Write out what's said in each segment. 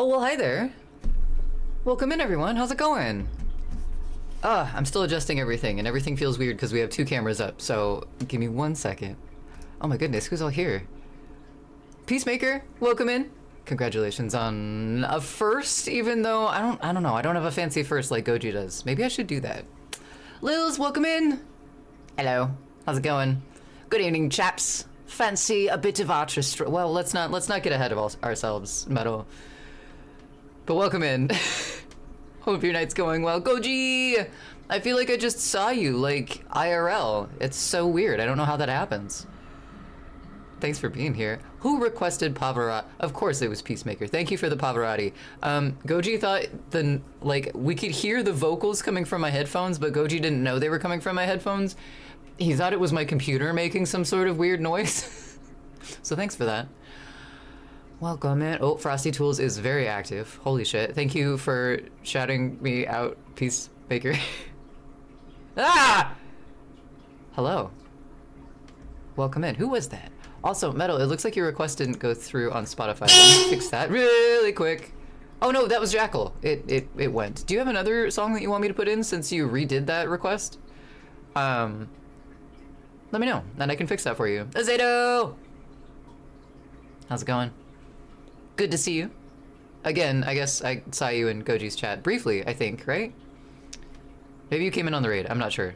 Oh, well, hi there. Welcome in, everyone. How's it going? I'm still adjusting everything, and everything feels weird because we have two cameras up, so give me 1 second. Oh my goodness, who's all here? Peacemaker, welcome in. Congratulations on a first, even though I don't know, I don't have a fancy first like Goji does. Maybe I should do that. Lils, welcome in. Hello, how's it going? Good evening, chaps. Fancy a bit of artistry. Well, let's not get ahead of ourselves, Metal. But welcome in. Hope your night's going well. Goji! I feel like I just saw you, like, IRL. It's so weird. I don't know how that happens. Thanks for being here. Who requested Pavarotti? Of course it was Peacemaker. Thank you for the Pavarotti. Goji thought we could hear the vocals coming from my headphones, but Goji didn't know they were coming from my headphones. He thought it was my computer making some sort of weird noise. So thanks for that. Welcome in. Oh, Frosty Tools is very active. Holy shit. Thank you for shouting me out, Peacemaker. Ah! Hello. Welcome in. Who was that? Also, Metal, it looks like your request didn't go through on Spotify. Let me fix that really quick. Oh no, that was Jackal. It went. Do you have another song that you want me to put in since you redid that request? Let me know, and I can fix that for you. Azedo! How's it going? Good to see you. Again, I guess I saw you in Goji's chat briefly, I think, right? Maybe you came in on the raid, I'm not sure.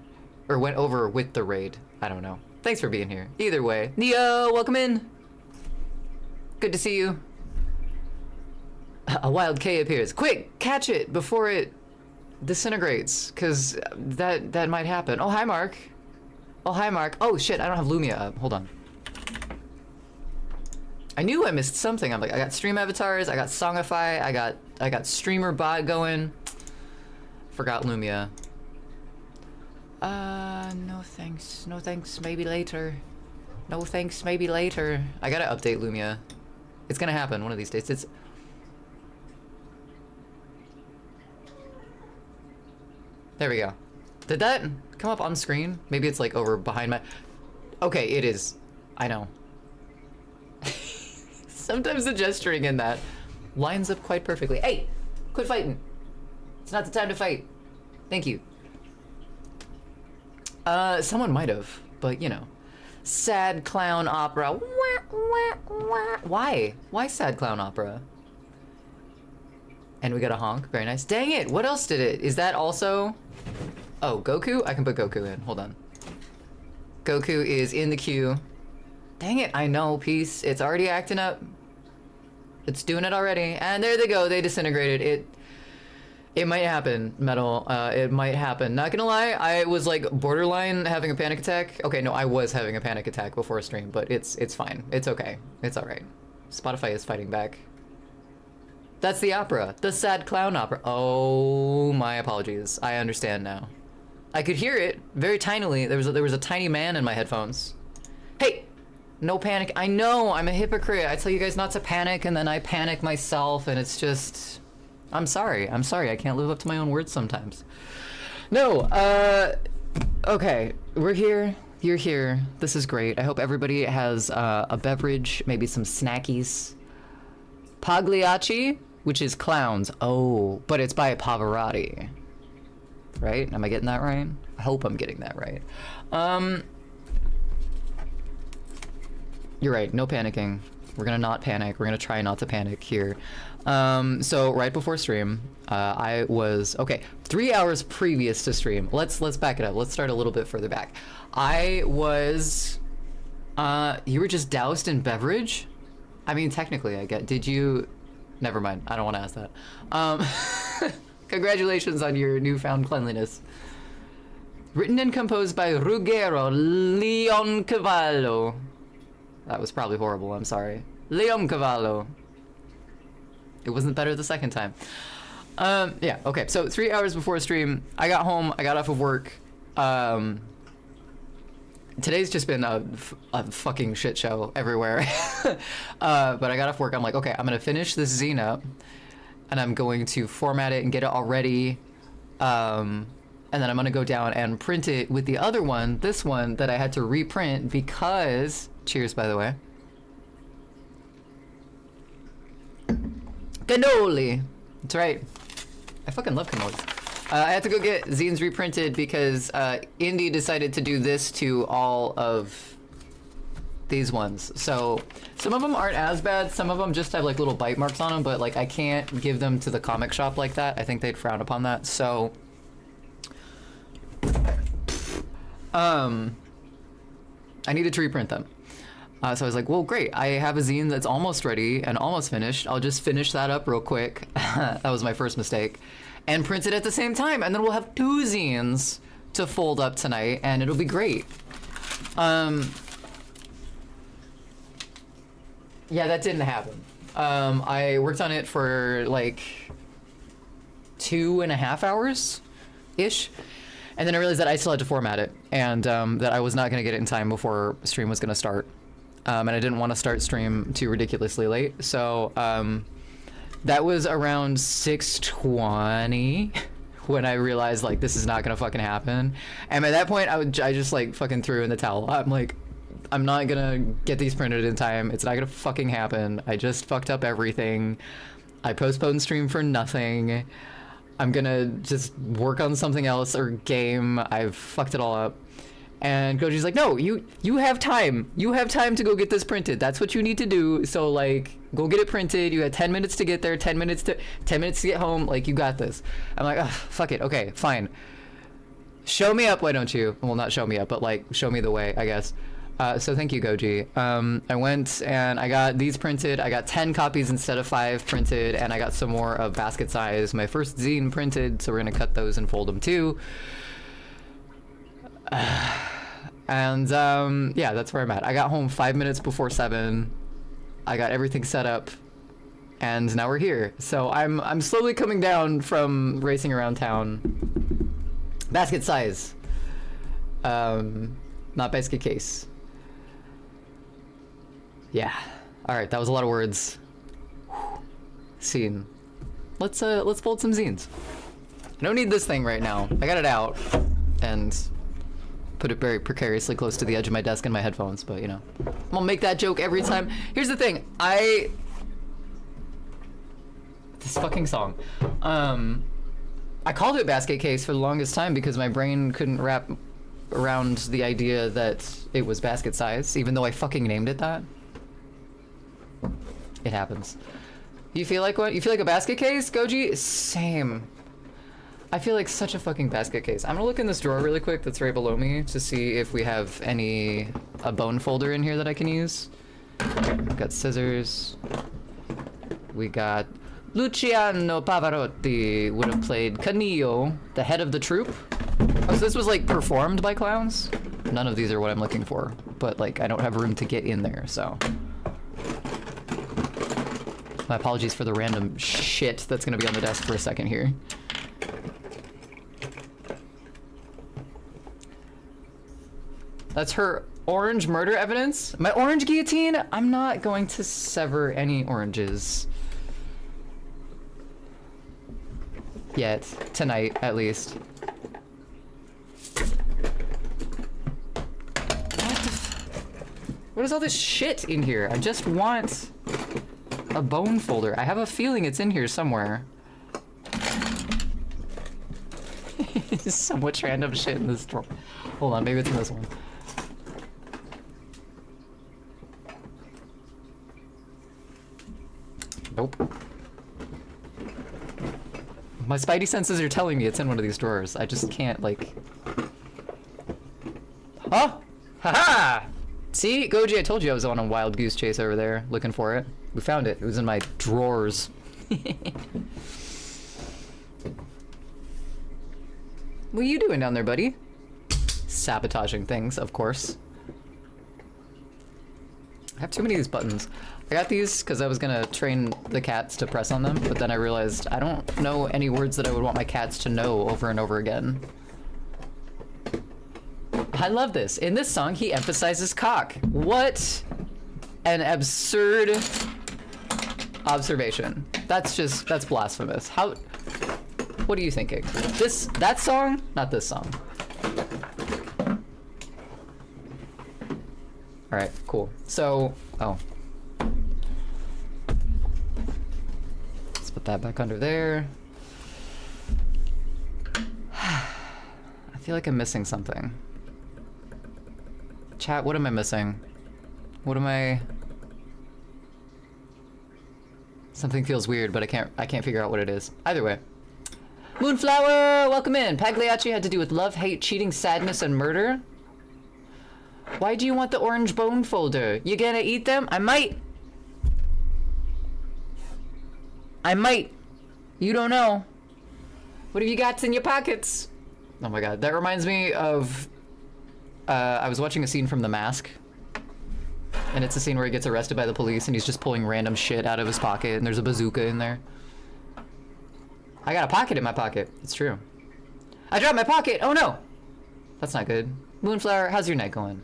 Or went over with the raid, I don't know. Thanks for being here. Either way. Neo, welcome in. Good to see you. A wild K appears. Quick, catch it before it disintegrates, because that might happen. Oh, hi, Mark. Oh, hi, Mark. Oh, shit, I don't have Lumia up. Hold on. I knew I missed something. I'm like, I got stream avatars, I got Songify, I got streamer bot going. Forgot Lumia. No thanks. No thanks, maybe later. No thanks, maybe later. I gotta update Lumia. It's gonna happen one of these days. It's... There we go. Did that come up on screen? Maybe it's like over behind my... Okay, it is. I know. Sometimes the gesturing in that lines up quite perfectly. Hey, quit fighting. It's not the time to fight. Thank you. Someone might have, but you know. Sad clown opera. Why? Why sad clown opera? And we got a honk. Very nice. Dang it, what else did it? Is that also... Oh, Goku? I can put Goku in. Hold on. Goku is in the queue. Dang it, I know, Peace. It's already acting up. It's doing it already. And there they go, they disintegrated. It might happen, Metal. It might happen. Not gonna lie, I was like borderline having a panic attack. Okay, no, I was having a panic attack before a stream, but it's fine. It's okay. It's alright. Spotify is fighting back. That's the opera. The sad clown opera. Oh, my apologies. I understand now. I could hear it very tinily. There was a tiny man in my headphones. Hey! No panic. I know, I'm a hypocrite. I tell you guys not to panic, and then I panic myself, and it's just... I'm sorry. I'm sorry. I can't live up to my own words sometimes. No, okay. We're here. You're here. This is great. I hope everybody has a beverage, maybe some snackies. Pagliacci, which is clowns. Oh, but it's by Pavarotti. Right? Am I getting that right? I hope I'm getting that right. You're right, no panicking. We're gonna not panic. We're gonna try not to panic here. So right before stream, I was, okay, 3 hours previous to stream. Let's back it up. Let's start a little bit further back. I was, you were just doused in beverage? I mean, technically, I get, did you, never mind. I don't want to ask that. Congratulations on your newfound cleanliness. Written and composed by Ruggero Leoncavallo. That was probably horrible, I'm sorry. Leoncavallo. It wasn't better the second time. Yeah, okay, so 3 hours before stream, I got home, I got off of work. Today's just been a fucking shit show everywhere. But I got off work, I'm like, okay, I'm gonna finish this zine up, and I'm going to format it and get it all ready. And then I'm gonna go down and print it with the other one, this one that I had to reprint because, cheers by the way. Cannoli! That's right. I fucking love cannolis. I had to go get zines reprinted because Indy decided to do this to all of these ones. So some of them aren't as bad. Some of them just have like little bite marks on them, but like I can't give them to the comic shop like that. I think they'd frown upon that. So I needed to reprint them. So I was like, well, great. I have a zine that's almost ready and almost finished. I'll just finish that up real quick. That was my first mistake. And print it at the same time. And then we'll have 2 zines to fold up tonight and it'll be great. Yeah, that didn't happen. I worked on it for like 2.5 hours-ish. And then I realized that I still had to format it and that I was not going to get it in time before stream was going to start. And I didn't want to start stream too ridiculously late. So that was around 6:20 when I realized like this is not going to fucking happen. And at that point, I just like fucking threw in the towel. I'm like, I'm not going to get these printed in time. It's not going to fucking happen. I just fucked up everything. I postponed stream for nothing. I'm gonna just work on something else or game. I've fucked it all up. And Goji's like, no, you have time. You have time to go get this printed. That's what you need to do. So like, go get it printed. You had 10 minutes to get there, 10 minutes to get home. Like, you got this. I'm like, ugh, fuck it. Okay, fine. Show me up, why don't you? Well, not show me up, but like, show me the way, I guess. So thank you, Goji. I went and I got these printed. I got 10 copies instead of 5 printed, and I got some more of Basket Size, my first zine printed, so we're gonna cut those and fold them too. And yeah, that's where I'm at. I got home 5 minutes before 7. I got everything set up, and now we're here. So I'm slowly coming down from racing around town. Basket Size. Not basket case. Yeah. All right, that was a lot of words. Scene. Let's fold some zines. I don't need this thing right now. I got it out and put it very precariously close to the edge of my desk and my headphones, but you know, I'm gonna make that joke every time. Here's the thing. This fucking song. I called it basket case for the longest time because my brain couldn't wrap around the idea that it was basket size, even though I fucking named it that. It happens. You feel like what? You feel like a basket case, Goji? Same. I feel like such a fucking basket case. I'm gonna look in this drawer really quick that's right below me to see if we have a bone folder in here that I can use. We've got scissors. We got Luciano Pavarotti would have played Canillo, the head of the troupe. Oh, so this was like performed by clowns? None of these are what I'm looking for, but like I don't have room to get in there, so. My apologies for the random shit that's gonna be on the desk for a second here. That's her orange murder evidence? My orange guillotine? I'm not going to sever any oranges. Yet. Tonight, at least. What is all this shit in here? I just want a bone folder. I have a feeling it's in here somewhere. There's so much random shit in this drawer. Hold on, maybe it's in this one. Nope. My spidey senses are telling me it's in one of these drawers. I just can't, like... Oh! Haha! See, Goji, I told you I was on a wild goose chase over there, looking for it. We found it. It was in my drawers. What are you doing down there, buddy? Sabotaging things, of course. I have too many of these buttons. I got these because I was gonna train the cats to press on them, but then I realized I don't know any words that I would want my cats to know over and over again. I love this. In this song, he emphasizes cock. What an absurd observation. That's blasphemous. What are you thinking? That song? Not this song. All right, cool. So, oh. Put that back under there. I feel like I'm missing something. Chat, what am I missing? What am I... Something feels weird, but I can't figure out what it is. Either way. Moonflower, welcome in. Pagliacci had to do with love, hate, cheating, sadness, and murder. Why do you want the orange bone folder? You gonna eat them? I might. You don't know. What have you got in your pockets? Oh my god, that reminds me of... I was watching a scene from The Mask. And it's a scene where he gets arrested by the police and he's just pulling random shit out of his pocket and there's a bazooka in there. I got a pocket in my pocket. It's true. I dropped my pocket! Oh no! That's not good. Moonflower, how's your night going?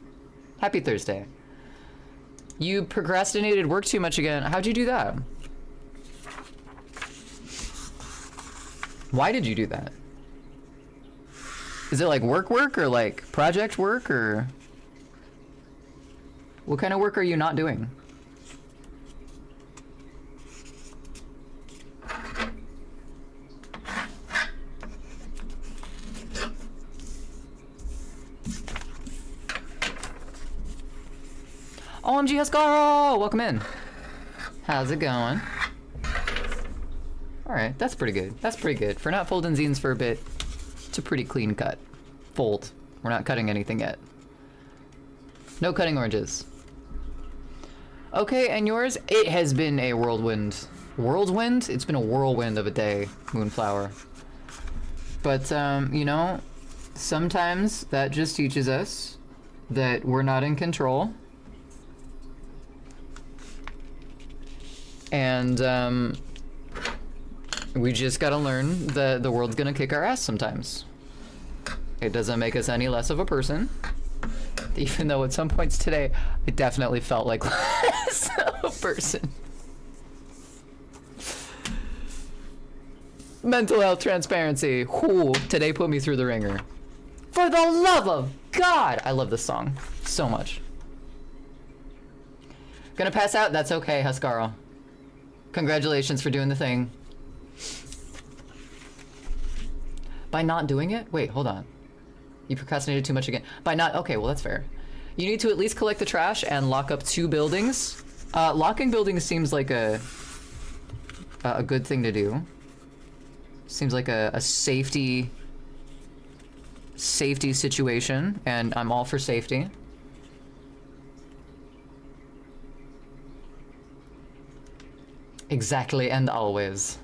Happy Thursday. You procrastinated work too much again. How'd you do that? Why did you do that? Is it like work or like project work or... What kind of work are you not doing? OMG Huscaro! Welcome in. How's it going? Alright, that's pretty good. That's pretty good. For not folding zines for a bit, it's a pretty clean cut. Fold. We're not cutting anything yet. No cutting oranges. Okay, and yours? It has been a whirlwind. Whirlwind? It's been a whirlwind of a day, Moonflower. But, you know, sometimes that just teaches us that we're not in control. And, we just gotta learn that the world's gonna kick our ass sometimes. It doesn't make us any less of a person. Even though at some points today, I definitely felt like less of a person. Mental health transparency. Whoo, today put me through the ringer. For the love of God! I love this song so much. Gonna pass out? That's okay, Huscaro. Congratulations for doing the thing. By not doing it? Wait, hold on. You procrastinated too much again. By not... Okay, well, that's fair. You need to at least collect the trash and lock up 2 buildings. Locking buildings seems like a good thing to do. Seems like a safety situation, and I'm all for safety. Exactly, and always.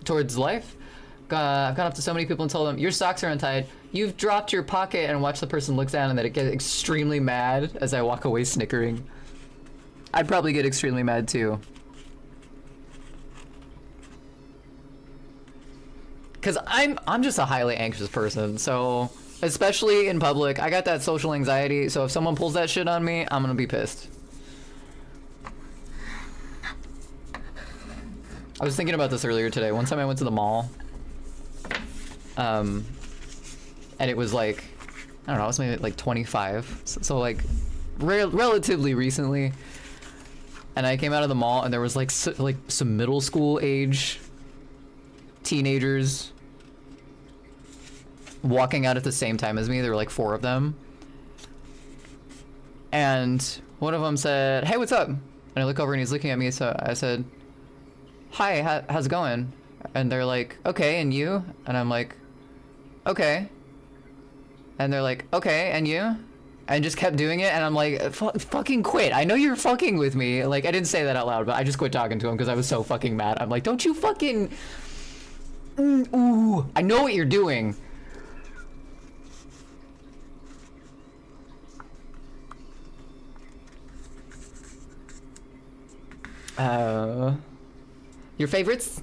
Towards life? I've gone up to so many people and told them, your socks are untied. You've dropped your pocket, and watch the person look down and then it gets extremely mad as I walk away snickering. I'd probably get extremely mad too. Cause I'm just a highly anxious person, so especially in public, I got that social anxiety, so if someone pulls that shit on me, I'm gonna be pissed. I was thinking about this earlier today. One time I went to the mall, and it was like, I don't know, it was maybe like 25, so like relatively recently. And I came out of the mall and there was like some middle school age teenagers walking out at the same time as me. There were like 4 of them, and one of them said, "Hey, what's up?" And I look over and he's looking at me, so I said, "Hi, how's it going?" And they're like, "Okay, and you?" And I'm like, "Okay." And they're like, "Okay, and you?" And just kept doing it, and I'm like, fucking quit. I know you're fucking with me. Like, I didn't say that out loud, but I just quit talking to him because I was so fucking mad. I'm like, don't you fucking... Ooh, I know what you're doing. Your favorites?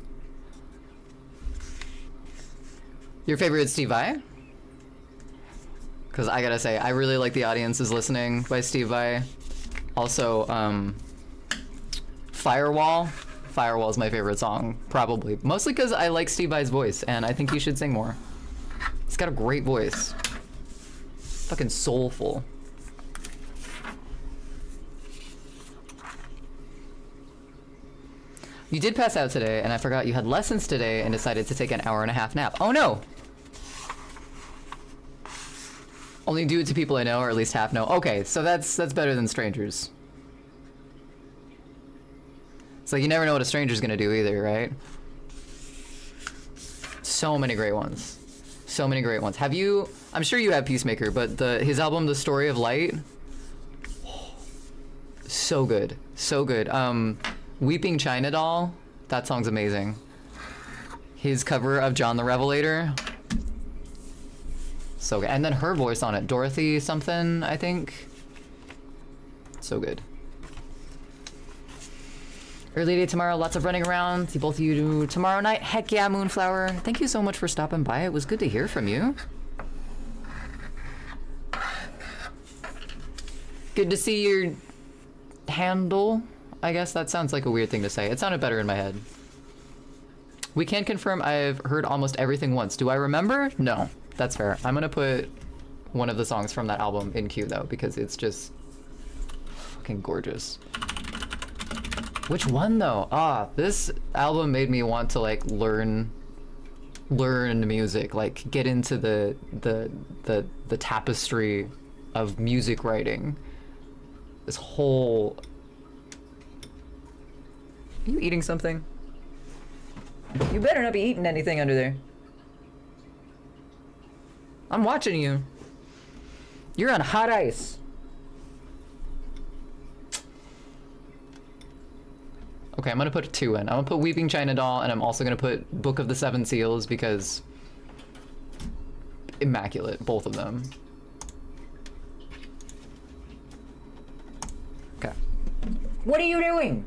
Your favorite Steve Vai? Because I gotta say, I really like The Audience is Listening by Steve Vai. Also, Firewall. Firewall is my favorite song, probably. Mostly because I like Steve Vai's voice, and I think he should sing more. He's got a great voice. Fucking soulful. You did pass out today, and I forgot you had lessons today and decided to take an hour-and-a-half nap. Oh no! Only do it to people I know, or at least half know. Okay, so that's better than strangers. It's like you never know what a stranger's gonna do either, right? So many great ones. So many great ones. Have you... I'm sure you have Peacemaker, but his album, The Story of Light... So good. So good. Weeping China Doll, that song's amazing. His cover of John the Revelator, so good. And then her voice on it, Dorothy something, I think. So good. Early day tomorrow, lots of running around. See both of you tomorrow night. Heck yeah, Moonflower. Thank you so much for stopping by. It was good to hear from you. Good to see your handle. I guess that sounds like a weird thing to say. It sounded better in my head. We can confirm I've heard almost everything once. Do I remember? No. That's fair. I'm gonna put one of the songs from that album in queue though, because it's just fucking gorgeous. Which one though? Ah, this album made me want to like learn music, like get into the tapestry of music writing. This whole... Are you eating something? You better not be eating anything under there. I'm watching you. You're on hot ice. Okay, I'm gonna put 2 in. I'm gonna put Weeping China Doll, and I'm also gonna put Book of the Seven Seals because... immaculate, both of them. Okay. What are you doing?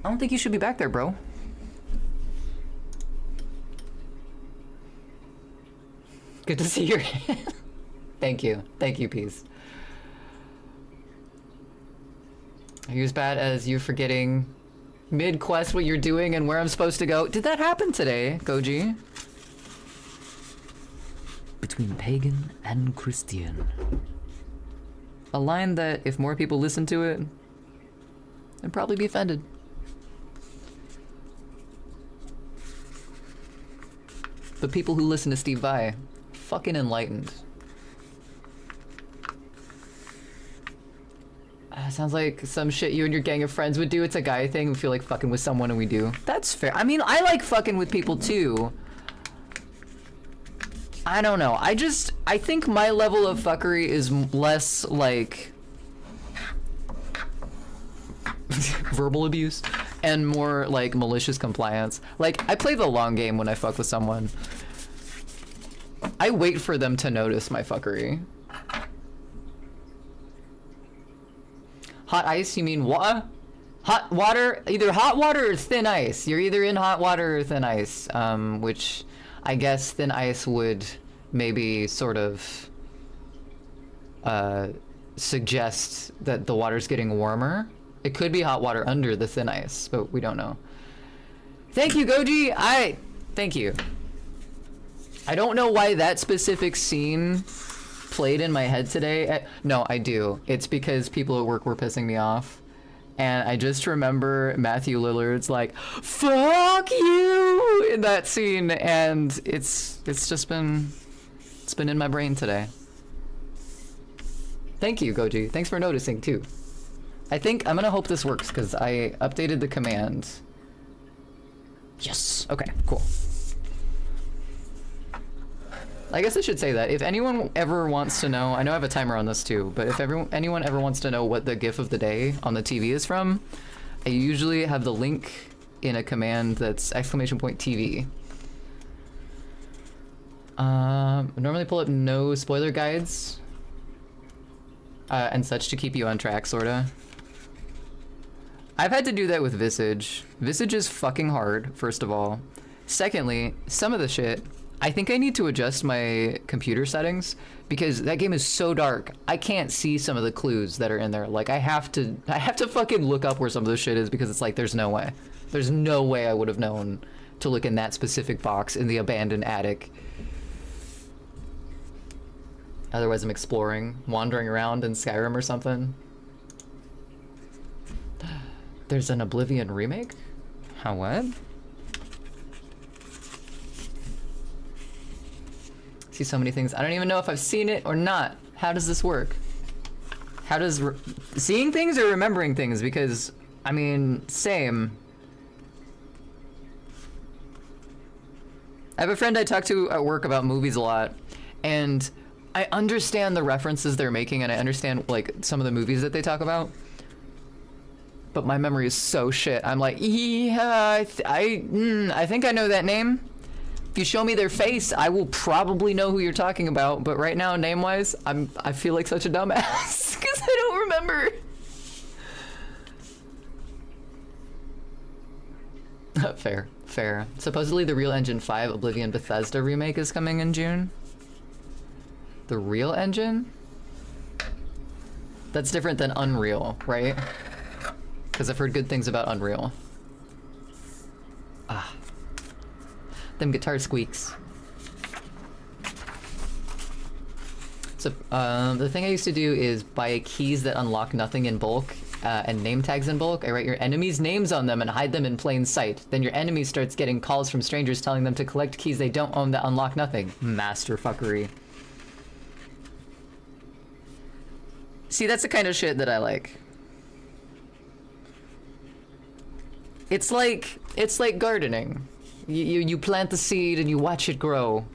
I don't think you should be back there, bro. Good to see your hand. Thank you. Thank you, Peace. Are you as bad as you forgetting mid-quest what you're doing and where I'm supposed to go? Did that happen today, Goji? Between pagan and Christian. A line that, if more people listen to it, they'd probably be offended. But people who listen to Steve Vai, fucking enlightened. Sounds like some shit you and your gang of friends would do. It's a guy thing. We feel like fucking with someone and we do. That's fair. I mean, I like fucking with people too. I don't know. I think my level of fuckery is less like verbal abuse and more like malicious compliance. Like, I play the long game when I fuck with someone. I wait for them to notice my fuckery. Hot ice, you mean what? Hot water, either hot water or thin ice. You're either in hot water or thin ice, which I guess thin ice would maybe sort of suggest that the water's getting warmer. It could be hot water under the thin ice, but we don't know. Thank you, Goji. Thank you. I don't know why that specific scene played in my head today. No, I do. It's because people at work were pissing me off. And I just remember Matthew Lillard's like, fuck you, in that scene. And it's just been, it's been in my brain today. Thank you, Goji. Thanks for noticing too. I think I'm gonna hope this works because I updated the command. Yes. Okay, cool. I guess I should say that if anyone ever wants to know, I know I have a timer on this too, but if anyone ever wants to know what the GIF of the day on the TV is from, I usually have the link in a command that's !TV. I normally pull up no spoiler guides and such to keep you on track, sorta. I've had to do that with Visage. Visage is fucking hard, first of all. Secondly, some of the shit, I think I need to adjust my computer settings because that game is so dark. I can't see some of the clues that are in there. Like, I have to fucking look up where some of this shit is because it's like, there's no way. There's no way I would have known to look in that specific box in the abandoned attic. Otherwise I'm exploring, wandering around in Skyrim or something. There's an Oblivion remake? How, what? See so many things. I don't even know if I've seen it or not. How does this work? How does seeing things or remembering things? Because, I mean, same. I have a friend I talk to at work about movies a lot, and I understand the references they're making, and I understand, like, some of the movies that they talk about. But my memory is so shit. I'm like, yeah, I think I know that name. If you show me their face, I will probably know who you're talking about. But right now, name-wise, I feel like such a dumbass because I don't remember. Fair, fair. Supposedly, the Real Engine 5 Oblivion Bethesda remake is coming in June. The Real Engine? That's different than Unreal, right? Because I've heard good things about Unreal. Ah. Them guitar squeaks. So, the thing I used to do is buy keys that unlock nothing in bulk, and name tags in bulk. I write your enemies' names on them and hide them in plain sight. Then your enemy starts getting calls from strangers telling them to collect keys they don't own that unlock nothing. Master fuckery. See, that's the kind of shit that I like. It's like gardening. You plant the seed and you watch it grow.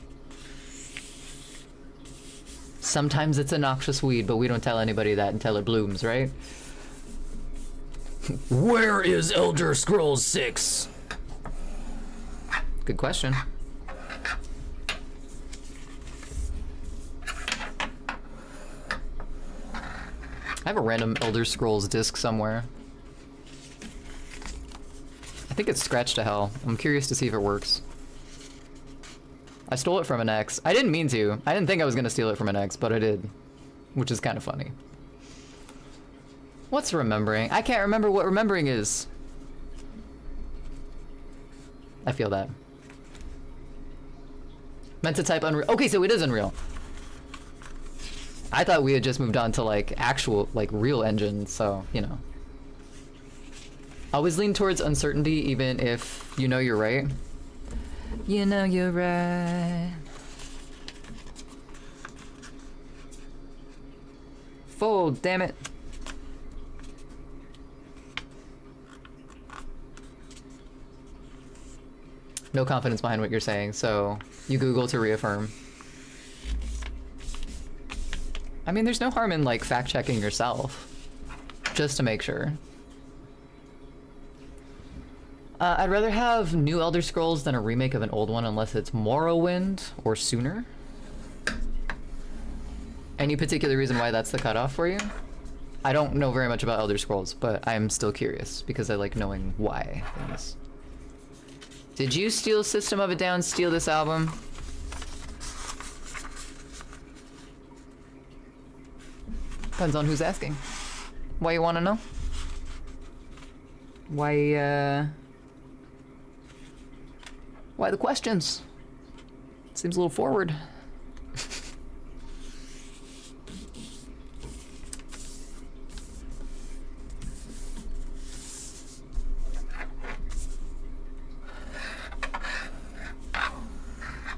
Sometimes it's a noxious weed, but we don't tell anybody that until it blooms, right? Where is Elder Scrolls 6? Good question. I have a random Elder Scrolls disc somewhere. I think it's scratched to hell. I'm curious to see if it works. I stole it from an ex. I didn't mean to. I didn't think I was gonna steal it from an ex, but I did. Which is kind of funny. What's remembering? I can't remember what remembering is. I feel that. Meant to type Unreal. Okay, so it is Unreal. I thought we had just moved on to like actual, like real engine, so, you know. Always lean towards uncertainty even if you know you're right. You know you're right. Fold, damn it. No confidence behind what you're saying, so you Google to reaffirm. I mean, there's no harm in like fact-checking yourself, just to make sure. I'd rather have new Elder Scrolls than a remake of an old one unless it's Morrowind or sooner. Any particular reason why that's the cutoff for you? I don't know very much about Elder Scrolls, but I'm still curious because I like knowing why things. Did you steal System of a Down, steal this album? Depends on who's asking. Why you wanna know? Why the questions? Seems a little forward.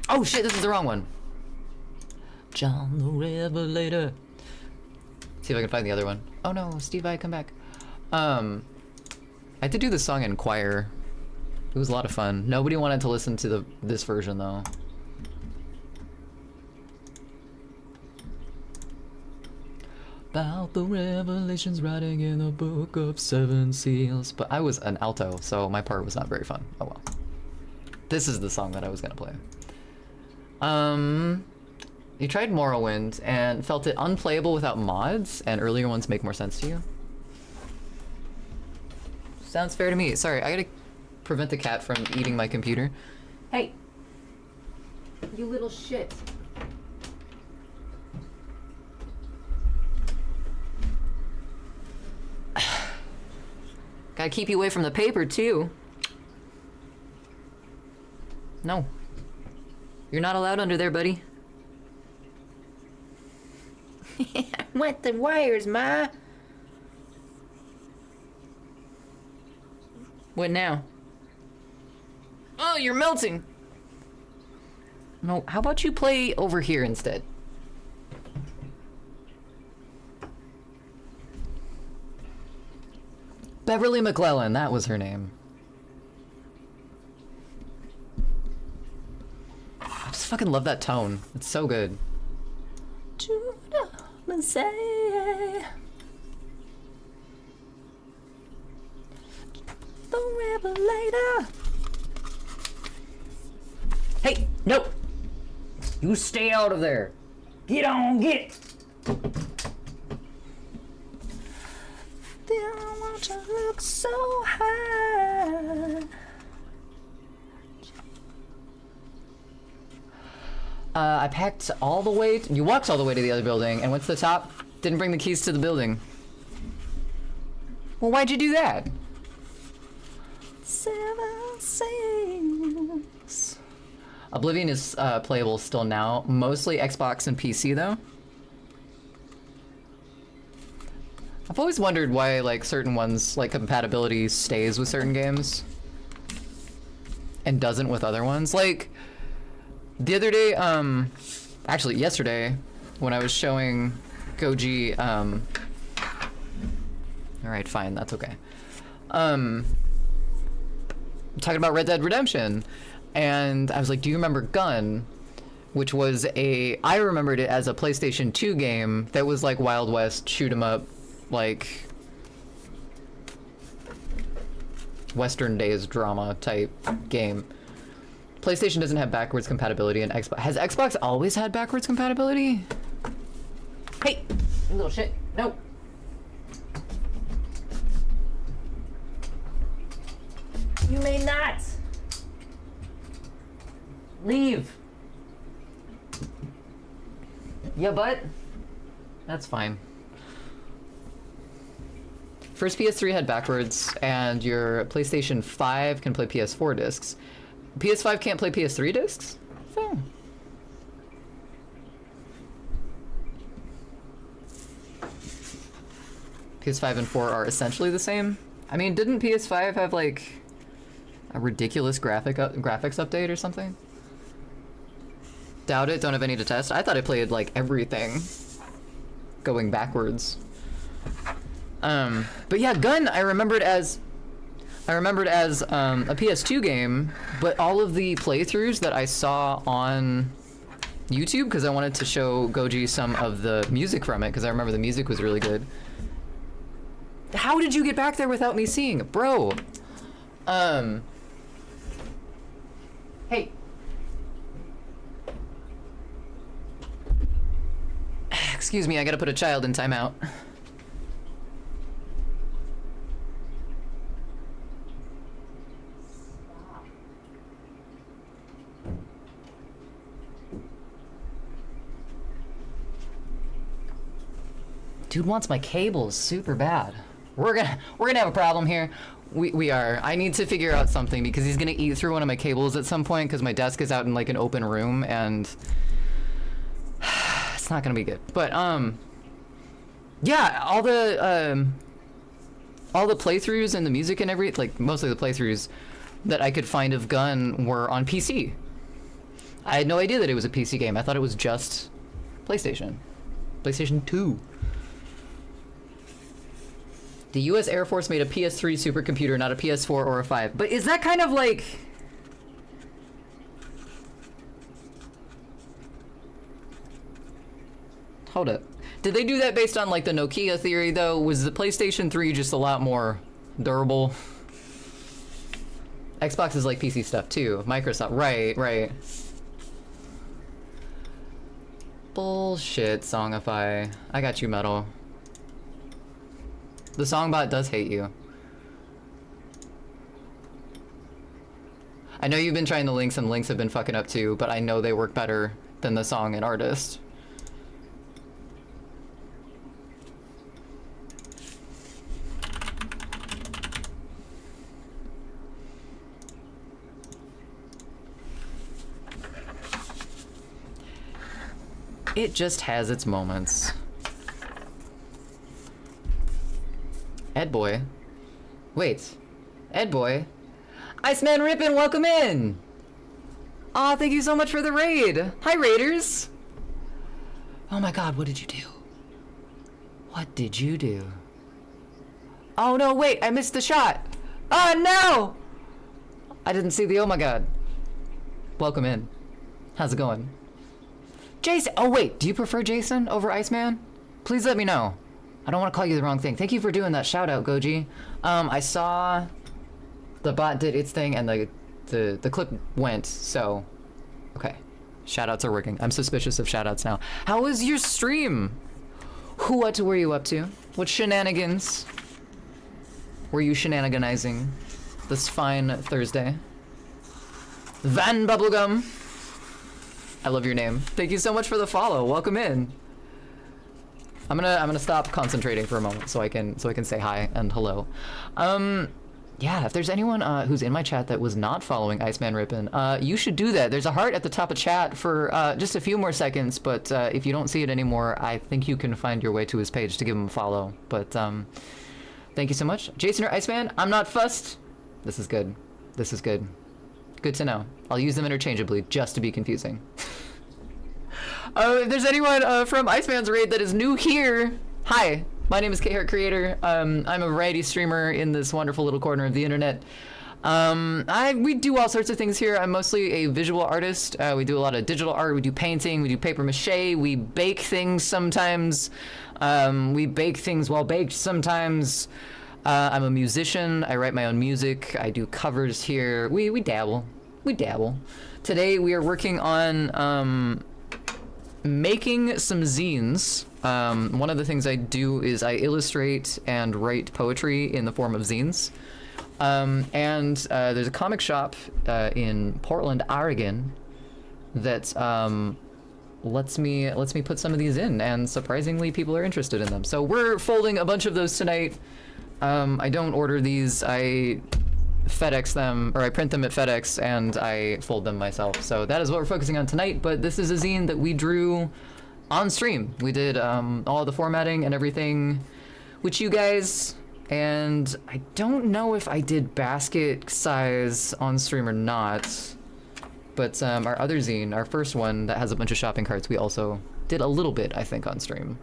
Oh shit, this is the wrong one. John the Revelator. See if I can find the other one. Oh no, Steve Vai, come back. I had to do this song in choir. It was a lot of fun. Nobody wanted to listen to this version though. About the revelations writing in the book of seven seals. But I was an alto, so my part was not very fun. Oh well. This is the song that I was gonna play. You tried Morrowind and felt it unplayable without mods, and earlier ones make more sense to you? Sounds fair to me. Sorry, I gotta prevent the cat from eating my computer. Hey! You little shit. Gotta keep you away from the paper, too. No. You're not allowed under there, buddy. I want the wires, Ma. What now? Oh, you're melting. No, how about you play over here instead? Beverly McClellan, that was her name. I just fucking love that tone. It's so good. Judah Messiah. The Revelator. Hey, no! You stay out of there. Get on, get! I want to look so high. I packed all the way. You walked all the way to the other building and went to the top. Didn't bring the keys to the building. Well, why'd you do that? 7-6. Oblivion is playable still now. Mostly Xbox and PC though. I've always wondered why like certain ones, like compatibility stays with certain games and doesn't with other ones. Like the other day, actually yesterday, when I was showing Goji, alright, fine, that's okay. Talking about Red Dead Redemption, and I was like, do you remember Gun? Which was I remembered it as a PlayStation 2 game that was like Wild West, shoot 'em up, like Western days drama type game. PlayStation doesn't have backwards compatibility, and Xbox has Xbox always had backwards compatibility? Hey, you little shit. No. You may not. Leave. Yeah, but that's fine. First PS3 had backwards, and your PlayStation 5 can play PS4 discs. PS5 can't play PS3 discs? Oh. PS5 and 4 are essentially the same. I mean, didn't PS5 have like a ridiculous graphics update or something? Doubt it, don't have any to test. I thought I played like everything going backwards. But yeah, Gun, I remembered as a PS2 game, but all of the playthroughs that I saw on YouTube, because I wanted to show Goji some of the music from it, because I remember the music was really good. How did you get back there without me seeing it, bro? Hey. Excuse me, I gotta put a child in timeout. Dude wants my cables super bad. We're gonna have a problem here. We are. I need to figure out something because he's gonna eat through one of my cables at some point because my desk is out in like an open room and it's not gonna be good. But yeah, all the playthroughs and the music and like mostly the playthroughs that I could find of Gun were on PC. I had no idea that it was a PC game. I thought it was just PlayStation 2. The US Air Force made a PS3 supercomputer, not a PS4 or a 5. But is that kind of like... Hold up. Did they do that based on like the Nokia theory though? Was the PlayStation 3 just a lot more durable? Xbox is like PC stuff too. Microsoft, right. Bullshit, Songify. I got you, Metal. The Songbot does hate you. I know you've been trying the links and links have been fucking up too, but I know they work better than the song and artist. It just has its moments. Ed Boy. Wait. Ed Boy. Iceman Rippin', welcome in! Aw, thank you so much for the raid! Hi, Raiders! Oh my god, what did you do? What did you do? Oh no, wait, I missed the shot! Oh no! I didn't see the oh my god. Welcome in. How's it going? Jason! Oh wait, do you prefer Jason over Iceman? Please let me know. I don't want to call you the wrong thing. Thank you for doing that shout out, Goji. I saw the bot did its thing and the clip went, so okay. Shoutouts are working. I'm suspicious of shoutouts now. How was your stream? What were you up to? What shenanigans were you shenaniganizing this fine Thursday? Van Bubblegum. I love your name. Thank you so much for the follow. Welcome in. I'm gonna stop concentrating for a moment so I can say hi and hello. Yeah, if there's anyone who's in my chat that was not following Iceman Rippin', you should do that. There's a heart at the top of chat for just a few more seconds, but if you don't see it anymore, I think you can find your way to his page to give him a follow. But thank you so much. Jason or Iceman, I'm not fussed. This is good. This is good. Good to know. I'll use them interchangeably just to be confusing. If there's anyone from Iceman's raid that is new here, hi. My name is K-Heart Creator. I'm a variety streamer in this wonderful little corner of the internet. We do all sorts of things here. I'm mostly a visual artist. We do a lot of digital art. We do painting. We do paper mache. We bake things sometimes. We bake things while baked sometimes. I'm a musician. I write my own music. I do covers here. We dabble. We dabble. Today we are working on making some zines. One of the things I do is I illustrate and write poetry in the form of zines. And there's a comic shop in Portland, Oregon that lets me put some of these in, and surprisingly people are interested in them. So we're folding a bunch of those tonight. I don't order these. I FedEx them, or I print them at FedEx and I fold them myself. So that is what we're focusing on tonight, but this is a zine that we drew on stream. We did all the formatting and everything with you guys, and I don't know if I did basket size on stream or not, but our other zine, our first one that has a bunch of shopping carts, we also did a little bit, I think, on stream.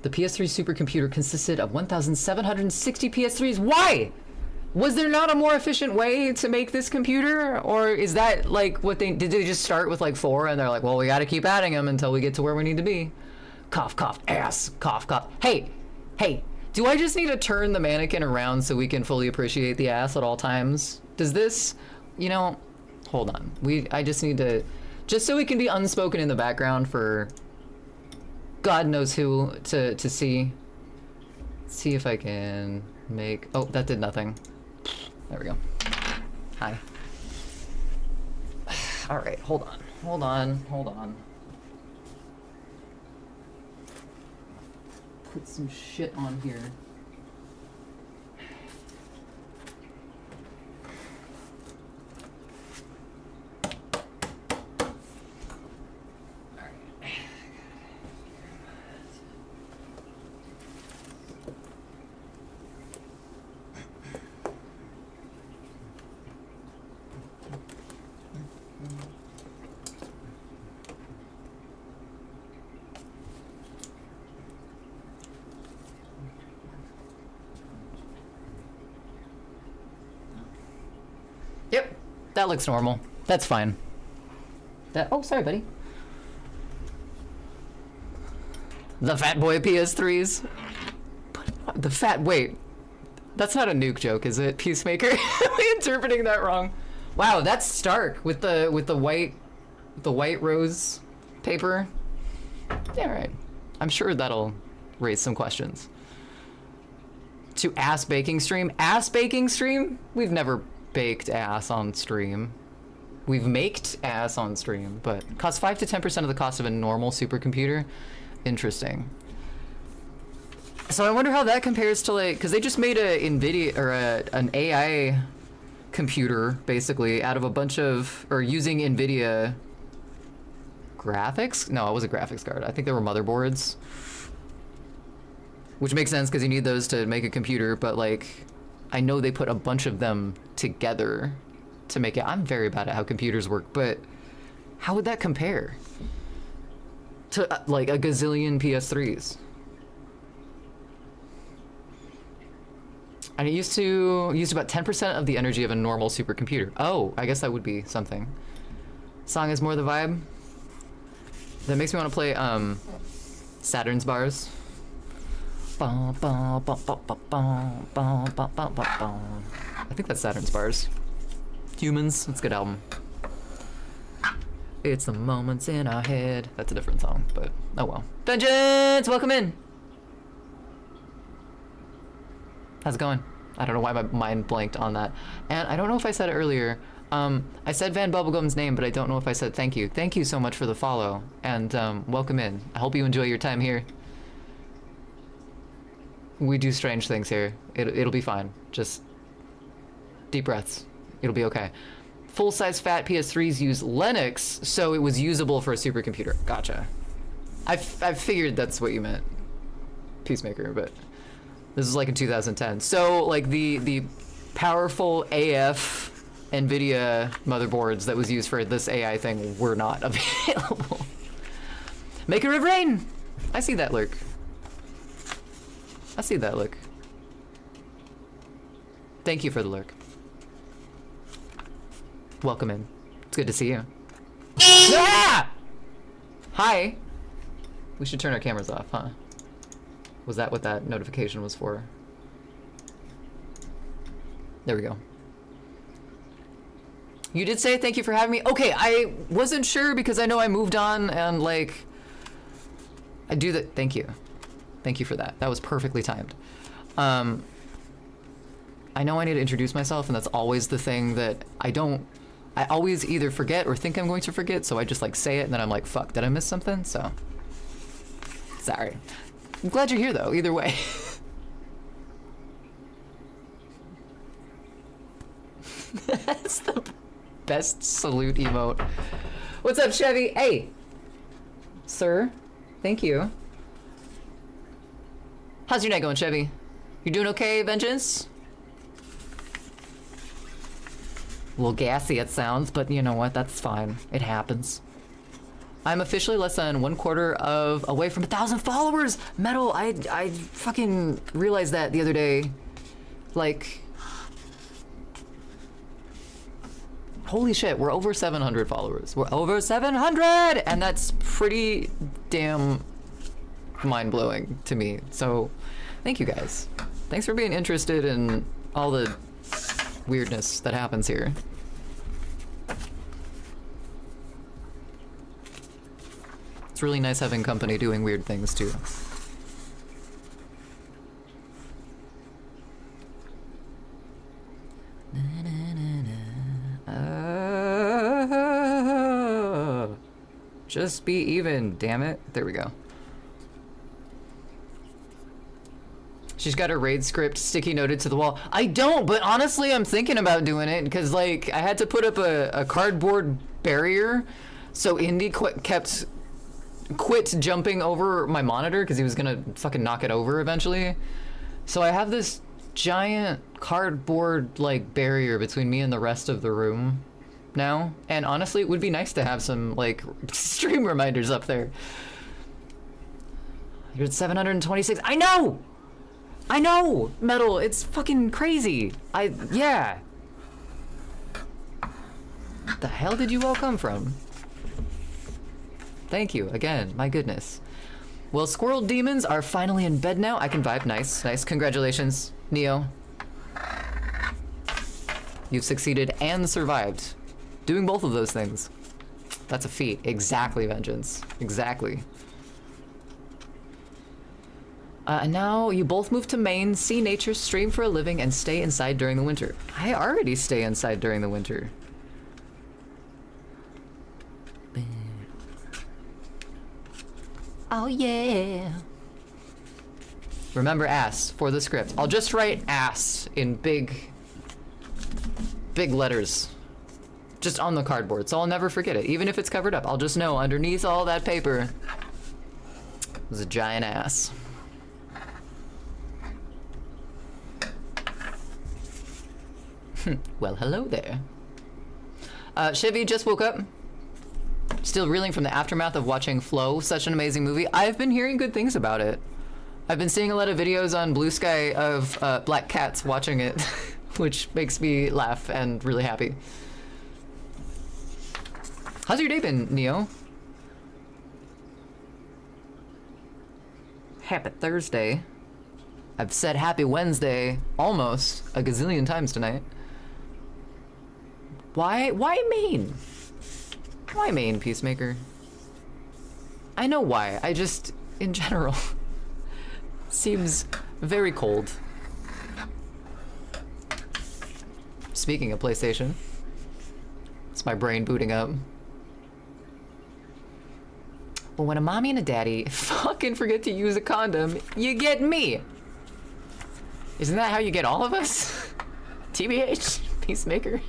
The PS3 supercomputer consisted of 1,760 PS3s. Why? Was there not a more efficient way to make this computer? Or is that like what did they just start with like 4 and they're like, well, we gotta keep adding them until we get to where we need to be? Cough, cough, ass, cough, cough. Hey, do I just need to turn the mannequin around so we can fully appreciate the ass at all times? Does this, hold on. I just need to, just so it can be unspoken in the background for God knows who to see. See if I can make, oh, that did nothing. There we go. Hi. All right, hold on. Put some shit on here. Yep, that looks normal. That's fine. Oh, sorry, buddy. The Fat Boy PS3s. The fat, wait. That's not a nuke joke, is it, Peacemaker? Am I interpreting that wrong? Wow, that's stark with the white rose paper. Yeah, right. I'm sure that'll raise some questions. To ass baking stream? Ass baking stream? We've never baked ass on stream. We've maked ass on stream, but costs 5 to 10% of the cost of a normal supercomputer. Interesting. So I wonder how that compares to, like, because they just made a NVIDIA or an AI computer basically out of a bunch of, or using NVIDIA graphics. No, it was a graphics card. I think they were motherboards. which makes sense because you need those to make a computer, but like, I know they put a bunch of them together to make it. I'm very bad at how computers work, but how would that compare to like a gazillion PS3s? And it used to use about 10% of the energy of a normal supercomputer. Oh, I guess that would be something. Song is more the vibe. That makes me want to play Saturn's bars. I think that's Saturn's bars. Humans, it's a good album. It's the moments in our head. That's a different song, but oh well. Vengeance, welcome in. How's it going? I don't know why my mind blanked on that. And I don't know if I said it earlier. I said Van Bubblegum's name, but I don't know if I said thank you. Thank you so much for the follow, and welcome in. I hope you enjoy your time here. We do strange things here. It'll be fine. Just deep breaths. It'll be okay. Full-size fat PS3s use Linux, so it was usable for a supercomputer. Gotcha. I figured that's what you meant, Peacemaker, but this is like in 2010. So like the powerful AF NVIDIA motherboards that was used for this AI thing were not available. Maker of Rain! I see that lurk. I see that lurk. Thank you for the lurk. Welcome in. It's good to see you. Ah! Hi! We should turn our cameras off, huh? Was that what that notification was for? There we go. You did say thank you for having me. Okay, I wasn't sure because I know I moved on and like, I do that. Thank you. Thank you for that. That was perfectly timed. I know I need to introduce myself, and that's always the thing that I always either forget or think I'm going to forget, so I just like say it and then I'm like, fuck, did I miss something? So, sorry. I'm glad you're here though, either way. That's the best salute emote. What's up, Chevy? Hey! Sir, thank you. How's your night going, Chevy? You doing okay, Vengeance? A little gassy it sounds, but you know what, that's fine. It happens. I'm officially less than 1/4 of away from 1,000 followers! Metal, I fucking realized that the other day. Like, holy shit, we're over 700 followers. We're over 700! And that's pretty damn mind-blowing to me. So, thank you guys. Thanks for being interested in all the weirdness that happens here. It's really nice having company doing weird things too. Just be even, damn it. There we go. She's got her raid script sticky noted to the wall. I don't, but honestly, I'm thinking about doing it because, like, I had to put up a cardboard barrier so Indy quit jumping over my monitor because he was gonna fucking knock it over eventually. So I have this giant cardboard, like, barrier between me and the rest of the room now. And honestly, it would be nice to have some, like, stream reminders up there. You're at 726. I know! I know, Metal, it's fucking crazy. Yeah. The hell did you all come from? Thank you, again, my goodness. Well, squirrel demons are finally in bed now. I can vibe, nice, nice. Congratulations, Neo. You've succeeded and survived. Doing both of those things. That's a feat, exactly, Vengeance, exactly. And now you both move to Maine, see nature, stream for a living, and stay inside during the winter. I already stay inside during the winter. Oh yeah. Remember ass for the script. I'll just write ass in big letters. Just on the cardboard, so I'll never forget it. Even if it's covered up, I'll just know underneath all that paper was a giant ass. Well, hello there. Chevy just woke up. Still reeling from the aftermath of watching Flow, such an amazing movie. I've been hearing good things about it. I've been seeing a lot of videos on Blue Sky of black cats watching it, which makes me laugh and really happy. How's your day been, Neo? Happy Thursday. I've said happy Wednesday almost a gazillion times tonight. Why Maine? Why Maine, Peacemaker? I know why. I just, in general, seems very cold. Speaking of PlayStation, it's my brain booting up. Well, when a mommy and a daddy fucking forget to use a condom, you get me. Isn't that how you get all of us? TBH, Peacemaker.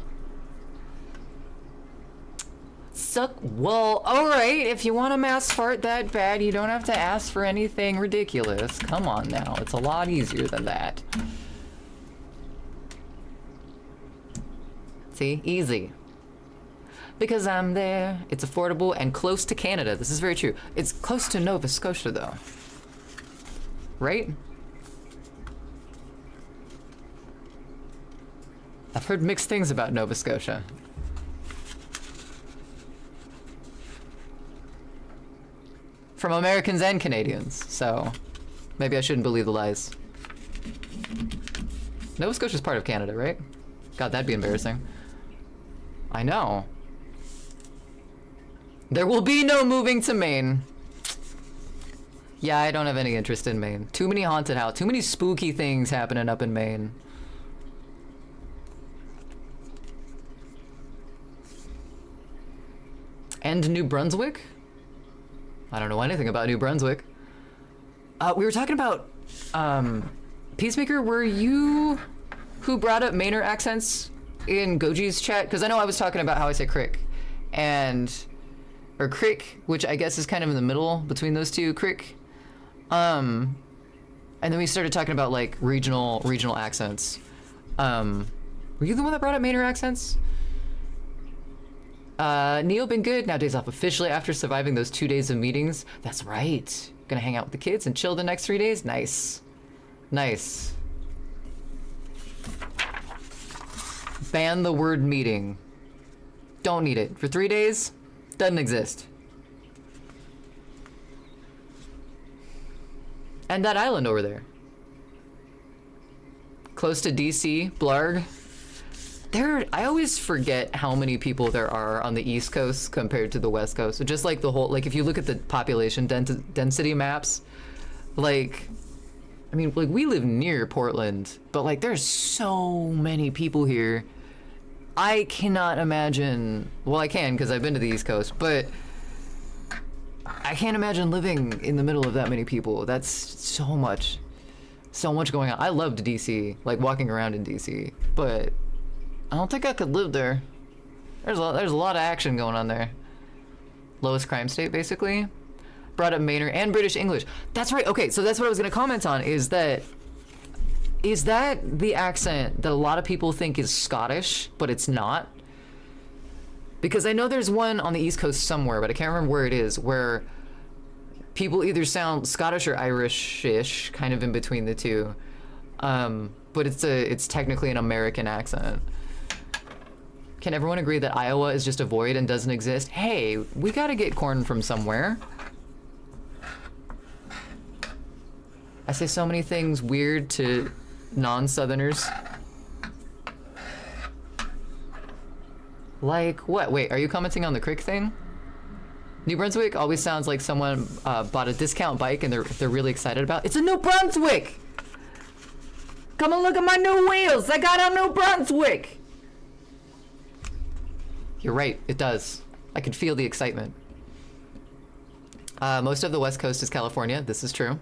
Suck. Well, alright, if you want a mass fart that bad, you don't have to ask for anything ridiculous. Come on now, it's a lot easier than that. See? Easy. Because I'm there. It's affordable and close to Canada. This is very true. It's close to Nova Scotia, though. Right? I've heard mixed things about Nova Scotia. From Americans and Canadians, so maybe I shouldn't believe the lies. Nova Scotia's part of Canada, right? God, that'd be embarrassing. I know. There will be no moving to Maine. Yeah, I don't have any interest in Maine. Too many haunted house, too many spooky things happening up in Maine. And New Brunswick? I don't know anything about New Brunswick. We were talking about, Peacemaker, were you who brought up Mainer accents in Goji's chat? Because I know I was talking about how I say crick. Or crick, which I guess is kind of in the middle between those two, crick. And then we started talking about like regional accents. Were you the one that brought up Mainer accents? Neil been good. Now days off officially after surviving those 2 days of meetings. That's right. Gonna hang out with the kids and chill the next 3 days. Nice. Nice. Ban the word meeting. Don't need it. For 3 days, doesn't exist. And that island over there. Close to DC, Blarg. I always forget how many people there are on the East Coast compared to the West Coast. So just like the whole, like if you look at the population density maps, like, I mean, like we live near Portland, but like there's so many people here. I cannot imagine, well I can because I've been to the East Coast, but I can't imagine living in the middle of that many people. That's so much going on. I loved DC, like walking around in DC, but I don't think I could live there. There's a lot of action going on there. Lowest crime state, basically. Brought up Mainer and British English. That's right. Okay, so that's what I was gonna comment on. Is that the accent that a lot of people think is Scottish, but it's not? Because I know there's one on the East Coast somewhere, but I can't remember where it is, where people either sound Scottish or Irish-ish, kind of in between the two. But it's technically an American accent. Can everyone agree that Iowa is just a void and doesn't exist? Hey, we gotta get corn from somewhere. I say so many things weird to non-Southerners. Like what? Wait, are you commenting on the crick thing? New Brunswick always sounds like someone bought a discount bike and they're really excited about. It's a New Brunswick! Come and look at my new wheels! I got a New Brunswick! You're right, it does. I can feel the excitement. Most of the West Coast is California. This is true.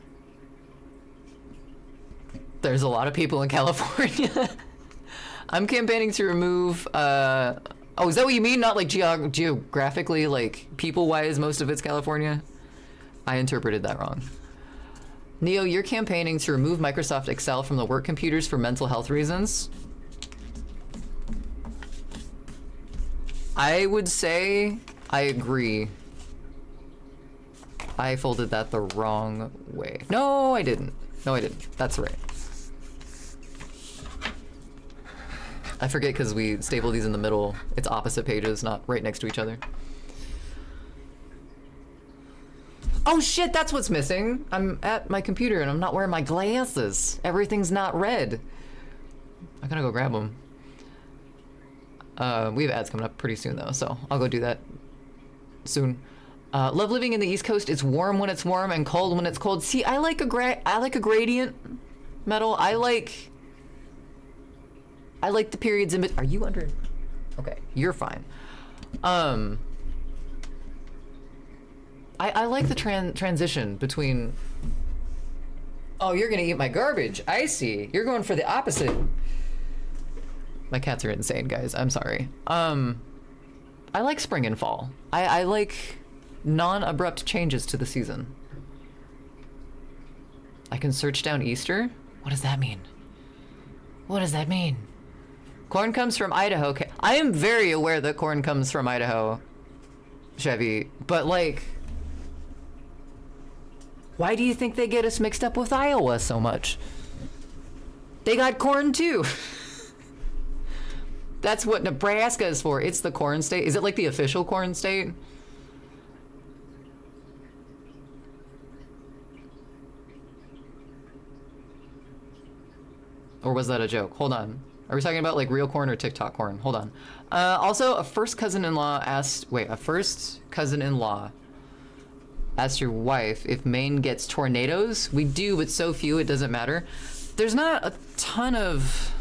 There's a lot of people in California. I'm campaigning to remove, oh, is that what you mean? Not like geographically, like people-wise, most of it's California? I interpreted that wrong. Neo, you're campaigning to remove Microsoft Excel from the work computers for mental health reasons. I would say I agree. I folded that the wrong way. No, I didn't. No, I didn't. That's right. I forget because we staple these in the middle. It's opposite pages, not right next to each other. Oh shit, that's what's missing. I'm at my computer and I'm not wearing my glasses. Everything's not red. I gotta go grab them. We have ads coming up pretty soon though, so I'll go do that soon. Love living in the East Coast. It's warm when it's warm and cold when it's cold. See, I like a gradient metal. I like the periods in between. Are you under? Okay, you're fine. I like the transition between. Oh, you're gonna eat my garbage. I see. You're going for the opposite. My cats are insane, guys. I'm sorry. I like spring and fall. I like non-abrupt changes to the season. I can search down Easter? What does that mean? What does that mean? Corn comes from Idaho. I am very aware that corn comes from Idaho, Chevy, but like, why do you think they get us mixed up with Iowa so much? They got corn too. That's what Nebraska is for. It's the corn state. Is it like the official corn state? Or was that a joke? Hold on. Are we talking about like real corn or TikTok corn? Hold on. Also, a first cousin-in-law asked your wife if Maine gets tornadoes. We do, but so few it doesn't matter. There's not a ton of.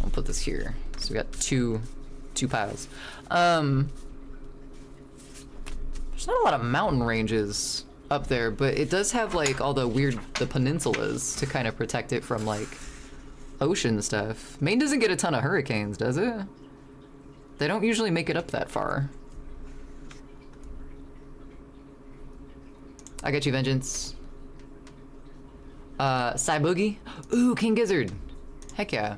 I'll put this here. So we got two piles. There's not a lot of mountain ranges up there, but it does have like all the peninsulas to kind of protect it from like ocean stuff. Maine doesn't get a ton of hurricanes, does it? They don't usually make it up that far. I got you, Vengeance. Psy Boogie. Ooh, King Gizzard. Heck yeah.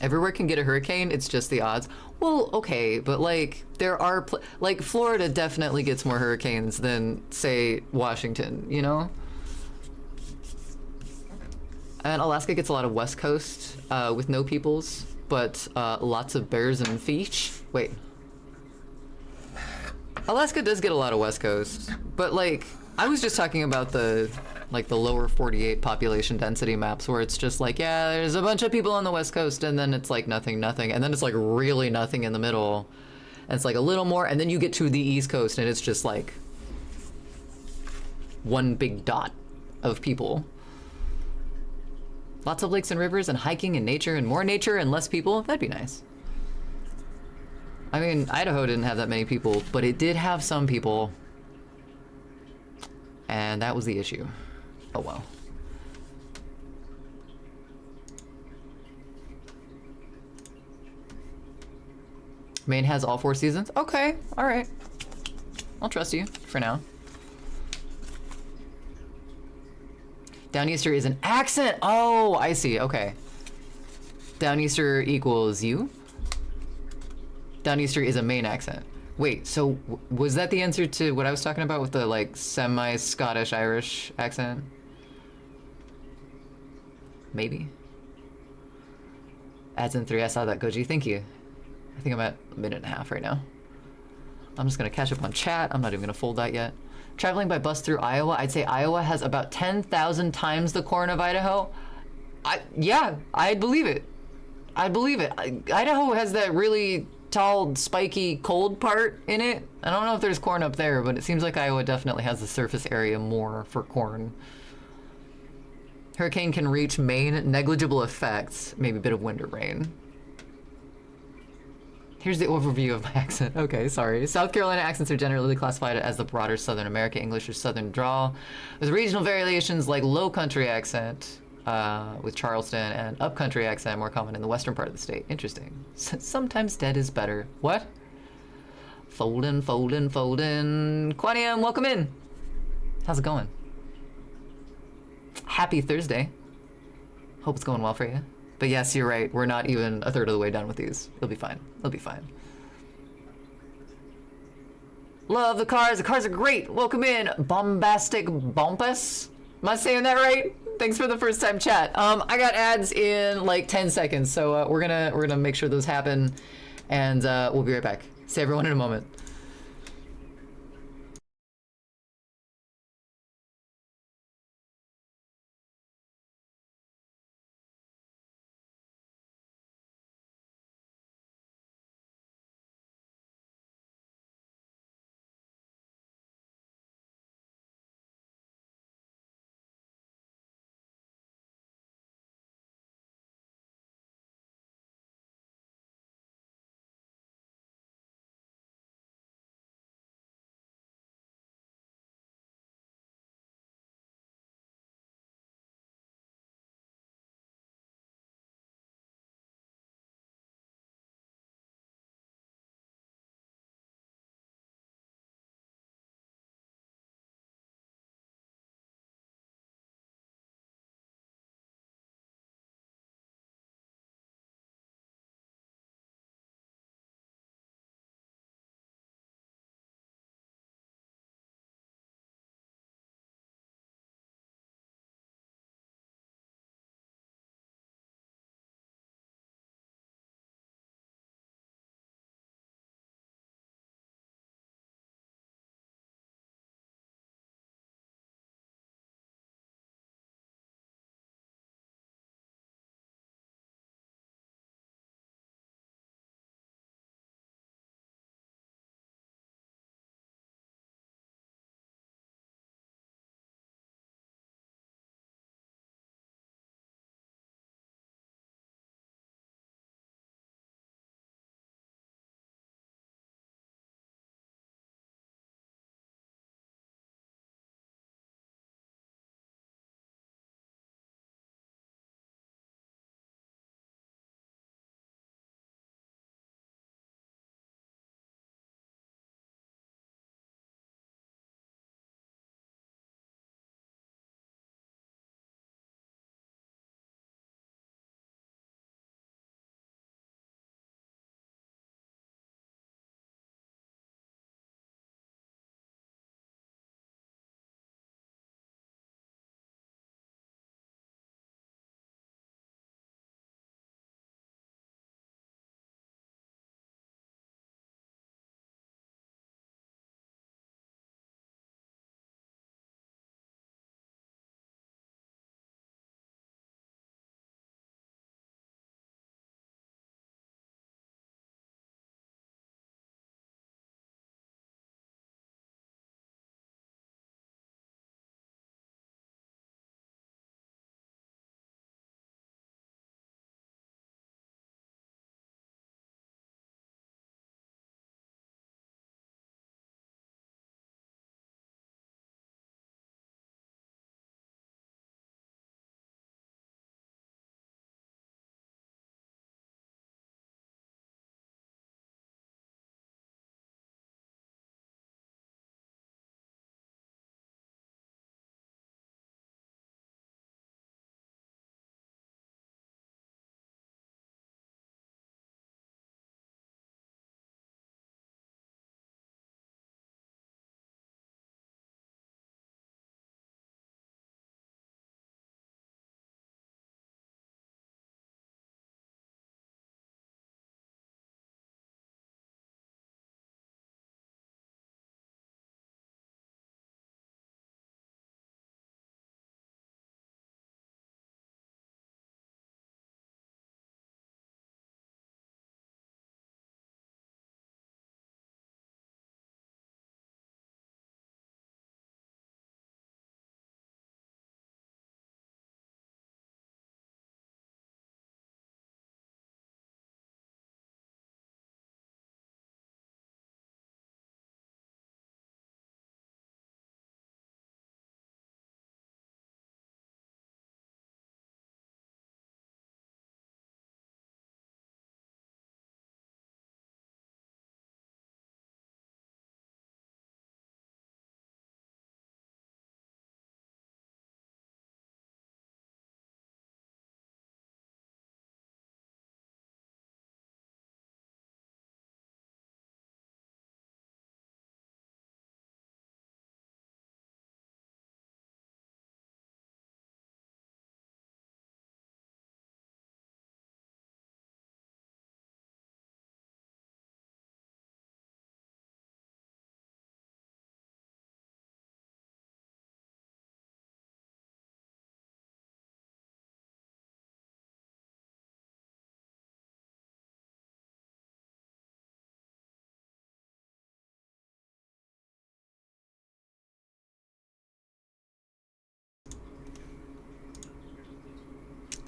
Everywhere can get a hurricane, it's just the odds. Well, okay, but like there are like Florida definitely gets more hurricanes than say Washington, you know? And Alaska gets a lot of West Coast with no peoples, but lots of bears and fish. Wait. Alaska does get a lot of West Coast, but like I was just talking about the lower 48 population density maps where it's just like, yeah, there's a bunch of people on the West Coast and then it's like nothing, and then it's like really nothing in the middle. And it's like a little more, and then you get to the East Coast and it's just like one big dot of people. Lots of lakes and rivers and hiking and nature and more nature and less people. That'd be nice. I mean, Idaho didn't have that many people, but it did have some people. And that was the issue. Oh well. Maine has all 4 seasons? Okay, alright. I'll trust you for now. Downeaster is an accent! Oh, I see, okay. Downeaster equals you? Downeaster is a Maine accent. Wait, so was that the answer to what I was talking about with the like semi-Scottish Irish accent? Maybe. Adds in 3, I saw that, Goji, thank you. I think I'm at a minute and a half right now. I'm just gonna catch up on chat. I'm not even gonna fold that yet. Traveling by bus through Iowa, I'd say Iowa has about 10,000 times the corn of Idaho. Yeah, I'd believe it. I'd believe it. Idaho has that really tall, spiky, cold part in it. I don't know if there's corn up there, but it seems like Iowa definitely has the surface area more for corn. Hurricane can reach Maine, negligible effects, maybe a bit of wind or rain. Here's the overview of my accent. Okay, sorry. South Carolina accents are generally classified as the broader Southern American English or Southern drawl, with regional variations like Low Country accent, with Charleston, and Upcountry accent more common in the western part of the state. Interesting. Sometimes dead is better. What? Foldin'. Quanium, welcome in. How's it going? Happy Thursday. Hope it's going well for you. But yes, you're right. We're not even a third of the way done with these. It'll be fine. It'll be fine. Love the cars. The cars are great. Welcome in, Bombastic Bumpus. Am I saying that right? Thanks for the first time chat. I got ads in like 10 seconds, so we're gonna make sure those happen, and we'll be right back. See everyone in a moment.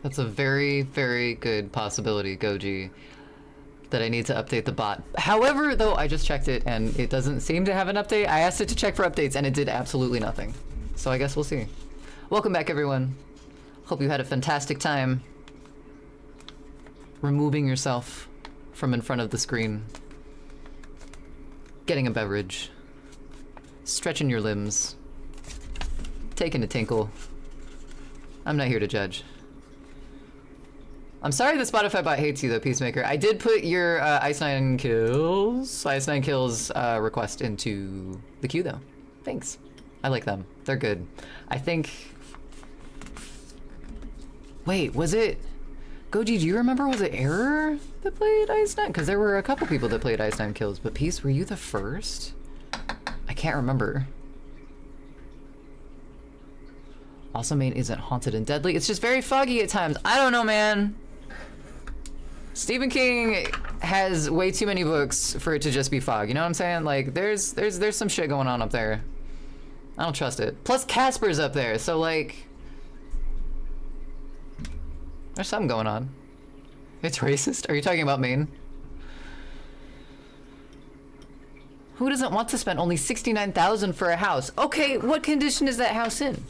That's a very, very good possibility, Goji, that I need to update the bot. However, though, I just checked it and it doesn't seem to have an update. I asked it to check for updates and it did absolutely nothing. So I guess we'll see. Welcome back, everyone. Hope you had a fantastic time removing yourself from in front of the screen, getting a beverage, stretching your limbs, taking a tinkle. I'm not here to judge. I'm sorry the Spotify bot hates you though, Peacemaker. I did put your Ice9 Kills request into the queue though. Thanks. I like them. They're good. I think... Wait, was it... Goji, do you remember, was it Error that played Ice9? Because there were a couple people that played Ice9 Kills, but Peace, were you the first? I can't remember. Also, Maine isn't haunted and deadly. It's just very foggy at times. I don't know, man. Stephen King has way too many books for it to just be fog. You know what I'm saying? Like, there's some shit going on up there. I don't trust it. Plus, Casper's up there, so like, there's something going on. It's racist. Are you talking about Maine? Who doesn't want to spend only $69,000 for a house? Okay, what condition is that house in?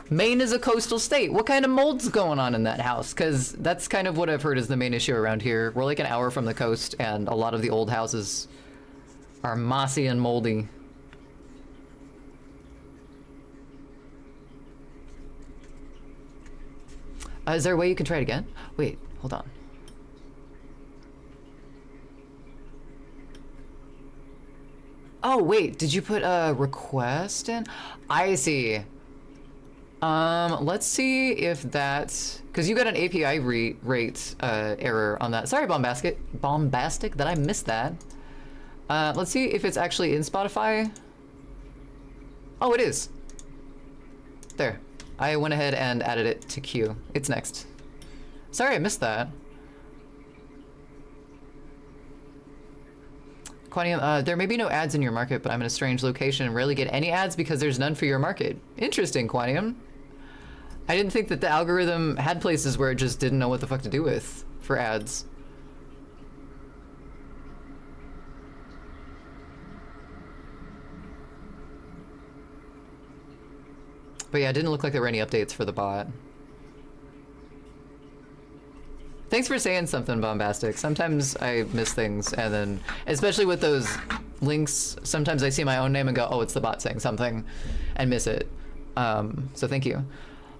Maine is a coastal state. What kind of mold's going on in that house? Because that's kind of what I've heard is the main issue around here. We're like an hour from the coast, and a lot of the old houses are mossy and moldy. Is there a way you can try it again? Wait, hold on. Oh, wait, did you put a request in? I see. Let's see if that's... Because you got an API rate error on that. Sorry, Bombastic, that I missed that. Let's see if it's actually in Spotify. Oh, it is. There. I went ahead and added it to queue. It's next. Sorry, I missed that. Quantium, there may be no ads in your market, but I'm in a strange location and rarely get any ads because there's none for your market. Interesting, Quantium. I didn't think that the algorithm had places where it just didn't know what the fuck to do with for ads. But yeah, it didn't look like there were any updates for the bot. Thanks for saying something, Bombastic. Sometimes I miss things, and then, especially with those links, sometimes I see my own name and go, oh, it's the bot saying something, and miss it. So thank you.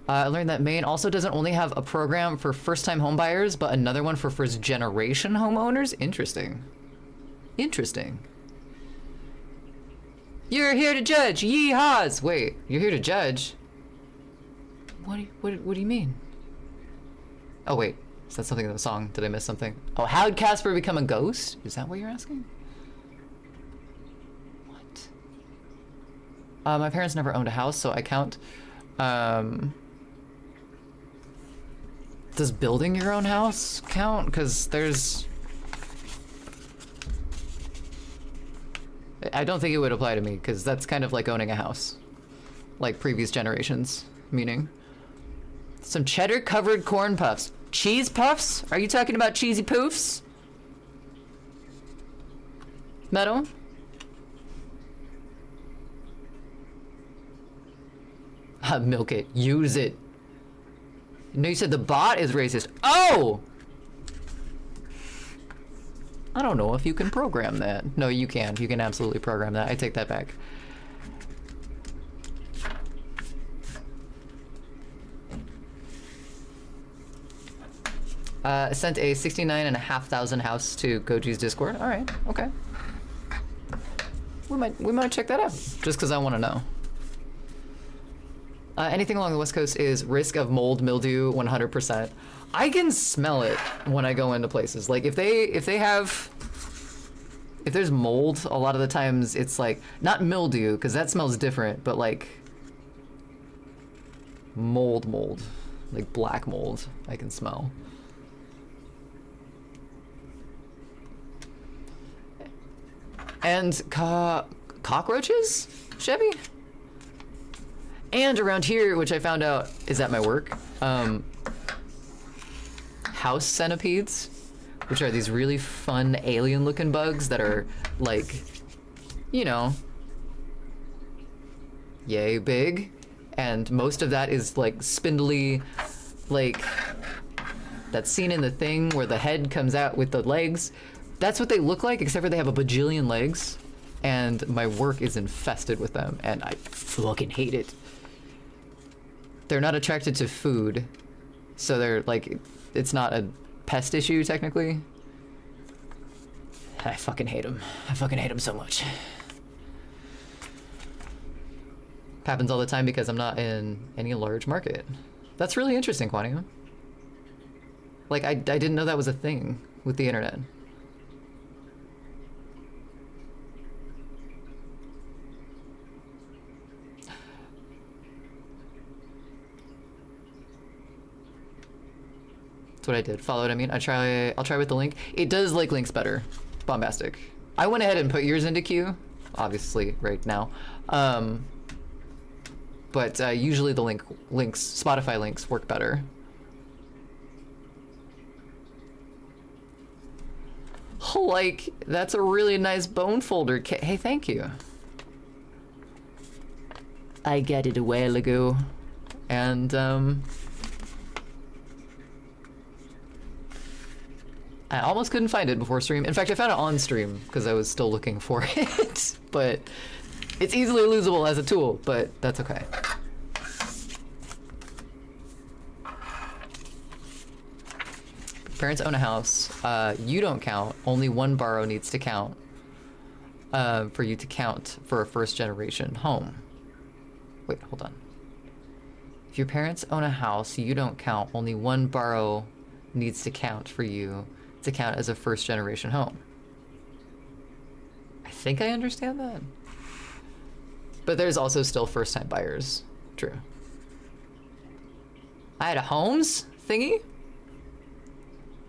I learned that Maine also doesn't only have a program for first-time homebuyers, but another one for first-generation homeowners. Interesting. Interesting. You're here to judge. Yeehaws. Wait, you're here to judge? What do you mean? Oh wait, is that something in the song? Did I miss something? Oh, how'd Casper become a ghost? Is that what you're asking? What? My parents never owned a house, so I count. Does building your own house count? Because there's... I don't think it would apply to me, because that's kind of like owning a house. Like previous generations, meaning. Some cheddar-covered corn puffs. Cheese puffs? Are you talking about cheesy poofs? Metal? Milk it. Use it. No, you said the bot is racist. Oh! I don't know if you can program that. No, you can. You can absolutely program that. I take that back. Sent a 69,500 house to Goji's Discord. All right, okay. We might check that out just because I want to know. Anything along the West Coast is risk of mold, mildew, 100%. I can smell it when I go into places. Like if there's mold, a lot of the times it's like, not mildew, because that smells different, but like mold, like black mold, I can smell. And cockroaches, Chevy? And around here, which I found out is at my work, house centipedes, which are these really fun alien-looking bugs that are like, you know, yay big, and most of that is like spindly, like that scene in The Thing where the head comes out with the legs. That's what they look like, except for they have a bajillion legs, and my work is infested with them, and I fucking hate it. They're not attracted to food, so they're like, it's not a pest issue technically. I fucking hate them. I fucking hate them so much. Happens all the time because I'm not in any large market. That's really interesting, Quantium. Like, I didn't know that was a thing with the internet. That's what I did. Follow what I mean? I'll try with the link. It does like links better. Bombastic. I went ahead and put yours into queue, obviously, right now. But usually the links, Spotify links work better. Like, that's a really nice bone folder. Hey, thank you. I got it a while ago, and I almost couldn't find it before stream. In fact, I found it on stream because I was still looking for it, but it's easily losable as a tool, but that's okay. Parents own a house. You don't count. Only one borrow needs to count for you to count for a first generation home. Wait, hold on. If your parents own a house, you don't count. Only one borrow needs to count for you to count as a first generation home. I think I understand that. But there's also still first time buyers. True. I had a homes thingy?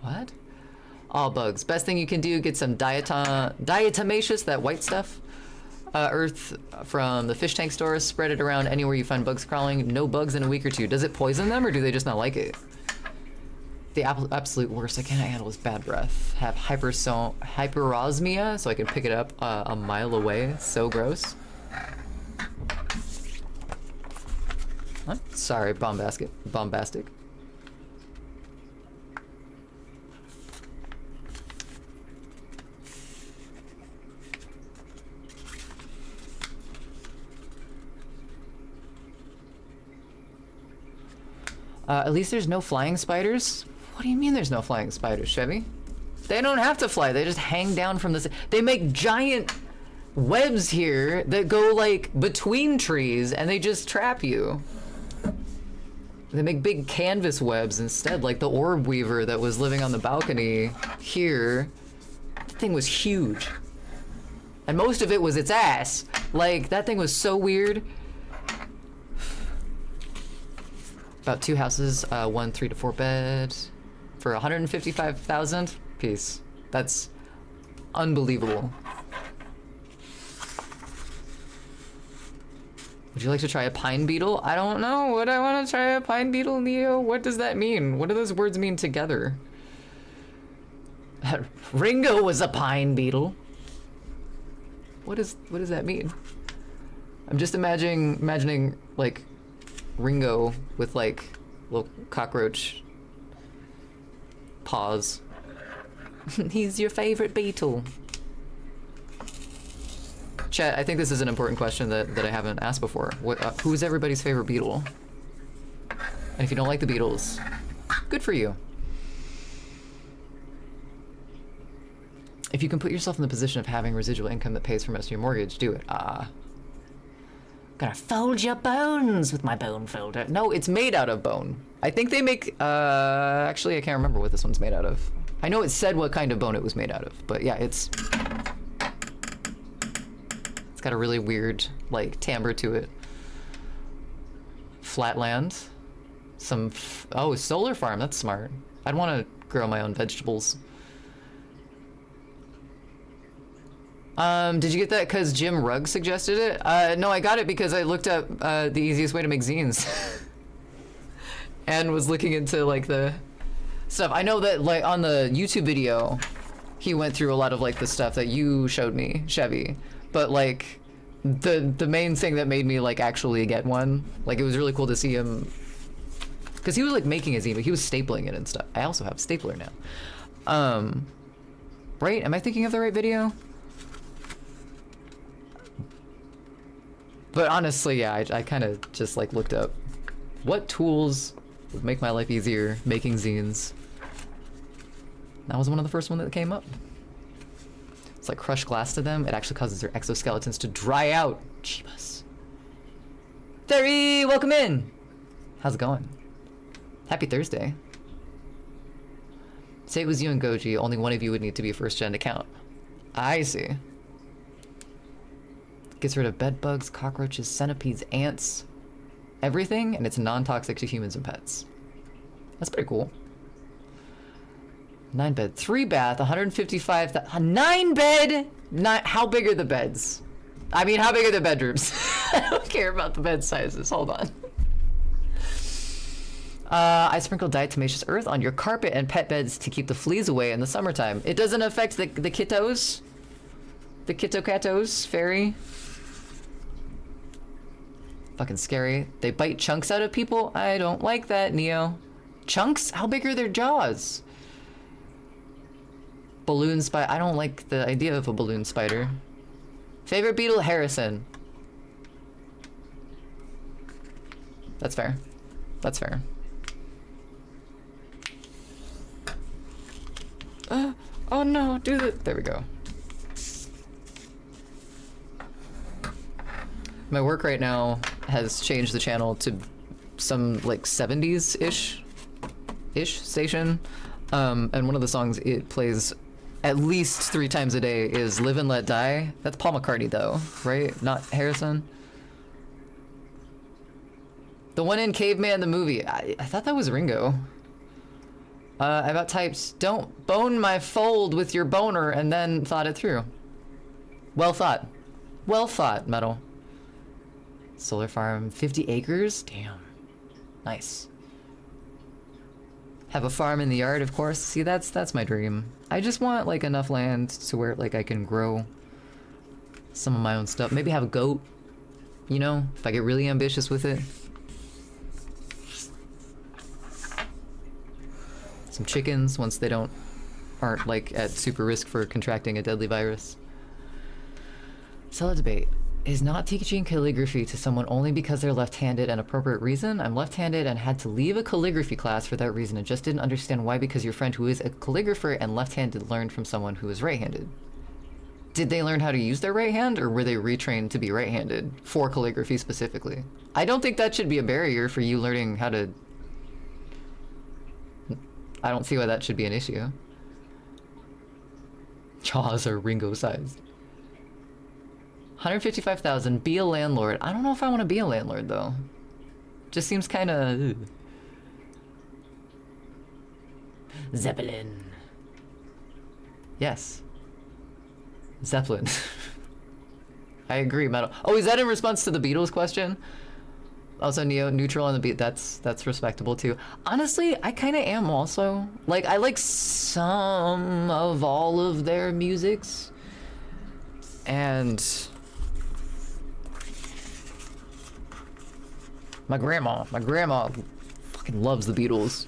What? All bugs. Best thing you can do, get some diatomaceous, that white stuff. Earth from the fish tank store, spread it around anywhere you find bugs crawling. No bugs in a week or two. Does it poison them or do they just not like it? The absolute worst I can't handle is bad breath. Have hyperosmia, so I can pick it up a mile away. So gross. What? Sorry, bombastic. At least there's no flying spiders. What do you mean there's no flying spiders, Chevy? They don't have to fly. They just hang down from the... They make giant webs here that go, like, between trees, and they just trap you. They make big canvas webs instead, like the orb weaver that was living on the balcony here. That thing was huge. And most of it was its ass. Like, that thing was so weird. About 2 houses, 1 3 to 4 bed for 155,000. Peace. That's unbelievable. Would you like to try a pine beetle? I don't know. Would I want to try a pine beetle, Neo? What does that mean? What do those words mean together? Ringo was a pine beetle. What does that mean? I'm just imagining like Ringo with like little cockroach paws. He's your favorite beetle. Chat, I think this is an important question that I haven't asked before. Who's everybody's favorite Beatle? And if you don't like the Beatles, good for you. If you can put yourself in the position of having residual income that pays for most of your mortgage, do it. Gonna fold your bones with my bone folder. No, it's made out of bone. I think they make, actually I can't remember what this one's made out of. I know it said what kind of bone it was made out of, but yeah, it's got a really weird, like, timbre to it. Flatland. Oh, solar farm, that's smart. I'd want to grow my own vegetables. Did you get that because Jim Rugg suggested it? No, I got it because I looked up the easiest way to make zines. And was looking into, like, the stuff. I know that like on the YouTube video, he went through a lot of like the stuff that you showed me, Chevy. But like the main thing that made me like actually get one, like it was really cool to see him, because he was like making his email, he was stapling it and stuff. I also have a stapler now. Right? Am I thinking of the right video? But honestly, yeah, I kind of just like looked up what tools would make my life easier making zines. That was one of the first one that came up. It's like crushed glass to them. It actually causes their exoskeletons to dry out. Jeebus. Theory, welcome in. How's it going? Happy Thursday. Say it was you and Goji, only one of you would need to be a first gen account. I see. Gets rid of bed bugs, cockroaches, centipedes, ants, everything, and it's non-toxic to humans and pets. That's pretty cool. 9 bed, 3 bath, 155, 9 bed, how big are the beds? I mean, how big are the bedrooms? I don't care about the bed sizes, hold on. I sprinkle diatomaceous earth on your carpet and pet beds to keep the fleas away in the summertime. It doesn't affect the kittos? The kitto-katos, fairy? Fucking scary. They bite chunks out of people? I don't like that, Neo. Chunks? How big are their jaws? Balloon spider. I don't like the idea of a balloon spider. Favorite beetle? Harrison. That's fair. That's fair. Oh no, do the... There we go. My work right now has changed the channel to some like 70s-ish station. And one of the songs it plays at least 3 times a day is Live and Let Die. That's Paul McCartney though, right? Not Harrison? The one in Caveman the movie. I thought that was Ringo. I about typed, don't bone my fold with your boner, and then thought it through. Well thought. Well thought, Metal. Solar farm, 50 acres? Damn. Nice. Have a farm in the yard, of course. See, that's my dream. I just want like enough land to where like I can grow some of my own stuff. Maybe have a goat, you know, if I get really ambitious with it. Some chickens once they aren't like at super risk for contracting a deadly virus. Solid debate. Is not teaching calligraphy to someone only because they're left-handed an appropriate reason? I'm left-handed and had to leave a calligraphy class for that reason and just didn't understand why, because your friend who is a calligrapher and left-handed learned from someone who is right-handed. Did they learn how to use their right hand, or were they retrained to be right-handed for calligraphy specifically? I don't think that should be a barrier for you learning how to... I don't see why that should be an issue. Jaws are Ringo-sized. 155,000, be a landlord. I don't know if I want to be a landlord, though. Just seems kind of... Zeppelin. Yes. Zeppelin. I agree, Metal. Oh, is that in response to the Beatles question? Also, Neo, neutral on the beat. That's respectable, too. Honestly, I kind of am also. Like, I like some of all of their musics. And... My grandma fucking loves the Beatles.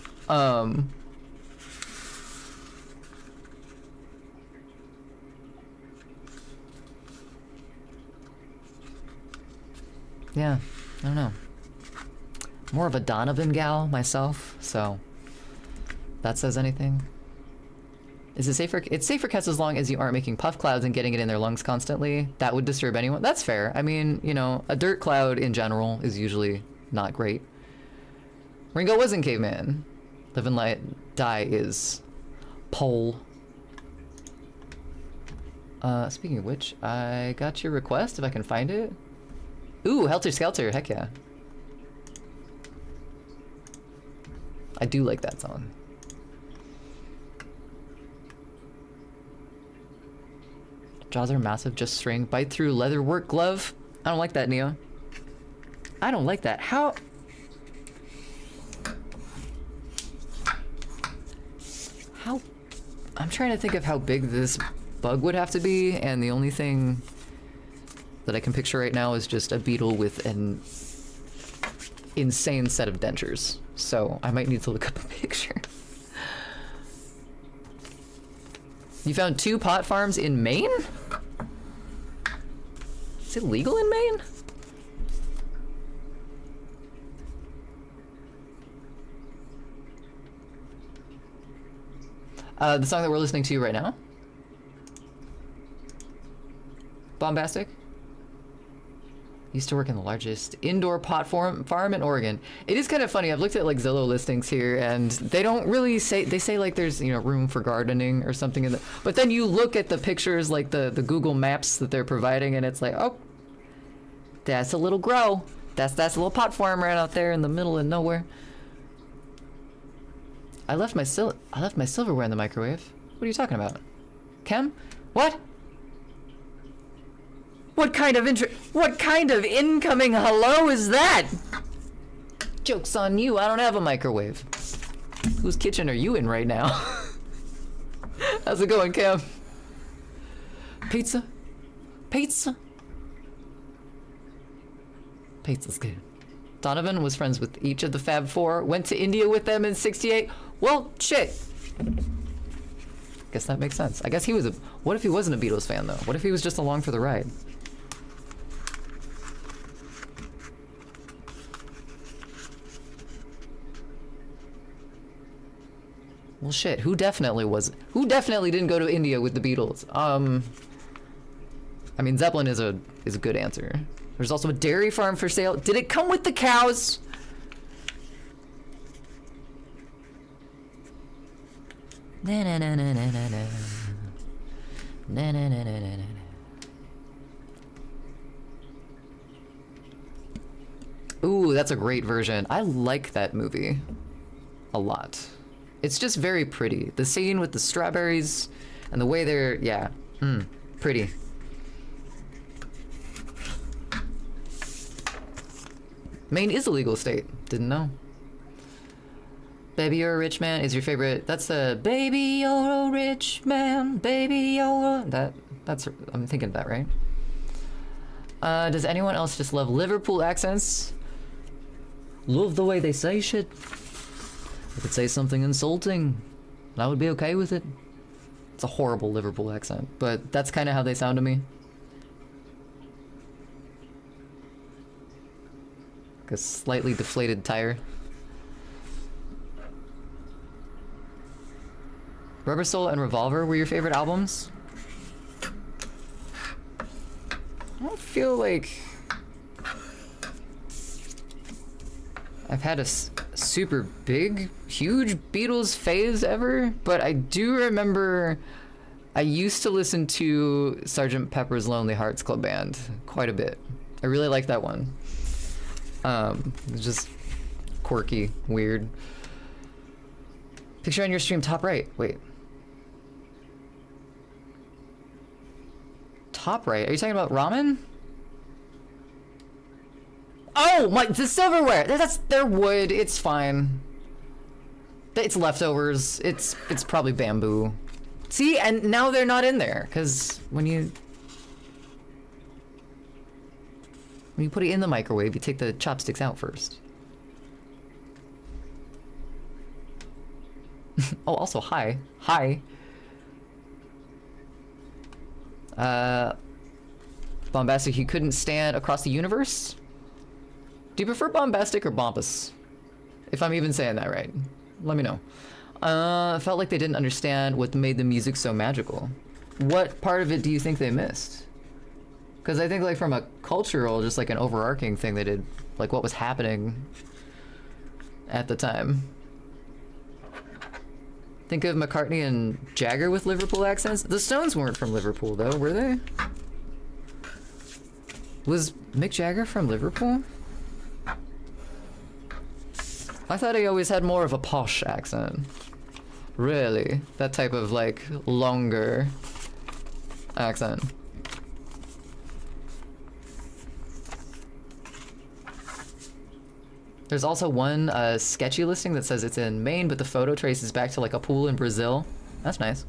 Yeah, I don't know. More of a Donovan gal myself, so that says anything. Is it safer? It's safe for cats as long as you aren't making puff clouds and getting it in their lungs constantly. That would disturb anyone. That's fair. I mean, you know, a dirt cloud in general is usually not great. Ringo wasn't Caveman. Live and Let Die is Pole. Speaking of which, I got your request if I can find it. Ooh, Helter Skelter, heck yeah. I do like that song. Jaws are massive, just string. Bite through leather work glove. I don't like that, Neo. I don't like that. How? How... I'm trying to think of how big this bug would have to be, and the only thing that I can picture right now is just a beetle with an insane set of dentures. So I might need to look up a picture. You found 2 pot farms in Maine? Is it legal in Maine? The song that we're listening to right now? Bombastic? Used to work in the largest indoor pot farm in Oregon. It is kind of funny. I've looked at like Zillow listings here, and they don't really say. They say like there's room for gardening or something in the. But then you look at the pictures, like the Google Maps that they're providing, and it's like, oh, that's a little grow. That's a little pot farm right out there in the middle of nowhere. I left my silverware in the microwave. What are you talking about? Chem? What? What kind of incoming hello is that? Joke's on you, I don't have a microwave. Whose kitchen are you in right now? How's it going, Cam? Pizza? Pizza? Pizza's good. Donovan was friends with each of the Fab Four, went to India with them in '68. Well, shit. Guess that makes sense. I guess he was what if he wasn't a Beatles fan, though? What if he was just along for the ride? Well, shit. Who definitely didn't go to India with the Beatles? I mean, Zeppelin is a good answer. There's also a dairy farm for sale. Did it come with the cows? Na na na na na na na. Na na na na na na. Ooh, that's a great version. I like that movie a lot. It's just very pretty. The scene with the strawberries and the way they're, yeah, pretty. Maine is a legal state. Didn't know. Baby, You're a Rich Man is your favorite. That's the Baby, You're a Rich Man. Baby, You're a... That's... I'm thinking of that, right? Does anyone else just love Liverpool accents? Love the way they say shit. I could say something insulting, and I would be okay with it. It's a horrible Liverpool accent, but that's kind of how they sound to me. Like a slightly deflated tire. Rubber Soul and Revolver were your favorite albums? I don't feel like I've had a super big, huge Beatles phase ever, but I do remember I used to listen to Sgt. Pepper's Lonely Hearts Club Band quite a bit. I really like that one. It's just quirky, weird. Picture on your stream, top right. Wait. Top right? Are you talking about ramen? Oh, the silverware! They're wood, it's fine. It's leftovers, it's probably bamboo. See, and now they're not in there, because when you put it in the microwave, you take the chopsticks out first. Oh, also, hi. Hi. Bombastic, you couldn't stand Across the Universe? Do you prefer bombastic or bombus? If I'm even saying that right. Let me know. Felt like they didn't understand what made the music so magical. What part of it do you think they missed? Because I think like from a cultural, just like an overarching thing they did, like what was happening at the time. Think of McCartney and Jagger with Liverpool accents. The Stones weren't from Liverpool though, were they? Was Mick Jagger from Liverpool? I thought he always had more of a posh accent. Really? That type of like longer accent. There's also one sketchy listing that says it's in Maine, but the photo traces back to like a pool in Brazil. That's nice.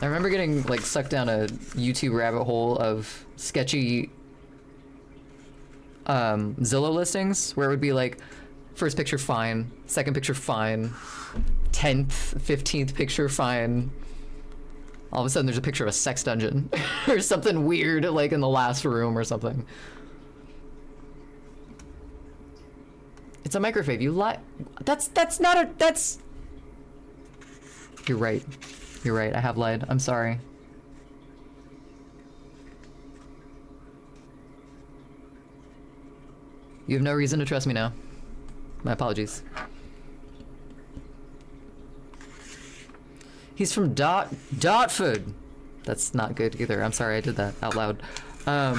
I remember getting like sucked down a YouTube rabbit hole of sketchy Zillow listings where it would be like first picture fine, second picture fine, 10th, 15th picture fine. All of a sudden there's a picture of a sex dungeon or something weird like in the last room or something. It's a microfave. You lie. That's not a. That's. You're right. You're right. I have lied. I'm sorry. You have no reason to trust me now. My apologies. He's from Dartford. That's not good either. I'm sorry I did that out loud. I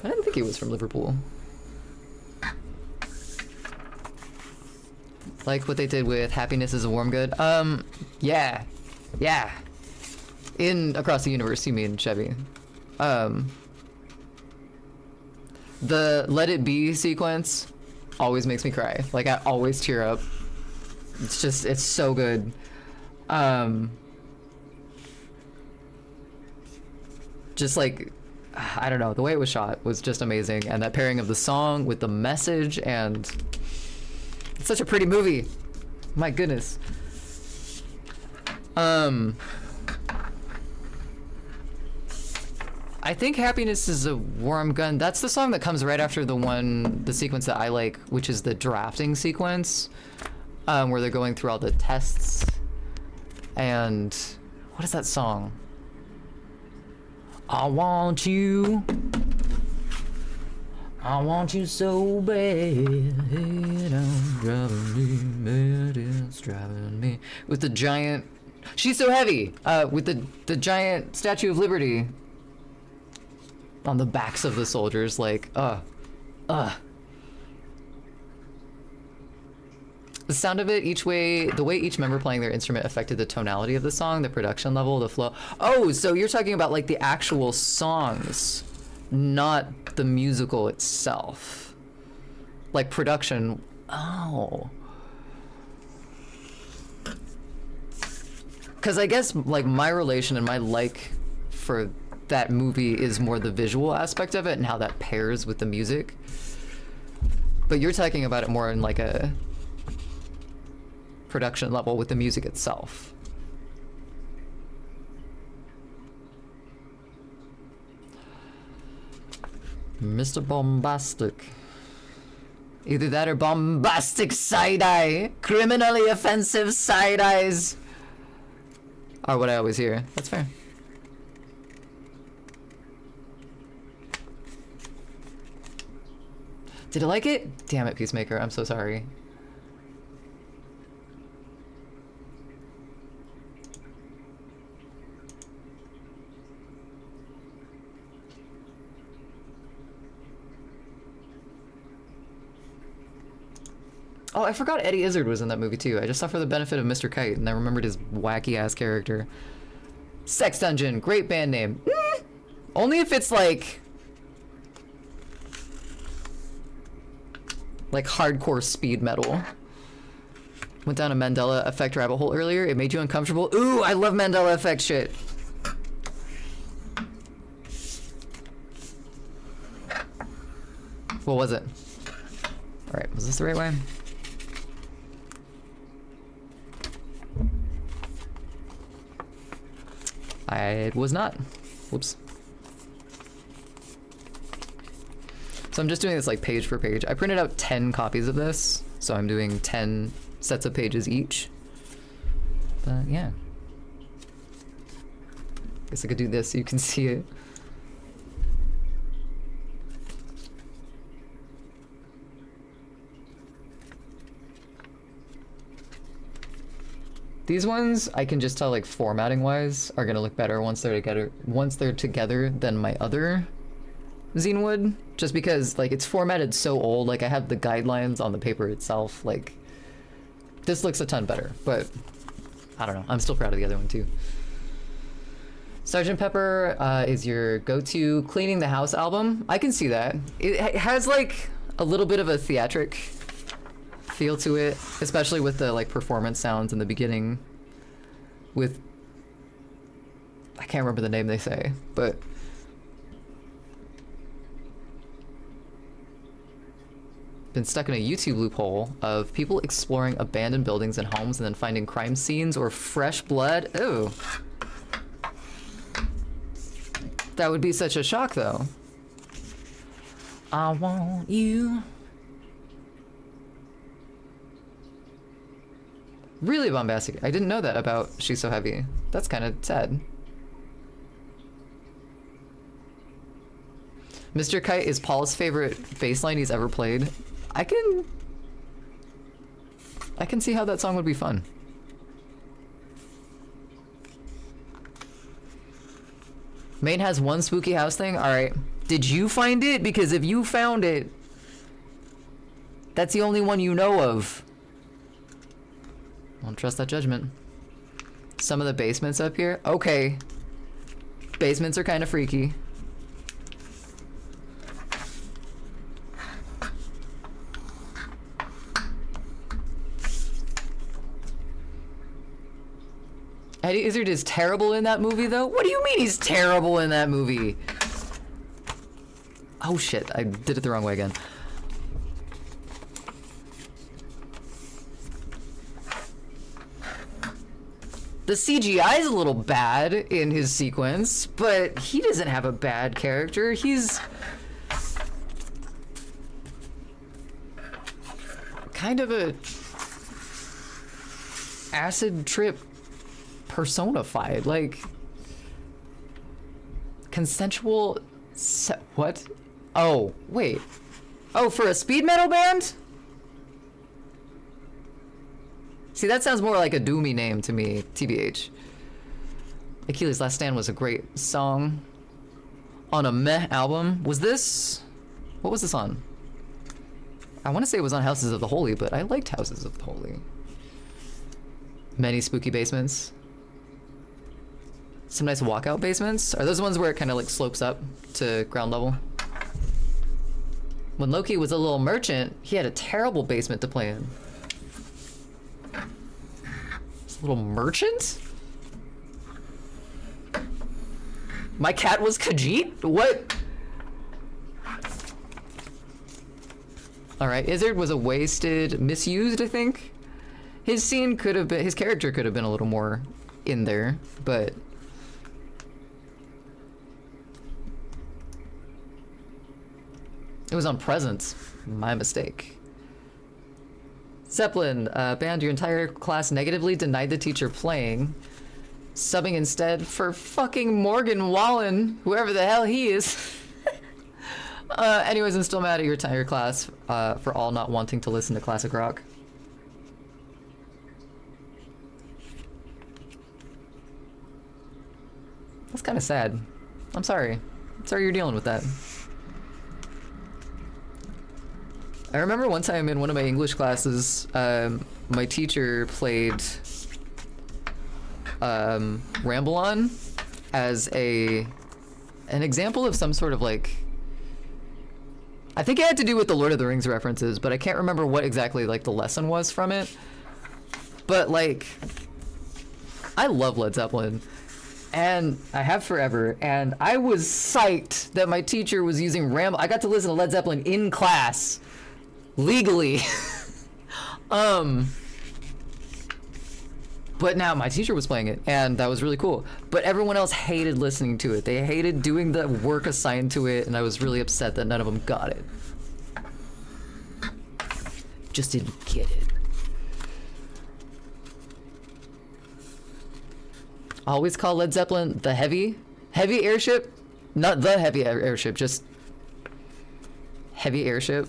didn't think he was from Liverpool. Like what they did with Happiness is a Warm Good. Yeah. Yeah. In Across the Universe, you mean, Chevy. The Let It Be sequence always makes me cry. Like, I always tear up. It's just, it's so good. Just like, I don't know, the way it was shot was just amazing. And that pairing of the song with the message, and it's such a pretty movie. My goodness. I think Happiness is a Warm Gun. That's the song that comes right after the sequence that I like, which is the drafting sequence, where they're going through all the tests. And what is that song? I want you so bad. I'm driving me mad, it's driving me. With the giant, she's so heavy. With the giant Statue of Liberty on the backs of the soldiers, like, The sound of it, the way each member playing their instrument affected the tonality of the song, the production level, the flow. Oh, so you're talking about like the actual songs, not the musical itself. Like production. Oh. Because I guess like my relation and my like for that movie is more the visual aspect of it and how that pairs with the music. But you're talking about it more in like a production level with the music itself. Mr. Bombastic. Either that or bombastic side-eye. Criminally offensive side-eyes are what I always hear. That's fair. Did you like it? Damn it, Peacemaker. I'm so sorry. Oh, I forgot Eddie Izzard was in that movie too. I just saw for the benefit of Mr. Kite, and I remembered his wacky-ass character. Sex Dungeon, great band name. Only if it's like hardcore speed metal. Went down a Mandela Effect rabbit hole earlier. It made you uncomfortable. Ooh, I love Mandela Effect shit. What was it? All right, was this the right way? It was not. Whoops. So I'm just doing this like page for page. I printed out 10 copies of this, so I'm doing 10 sets of pages each. But yeah. Guess I could do this so you can see it. These ones, I can just tell, like, formatting wise, are gonna look better once they're together than my other zine would, just because like it's formatted so old. Like I have the guidelines on the paper itself. Like this looks a ton better, but I don't know, I'm still proud of the other one too. Sgt. Pepper is your go-to cleaning the house album. I can see that. It has like a little bit of a theatric feel to it, especially with the like performance sounds in the beginning. With I can't remember the name they say, but been stuck in a YouTube loophole of people exploring abandoned buildings and homes and then finding crime scenes or fresh blood. Ooh. That would be such a shock, though. I want you. Really bombastic. I didn't know that about She's So Heavy. That's kind of sad. Mr. Kite is Paul's favorite bass line he's ever played. I can see how that song would be fun. Maine has one spooky house thing? Alright. Did you find it? Because if you found it, that's the only one you know of. Don't trust that judgment. Some of the basements up here? Okay. Basements are kind of freaky. Eddie Izzard is terrible in that movie, though? What do you mean he's terrible in that movie? Oh shit, I did it the wrong way again. The CGI is a little bad in his sequence, but he doesn't have a bad character. He's kind of a acid trip personified, like consensual what? Oh, wait. Oh, for a speed metal band? See, that sounds more like a doomy name to me, TBH. Achilles' Last Stand was a great song on a meh album. Was this... What was this on? I want to say it was on Houses of the Holy, but I liked Houses of the Holy. Many spooky basements. Some nice walkout basements. Are those the ones where it kind of like slopes up to ground level? When Loki was a little merchant, he had a terrible basement to play in. This little merchant? My cat was Khajiit? What? Alright, Izzard was a wasted, misused, I think. His scene could have been, his character could have been a little more in there, but... It was on Presents. My mistake. Zeppelin, band your entire class negatively denied the teacher playing, subbing instead for fucking Morgan Wallen, whoever the hell he is. Anyways, I'm still mad at your entire class for all not wanting to listen to classic rock. That's kind of sad. I'm sorry. Sorry you're dealing with that. I remember one time in one of my English classes, my teacher played Ramble On as an example of some sort of like... I think it had to do with the Lord of the Rings references, but I can't remember what exactly like the lesson was from it. But like, I love Led Zeppelin. And I have forever, and I was psyched that my teacher was using Ramble. I got to listen to Led Zeppelin in class. Legally. But now my teacher was playing it, and that was really cool. But everyone else hated listening to it. They hated doing the work assigned to it, and I was really upset that none of them got it. Just didn't get it. I always call Led Zeppelin the heavy airship. Not the heavy airship, just heavy airship.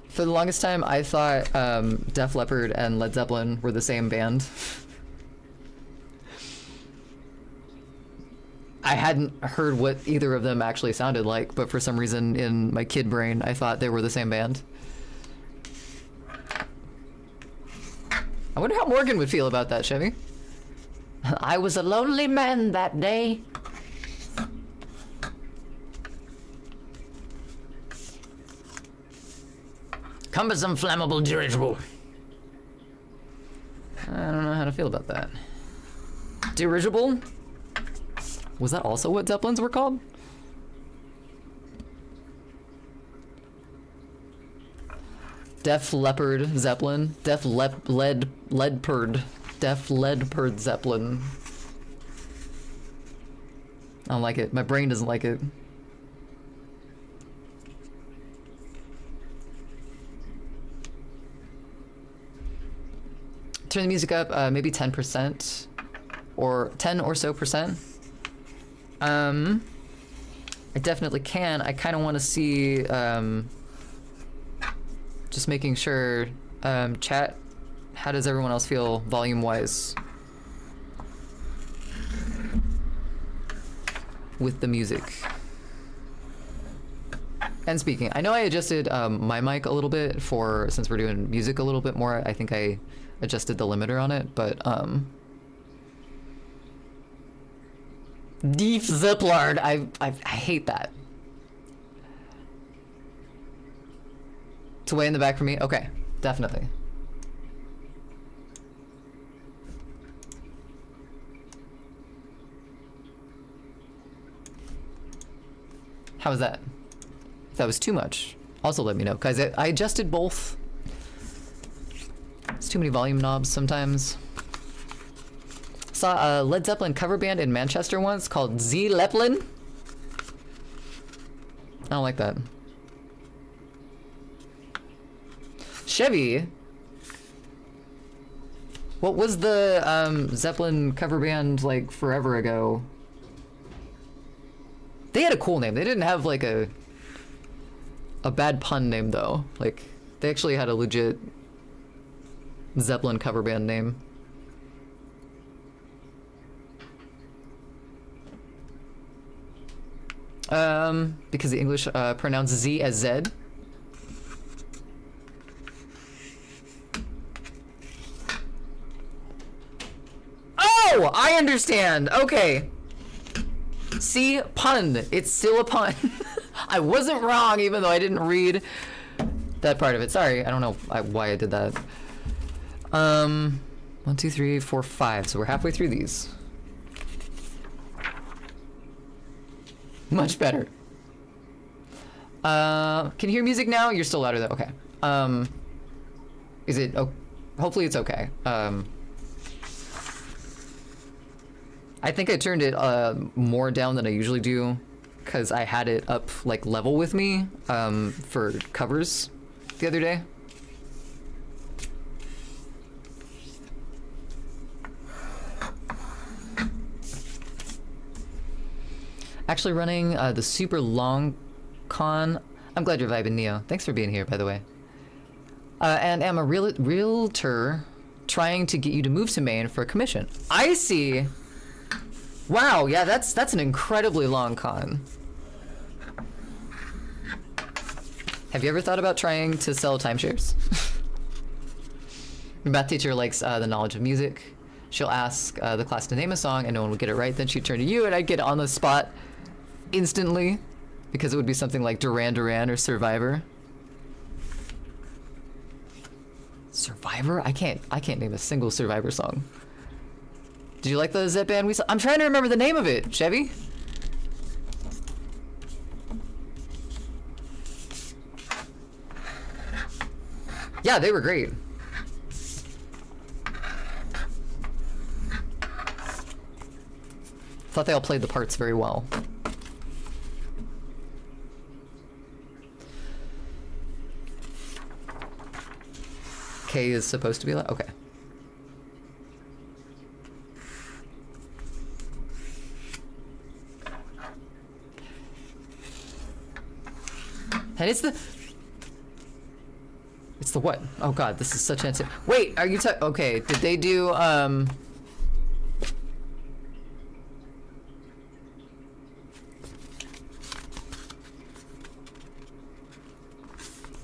For the longest time, I thought Def Leppard and Led Zeppelin were the same band. I hadn't heard what either of them actually sounded like, but for some reason in my kid brain, I thought they were the same band. I wonder how Morgan would feel about that, Chevy. I was a lonely man that day. Cumbersome flammable dirigible. I don't know how to feel about that. Dirigible? Was that also what Zeppelins were called? Def Leopard Zeppelin. Leadperd. Def Leadperd Zeppelin. I don't like it. My brain doesn't like it. Turn the music up, maybe 10%. Or 10 or so percent. I definitely can. I kind of want to see, just making sure, chat, how does everyone else feel volume-wise with the music? And speaking, I know I adjusted my mic a little bit for, since we're doing music a little bit more, I think I adjusted the limiter on it, but, Deep Ziplard, I hate that. It's way in the back for me? Okay, definitely. How was that? If that was too much, also let me know, because I adjusted both. It's too many volume knobs sometimes. Saw a Led Zeppelin cover band in Manchester once called Z Leplin. I don't like that. Chevy. What was the Zeppelin cover band like forever ago? They had a cool name. They didn't have like a bad pun name though. Like they actually had a legit Zeppelin cover band name. Because the English pronounce Z as Z. Oh, I understand. Okay. See, pun. It's still a pun. I wasn't wrong, even though I didn't read that part of it. Sorry, I don't know why I did that. 1, 2, 3, 4, 5. So we're halfway through these. Much better. Can you hear music now? You're still louder though. Okay. Is it? Oh, hopefully it's okay. I think I turned it more down than I usually do, because I had it up like level with me for covers the other day. Actually running the super long con. I'm glad you're vibing, Neo. Thanks for being here, by the way. And I'm a realtor trying to get you to move to Maine for a commission. I see. Wow, yeah, that's an incredibly long con. Have you ever thought about trying to sell timeshares? Your math teacher likes the knowledge of music. She'll ask the class to name a song and no one would get it right. Then she'd turn to you and I'd get on the spot instantly, because it would be something like Duran Duran or Survivor. Survivor? I can't name a single Survivor song. Did you like the Zep band we saw? I'm trying to remember the name of it, Chevy. Yeah, they were great. Thought they all played the parts very well. K is supposed to be loud? Okay. And it's the what? Oh god, this is such an... Wait, are you okay, did they do,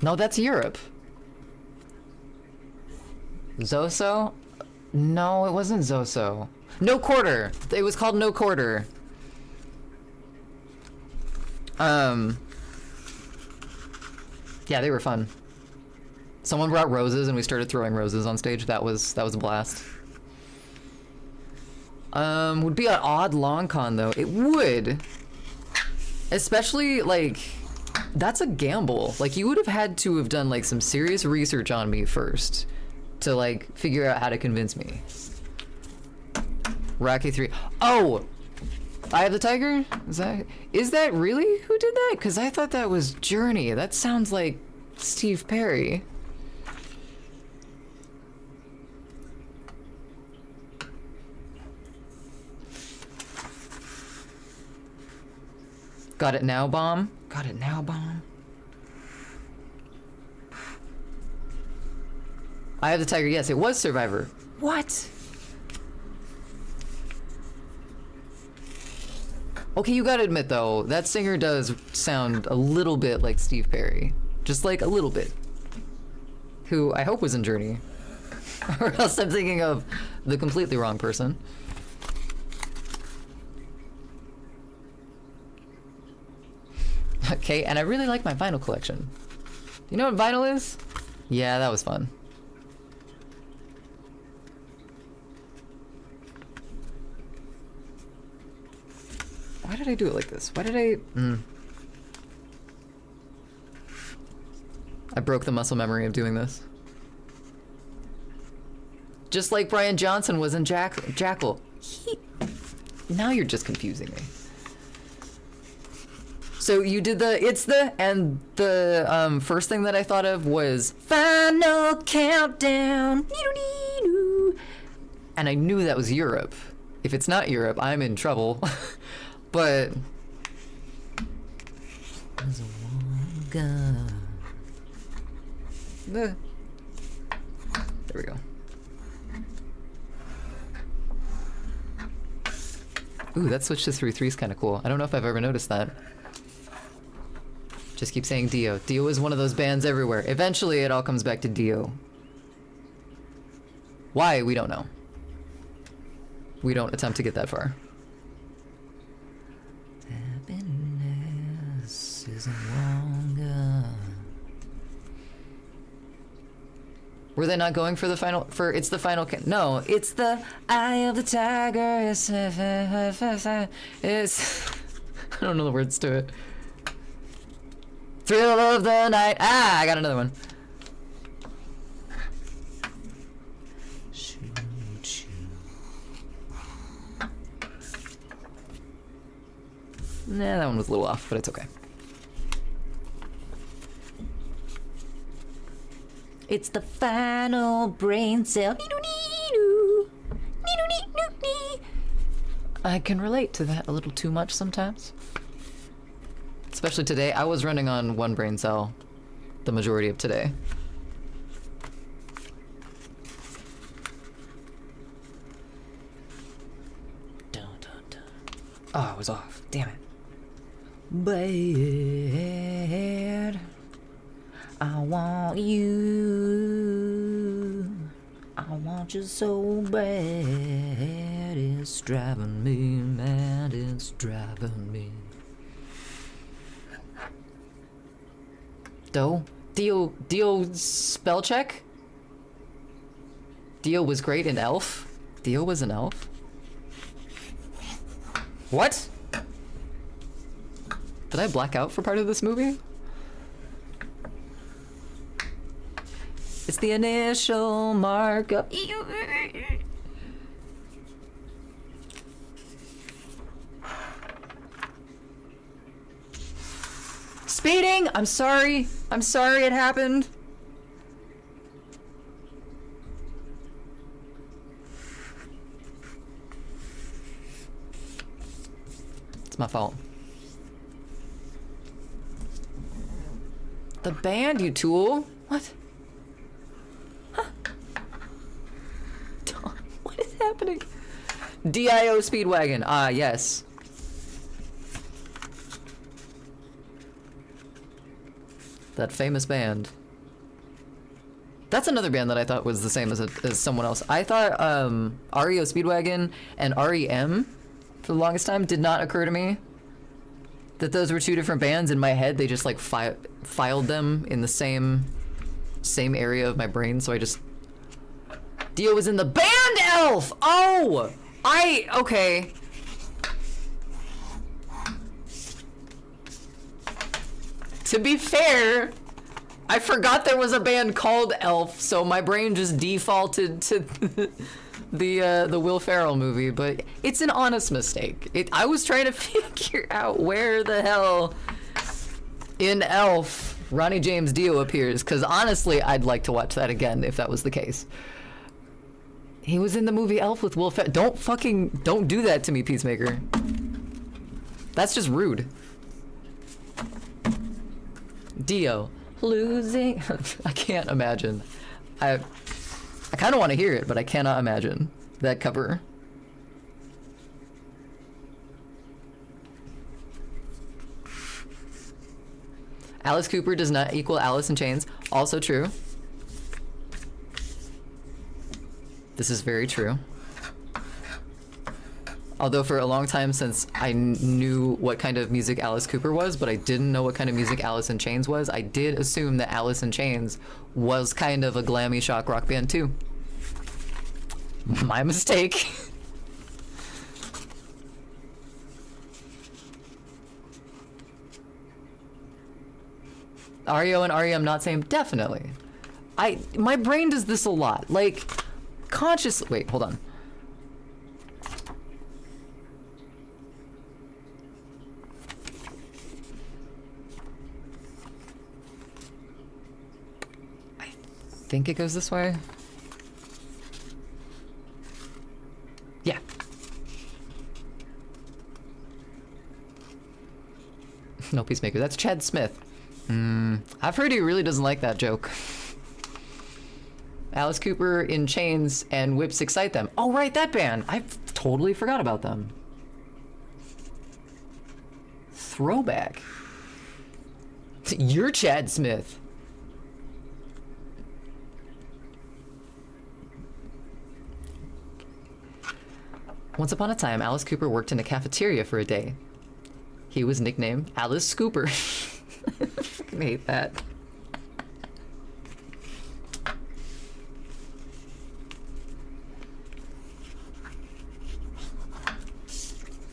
No, that's Europe. Zoso? No, it wasn't Zoso. No Quarter. It was called No Quarter. Yeah, they were fun. Someone brought roses and we started throwing roses on stage. That was a blast. Would be an odd long con though. It would. Especially like that's a gamble. Like you would have had to have done like some serious research on me first to like figure out how to convince me. Rocky 3. Oh! Eye of the Tiger? Is that really who did that? Because I thought that was Journey. That sounds like Steve Perry. Got It Now Bomb? Got It Now Bomb? Eye of the Tiger, yes, it was Survivor. What? Okay, you gotta admit though, that singer does sound a little bit like Steve Perry. Just like a little bit. Who I hope was in Journey. Or else I'm thinking of the completely wrong person. Okay, and I really like my vinyl collection. You know what vinyl is? Yeah, that was fun. Why did I do it like this? Why did I... I broke the muscle memory of doing this. Just like Brian Johnson was in Jackal. Now you're just confusing me. So you did and the first thing that I thought of was Final Countdown. And I knew that was Europe. If it's not Europe, I'm in trouble. But there we go. Ooh, that switch to 3/3 is kind of cool. I don't know if I've ever noticed that. Just keep saying Dio. Dio is one of those bands everywhere. Eventually, it all comes back to Dio. Why? We don't know. We don't attempt to get that far. Happiness isn't longer. Were they not going for the final? It's the final. No, it's the Eye of the Tiger. It's I don't know the words to it. Thrill of the night. Ah, I got another one. Nah, that one was a little off, but it's okay. It's the final brain cell. I can relate to that a little too much sometimes. Especially today. I was running on one brain cell the majority of today. Oh, I was off. Damn it. Bad. I want you. I want you so bad. It's driving me mad. It's driving me. Dio spell check? Dio was great in Elf? Dio was an elf? What? Did I black out for part of this movie? It's the initial markup. Speeding! I'm sorry. I'm sorry it happened. It's my fault. The band, you tool? What? Huh? What is happening? DIO Speedwagon. Ah, yes. That famous band. That's another band that I thought was the same as someone else. I thought REO Speedwagon and REM for the longest time did not occur to me that those were two different bands. In my head, they just like filed them in the same area of my brain, so I just... Dio was in the band Elf! Oh! Okay. To be fair, I forgot there was a band called Elf, so my brain just defaulted to the Will Ferrell movie, but it's an honest mistake. I was trying to figure out where the hell in Elf Ronnie James Dio appears, because honestly, I'd like to watch that again if that was the case. He was in the movie Elf with Will Ferrell. Don't do that to me, Peacemaker. That's just rude. Dio. Losing. I can't imagine. I kind of want to hear it, but I cannot imagine that cover. Alice Cooper does not equal Alice in Chains. Also true. This is very true. Although for a long time since I knew what kind of music Alice Cooper was, but I didn't know what kind of music Alice in Chains was, I did assume that Alice in Chains was kind of a glammy shock rock band too. My mistake. REO and REM not same? Definitely. My brain does this a lot. Like, conscious... Wait, hold on. I think it goes this way. Yeah. No Peacemaker. That's Chad Smith. I've heard he really doesn't like that joke. Alice Cooper in Chains and Whips Excite Them. Oh, right, that band. I totally forgot about them. Throwback. You're Chad Smith. Once upon a time, Alice Cooper worked in a cafeteria for a day. He was nicknamed Alice Scooper. I fucking hate that.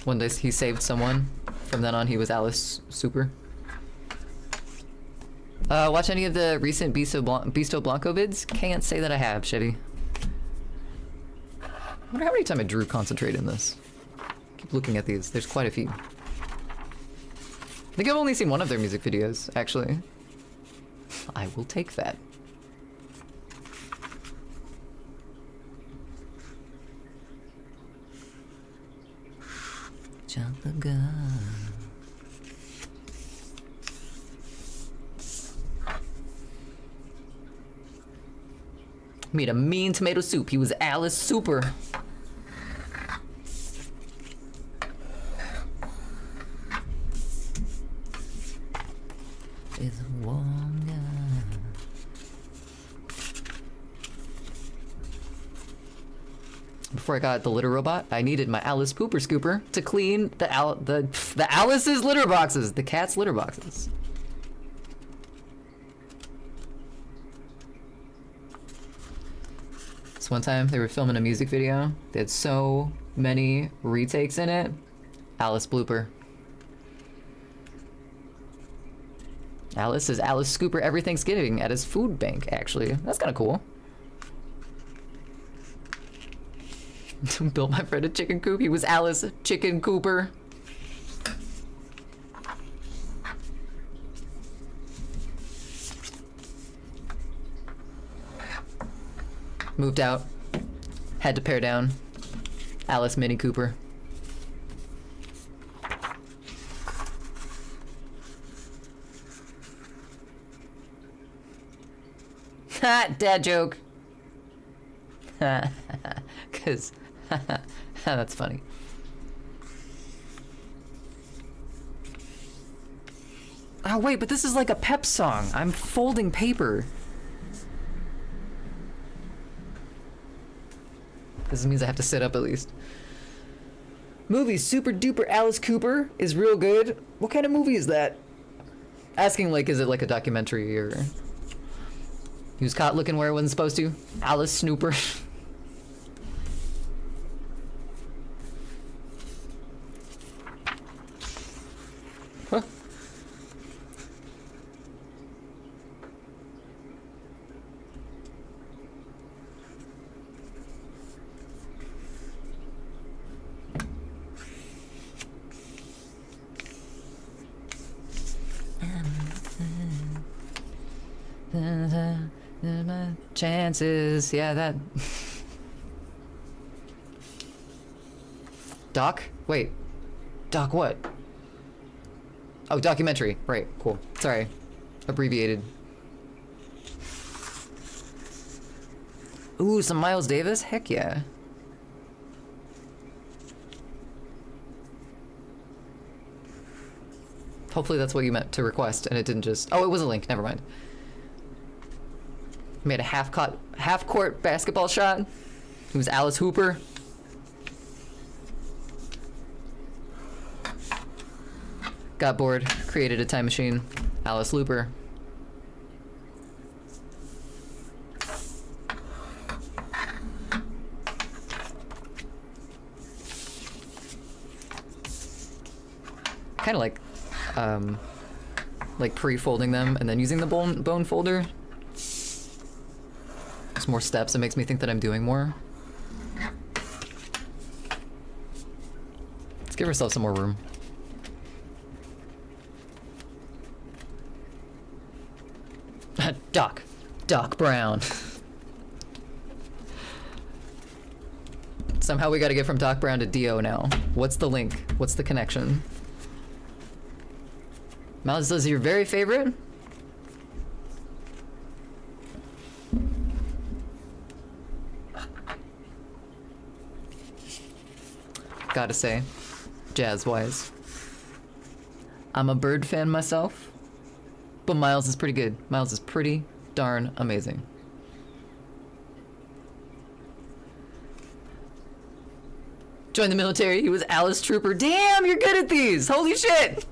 One day he saved someone. From then on, he was Alice Super. Watch any of the recent Bisto Blanco vids? Can't say that I have, Chevy. I wonder how many times I drew concentrate in this. Keep looking at these. There's quite a few. I think I've only seen one of their music videos, actually. I will take that. Jump the gun. Made a mean tomato soup. He was Alice Super. Is one guy. Before I got the litter robot, I needed my Alice Pooper Scooper to clean the Alice's litter boxes, the cat's litter boxes. So one time they were filming a music video. They had so many retakes in it. Alice blooper. Alice is Alice Scooper every Thanksgiving at his food bank, actually. That's kind of cool. Built my friend a chicken coop. He was Alice Chicken Cooper. Moved out. Had to pare down. Alice Mini Cooper. Ha! Dad joke. Cause that's funny. Oh wait, but this is like a pep song. I'm folding paper. This means I have to sit up at least. Movie Super Duper Alice Cooper is real good. What kind of movie is that? Asking like, is it like a documentary or... He was caught looking where he wasn't supposed to? Alice Snooper. Huh. Chances, yeah, that. Doc? Wait. Doc what? Oh, documentary. Right, cool. Sorry. Abbreviated. Ooh, some Miles Davis? Heck yeah. Hopefully that's what you meant to request and it didn't just... Oh, it was a link. Never mind. Made a half-court basketball shot. It was Alice Hooper. Got bored. Created a time machine. Alice Looper. Kind of like pre-folding them and then using the bone folder. There's more steps. It makes me think that I'm doing more. Let's give ourselves some more room. Doc Brown. Somehow we gotta get from Doc Brown to Dio now. What's the link? What's the connection? Miles says your very favorite? Gotta say, jazz-wise. I'm a Bird fan myself, but Miles is pretty good. Miles is pretty darn amazing. Joined the military, he was Alice Trooper. Damn, you're good at these! Holy shit!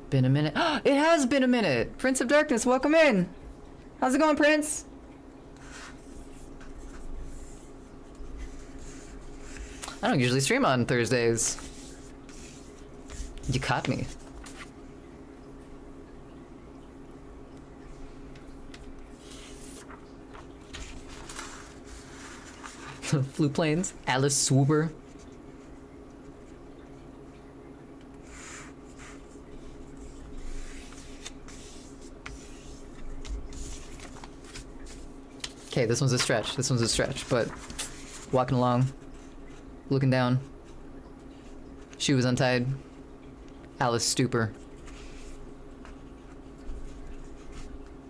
Been a minute. It has been a minute! Prince of Darkness, welcome in! How's it going, Prince? I don't usually stream on Thursdays. You caught me. Flew planes. Alice Swooper. Okay, this one's a stretch. This one's a stretch, but walking along, looking down. Shoe was untied. Alice Stupor.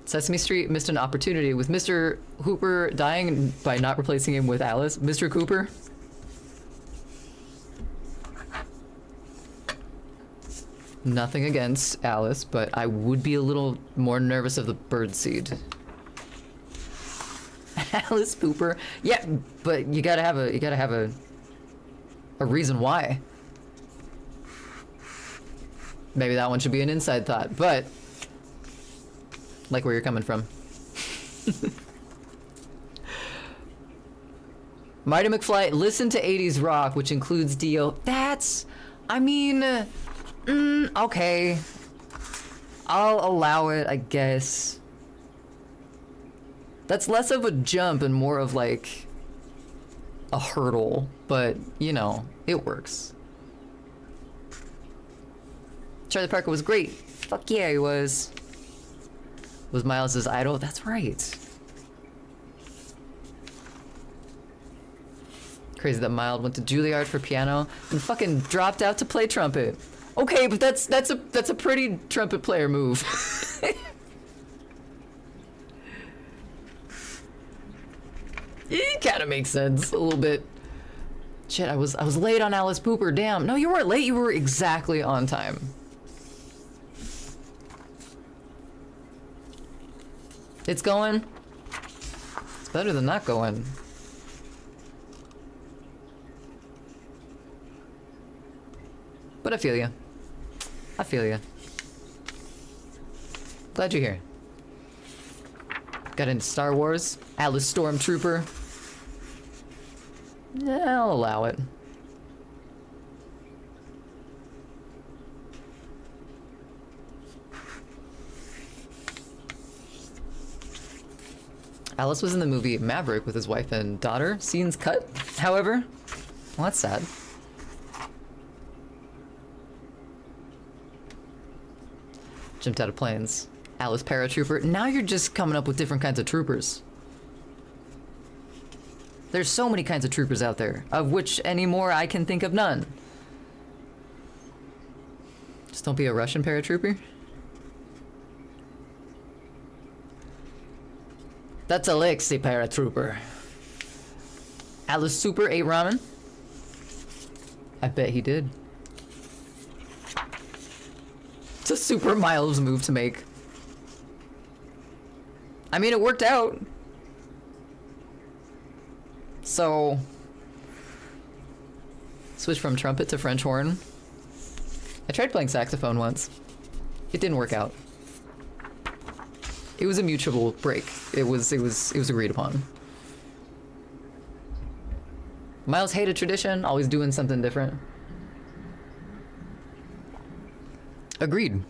Sesame Street missed an opportunity with Mr. Hooper dying by not replacing him with Alice. Mr. Cooper. Nothing against Alice, but I would be a little more nervous of the bird seed. Alice Pooper. Yeah, but you gotta have a reason why. Maybe that one should be an inside thought, but like where you're coming from. Marty McFly, listen to 80s rock, which includes Dio. That's, I mean, okay. I'll allow it, I guess. That's less of a jump and more of like a hurdle, but you know, it works. Charlie Parker was great. Fuck yeah, he was. Was Miles' idol? That's right. Crazy that Miles went to Juilliard for piano and fucking dropped out to play trumpet. Okay, but that's a pretty trumpet player move. It kind of makes sense a little bit. Shit, I was late on Alice Pooper. Damn. No, you weren't late. You were exactly on time. It's going. It's better than not going. But I feel you. I feel you. Glad you're here. Got into Star Wars. Alice Stormtrooper. Yeah, I'll allow it. Alice was in the movie Maverick with his wife and daughter. Scenes cut, however. Well, that's sad. Jumped out of planes. Alice Paratrooper. Now you're just coming up with different kinds of troopers. There's so many kinds of troopers out there, of which anymore I can think of none. Just don't be a Russian paratrooper. That's Alexei Paratrooper. Alice Super ate ramen? I bet he did. It's a super Miles move to make. I mean, it worked out. So, switch from trumpet to French horn. I tried playing saxophone once. It didn't work out. It was a mutual break. It was agreed upon. Miles hated tradition, always doing something different. Agreed.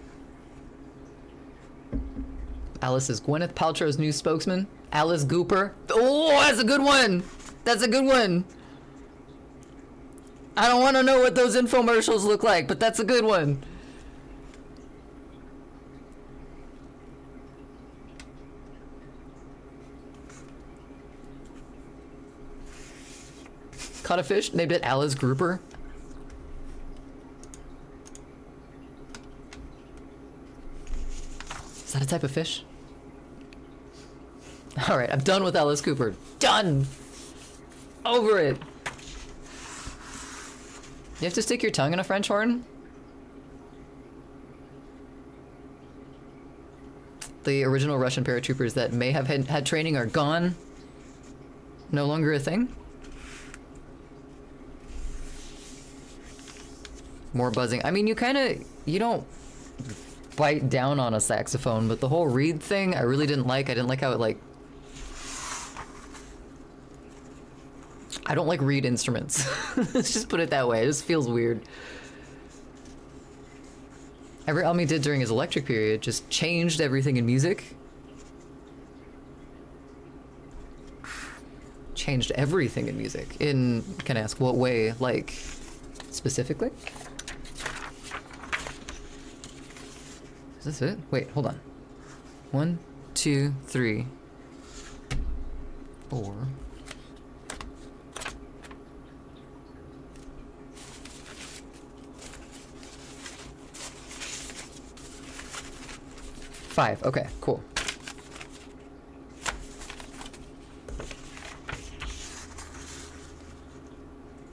Alice is Gwyneth Paltrow's new spokesman. Alice Gooper. Oh, that's a good one. That's a good one. I don't want to know what those infomercials look like, but that's a good one. Caught a fish, named it Alice Grouper. Is that a type of fish? All right, I'm done with Alice Cooper. Done. Over it. You have to stick your tongue in a French horn? The original Russian paratroopers that may have had training are gone. No longer a thing. More buzzing. I mean, you don't bite down on a saxophone, but the whole reed thing, I really didn't like. I didn't like how it, like... I don't like reed instruments. Let's just put it that way. It just feels weird. Every album he did during his electric period just changed everything in music. Changed everything in music. In, can I ask, what way, like, specifically? Is this it? Wait, hold on. 1, 2, 3, 4. 5. Okay, cool.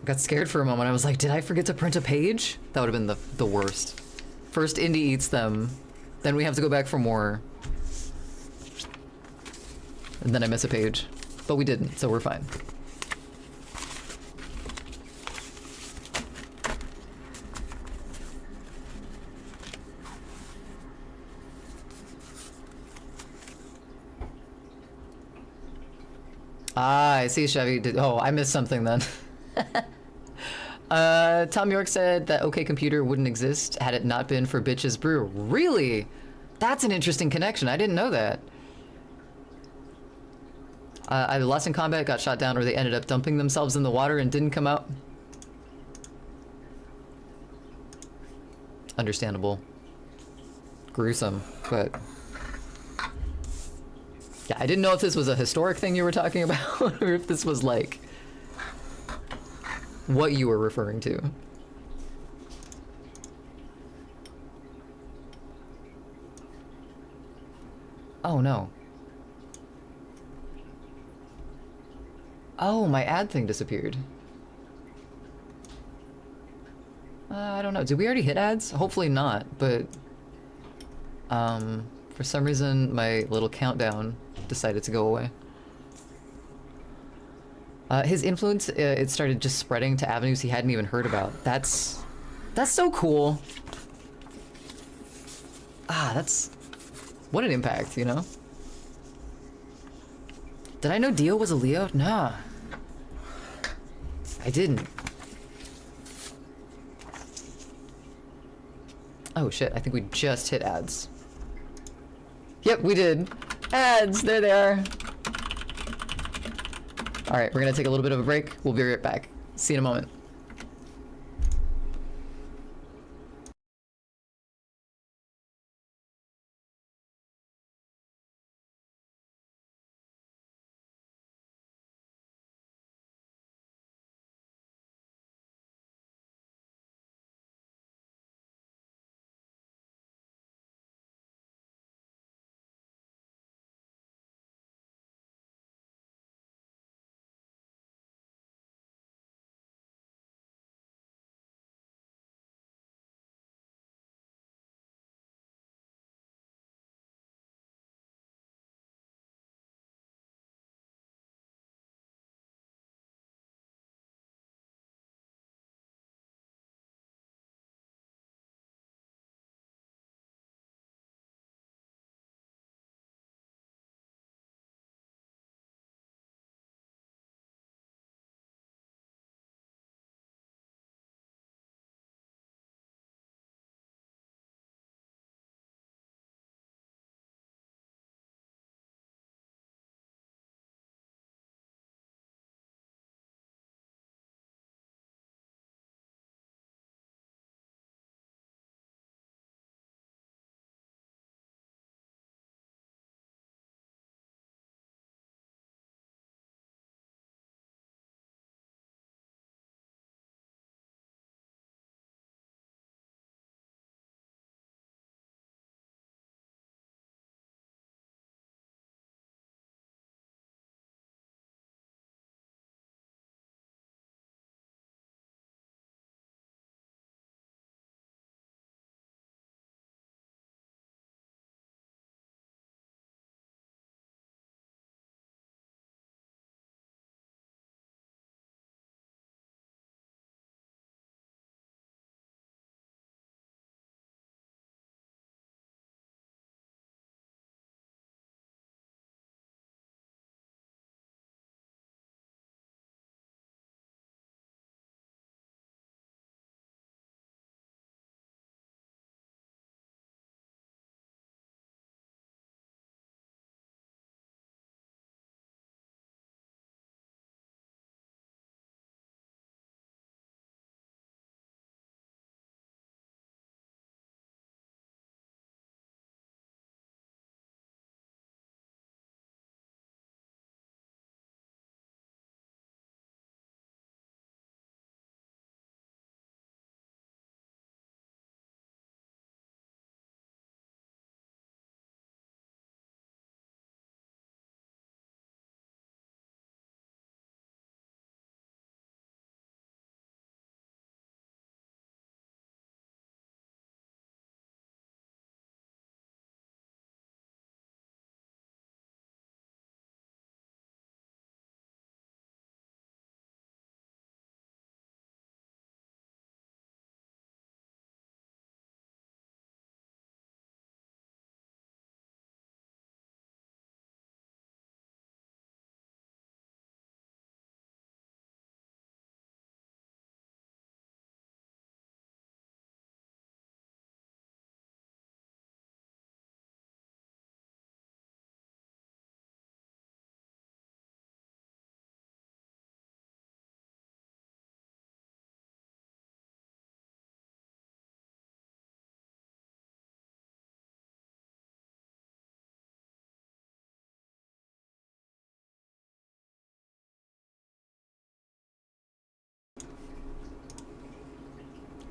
Got scared for a moment. I was like, did I forget to print a page? That would have been the worst. First Indy eats them, then we have to go back for more. And then I miss a page. But we didn't, so we're fine. Ah, I see, Chevy. Oh, I missed something then. Tom York said that OK Computer wouldn't exist had it not been for Bitches Brew. Really? That's an interesting connection. I didn't know that. Either Lost in Combat got shot down or they ended up dumping themselves in the water and didn't come out. Understandable. Gruesome, but... yeah, I didn't know if this was a historic thing you were talking about or if this was like what you were referring to. Oh no. Oh, my ad thing disappeared. I don't know. Did we already hit ads? Hopefully not, but for some reason my little countdown decided to go away. His influence, it started just spreading to avenues he hadn't even heard about. That's so cool. Ah, that's... What an impact, you know? Did I know Dio was a Leo? Nah. I didn't. Oh shit, I think we just hit ads. Yep, we did. Ads, there they are. Alright, we're gonna take a little bit of a break. We'll be right back. See you in a moment.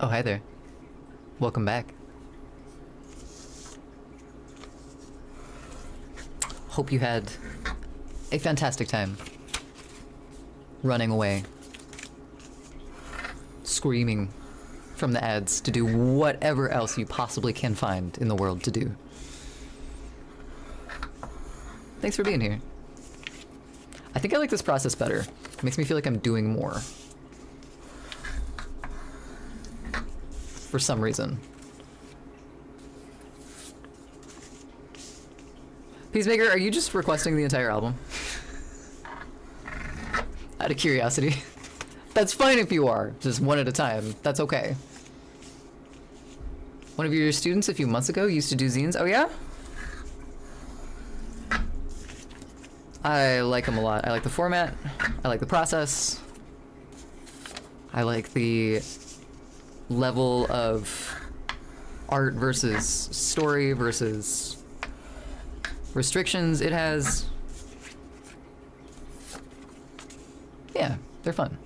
Oh, hi there. Welcome back. hope you had a fantastic time running away, screaming from the ads to do whatever else you possibly can find in the world to do. Thanks for being here. I think I like this process better. It makes me feel like I'm doing more. For some reason. Peacemaker, are you just requesting the entire album? Out of curiosity. That's fine if you are. Just one at a time. That's okay. One of your students a few months ago used to do zines. Oh yeah? I like them a lot. I like the format. I like the process. I like the level of art versus story versus restrictions it has. Yeah, they're fun.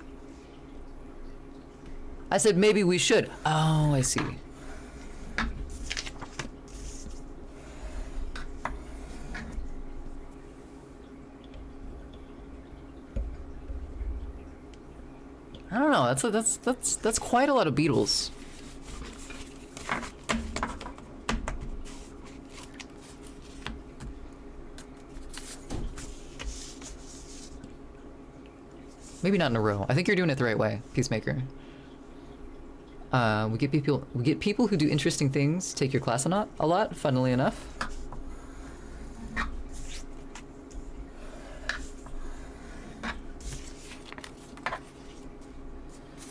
I said maybe we should. Oh, I see. I don't know. That's quite a lot of Beatles. Maybe not in a row. I think you're doing it the right way, Peacemaker. We get people who do interesting things take your class a lot, funnily enough.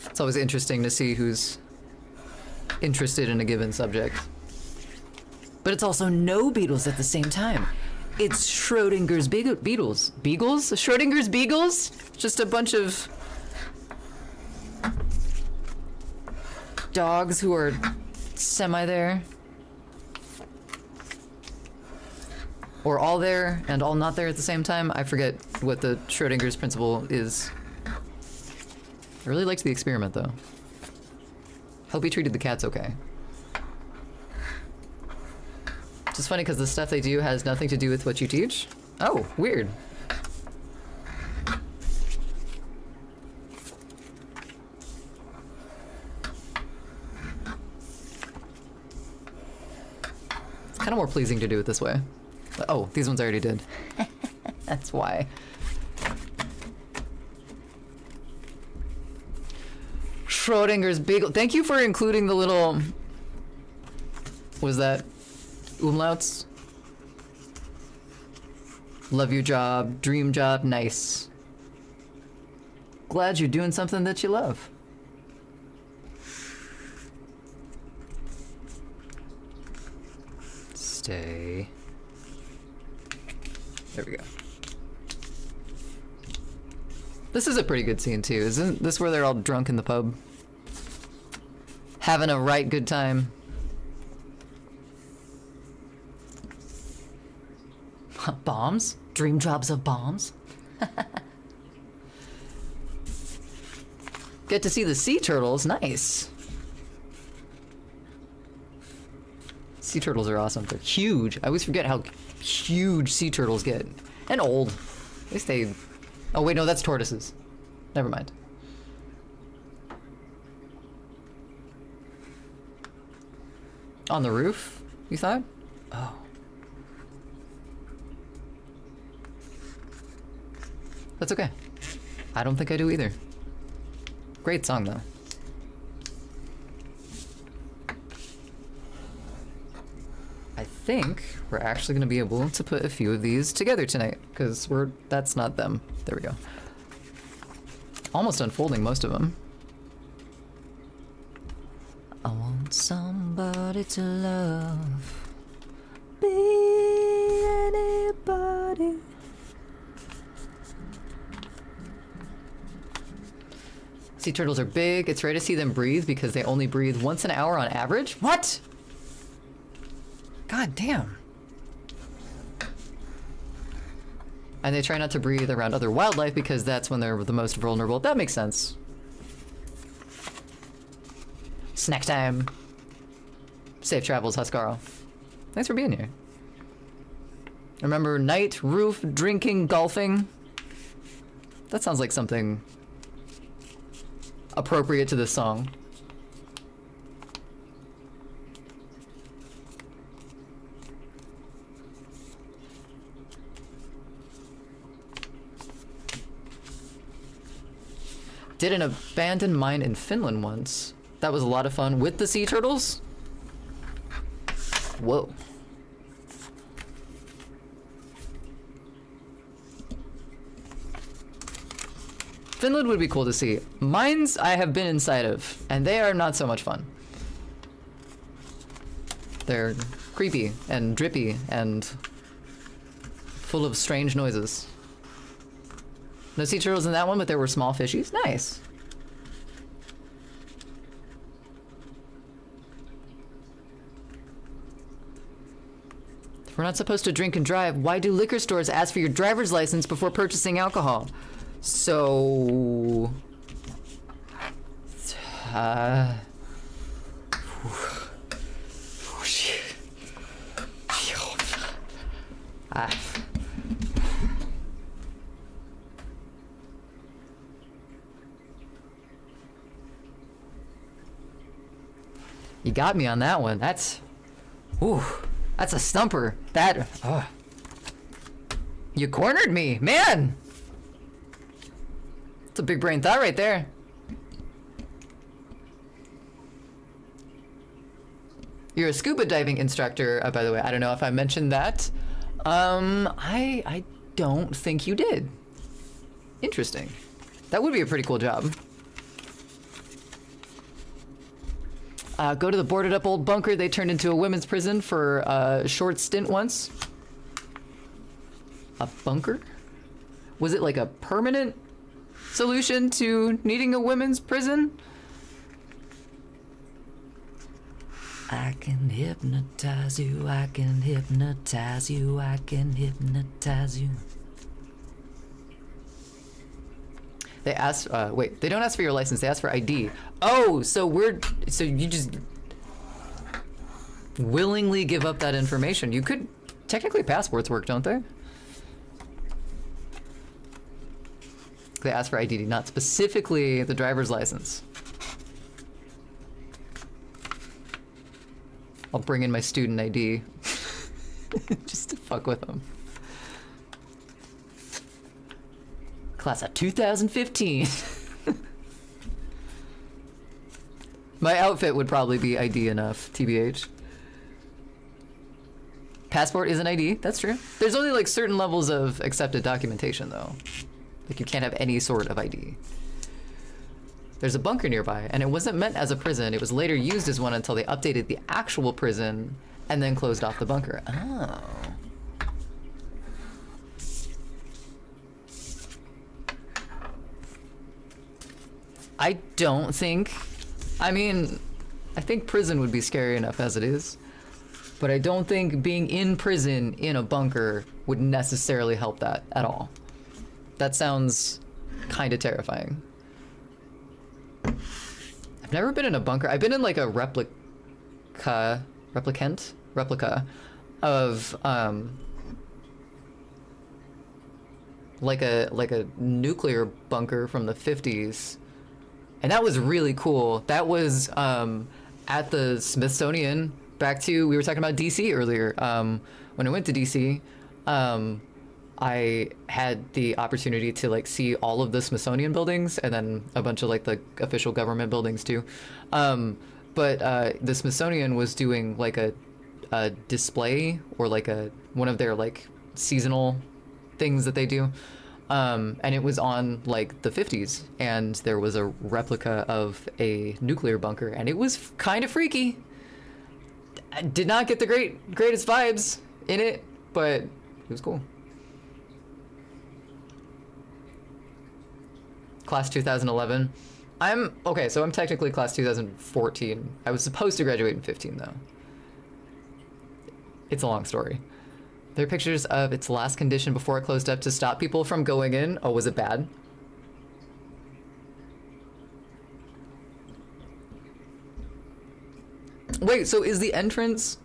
It's always interesting to see who's interested in a given subject. But it's also no Beatles at the same time. It's Schrodinger's Beatles. Beagles? Schrodinger's Beagles? Just a bunch of dogs who are semi there. Or all there and all not there at the same time. I forget what the Schrodinger's principle is. I really liked the experiment, though. Hope he treated the cats okay. It's just funny because the stuff they do has nothing to do with what you teach. Oh, weird. It's kind of more pleasing to do it this way. Oh, these ones I already did. That's why. Schrodinger's Beagle. Thank you for including the little... What was that? Umlauts? Love your job. Dream job. Nice. Glad you're doing something that you love. Stay. There we go. This is a pretty good scene too. Isn't this where they're all drunk in the pub? Having a right good time. Bombs? Dream jobs of bombs? Get to see the sea turtles. Nice. Sea turtles are awesome. They're huge. I always forget how huge sea turtles get. And old. At least they... Oh wait, no, that's tortoises. Never mind. On the roof, you thought? Oh. That's okay. I don't think I do either. Great song, though. I think we're actually going to be able to put a few of these together tonight, because that's not them. There we go. Almost unfolding most of them. I want somebody to love. Be anybody. Sea turtles are big. It's rare to see them breathe because they only breathe once an hour on average. What? God damn. And they try not to breathe around other wildlife because that's when they're the most vulnerable. That makes sense. Snack time. Safe travels, Huskarl. Thanks for being here. Remember night, roof, drinking, golfing. That sounds like something appropriate to this song. Did an abandoned mine in Finland once. That was a lot of fun with the sea turtles. Whoa. Finland would be cool to see. Mines I have been inside of, and they are not so much fun. They're creepy and drippy and full of strange noises. No sea turtles in that one, but there were small fishies. Nice. If we're not supposed to drink and drive, why do liquor stores ask for your driver's license before purchasing alcohol? So... Ah. You got me on that one. That's... Ooh. That's a stumper. That... You cornered me, man! It's a big brain thought right there. You're a scuba diving instructor, by the way. I don't know if I mentioned that. I don't think you did. Interesting. That would be a pretty cool job. Go to the boarded up old bunker they turned into a women's prison for a short stint once. A bunker? Was it like a permanent solution to needing a women's prison? I can hypnotize you, I can hypnotize you, I can hypnotize you. They ask, wait, they don't ask for your license, they ask for ID. Oh, so you just willingly give up that information. You could, technically passports work, don't they? They ask for ID, not specifically the driver's license. I'll bring in my student ID just to fuck with them. Class of 2015. My outfit would probably be ID enough, TBH. Passport is an ID, that's true. There's only like certain levels of accepted documentation though. Like you can't have any sort of ID. There's a bunker nearby, and it wasn't meant as a prison. It was later used as one until they updated the actual prison and then closed off the bunker. Oh. I don't think... I mean, I think prison would be scary enough as it is. But I don't think being in prison in a bunker would necessarily help that at all. That sounds kind of terrifying. I've never been in a bunker. I've been in like a replica of like a nuclear bunker from the 50s. And that was really cool. That was at the Smithsonian. Back to, we were talking about DC earlier. When I went to DC, I had the opportunity to like see all of the Smithsonian buildings and then a bunch of like the official government buildings too. But the Smithsonian was doing like a display or like one of their like seasonal things that they do. And it was on like the 50s, and there was a replica of a nuclear bunker, and it was kind of freaky. I did not get the greatest vibes in it, but it was cool. Class 2011. Okay, so I'm technically class 2014. I was supposed to graduate in 15 though. It's a long story. There are pictures of its last condition before it closed up to stop people from going in. Oh, was it bad? Wait, so is the entrance...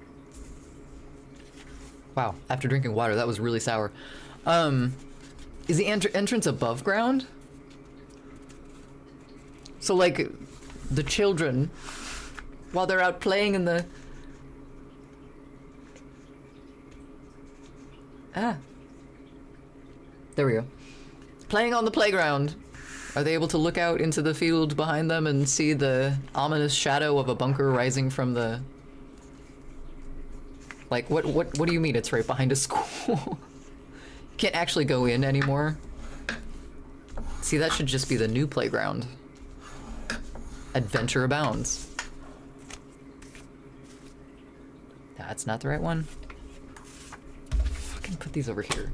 Wow, after drinking water, that was really sour. Is the entrance above ground? So, like, the children, while they're out playing in the... Ah. There we go. Playing on the playground. Are they able to look out into the field behind them and see the ominous shadow of a bunker rising from the... Like, what do you mean it's right behind a school? Can't actually go in anymore. See, that should just be the new playground. Adventure abounds. That's not the right one. Fucking put these over here.